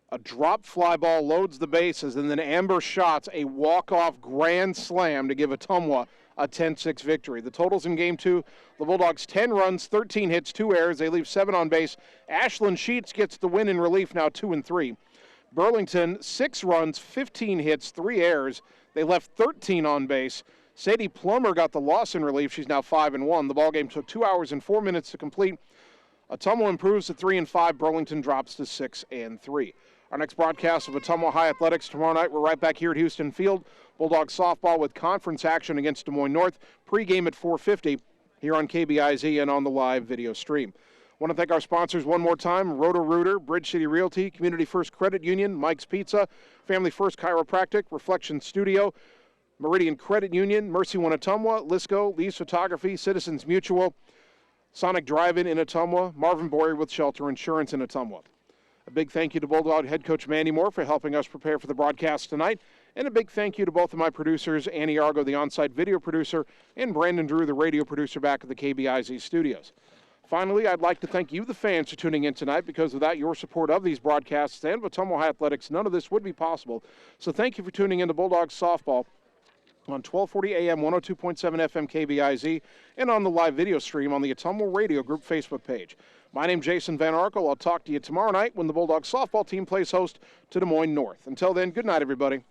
A drop fly ball loads the bases, and then Amber shots a walk-off grand slam to give Ottumwa a 10-6 victory. The totals in Game 2, the Bulldogs 10 runs, 13 hits, 2 errors. They leave 7 on base. Ashlyn Sheets gets the win in relief, now 2-3. Burlington, 6 runs, 15 hits, 3 errors. They left 13 on base. Sadie Plummer got the loss in relief. She's now 5-1. The ballgame took 2 hours and 4 minutes to complete. Ottumwa improves to 3-5. Burlington drops to 6-3. Our next broadcast of Ottumwa High Athletics tomorrow night. We're right back here at Houston Field. Bulldogs softball with conference action against Des Moines North. Pre-game at 4:50 here on KBIZ and on the live video stream. I want to thank our sponsors one more time: Roto-Rooter, Bridge City Realty, Community First Credit Union, Mike's Pizza, Family First Chiropractic, Reflection Studio, Meridian Credit Union, Mercy One Ottumwa, Lisco, Lee's Photography, Citizens Mutual, Sonic Drive-In in Ottumwa, Marvin Boyer with Shelter Insurance in Ottumwa. A big thank you to Bulldog head coach Mandy Moore for helping us prepare for the broadcast tonight. And a big thank you to both of my producers, Annie Argo, the on-site video producer, and Brandon Drew, the radio producer back at the KBIZ studios. Finally, I'd like to thank you, the fans, for tuning in tonight, because without your support of these broadcasts and of Ottumwa High Athletics, none of this would be possible. So thank you for tuning in to Bulldogs softball on 1240 AM, 102.7 FM KBIZ, and on the live video stream on the Ottumwa Radio Group Facebook page. My name's Jason Van Arkel. I'll talk to you tomorrow night when the Bulldogs softball team plays host to Des Moines North. Until then, good night, everybody.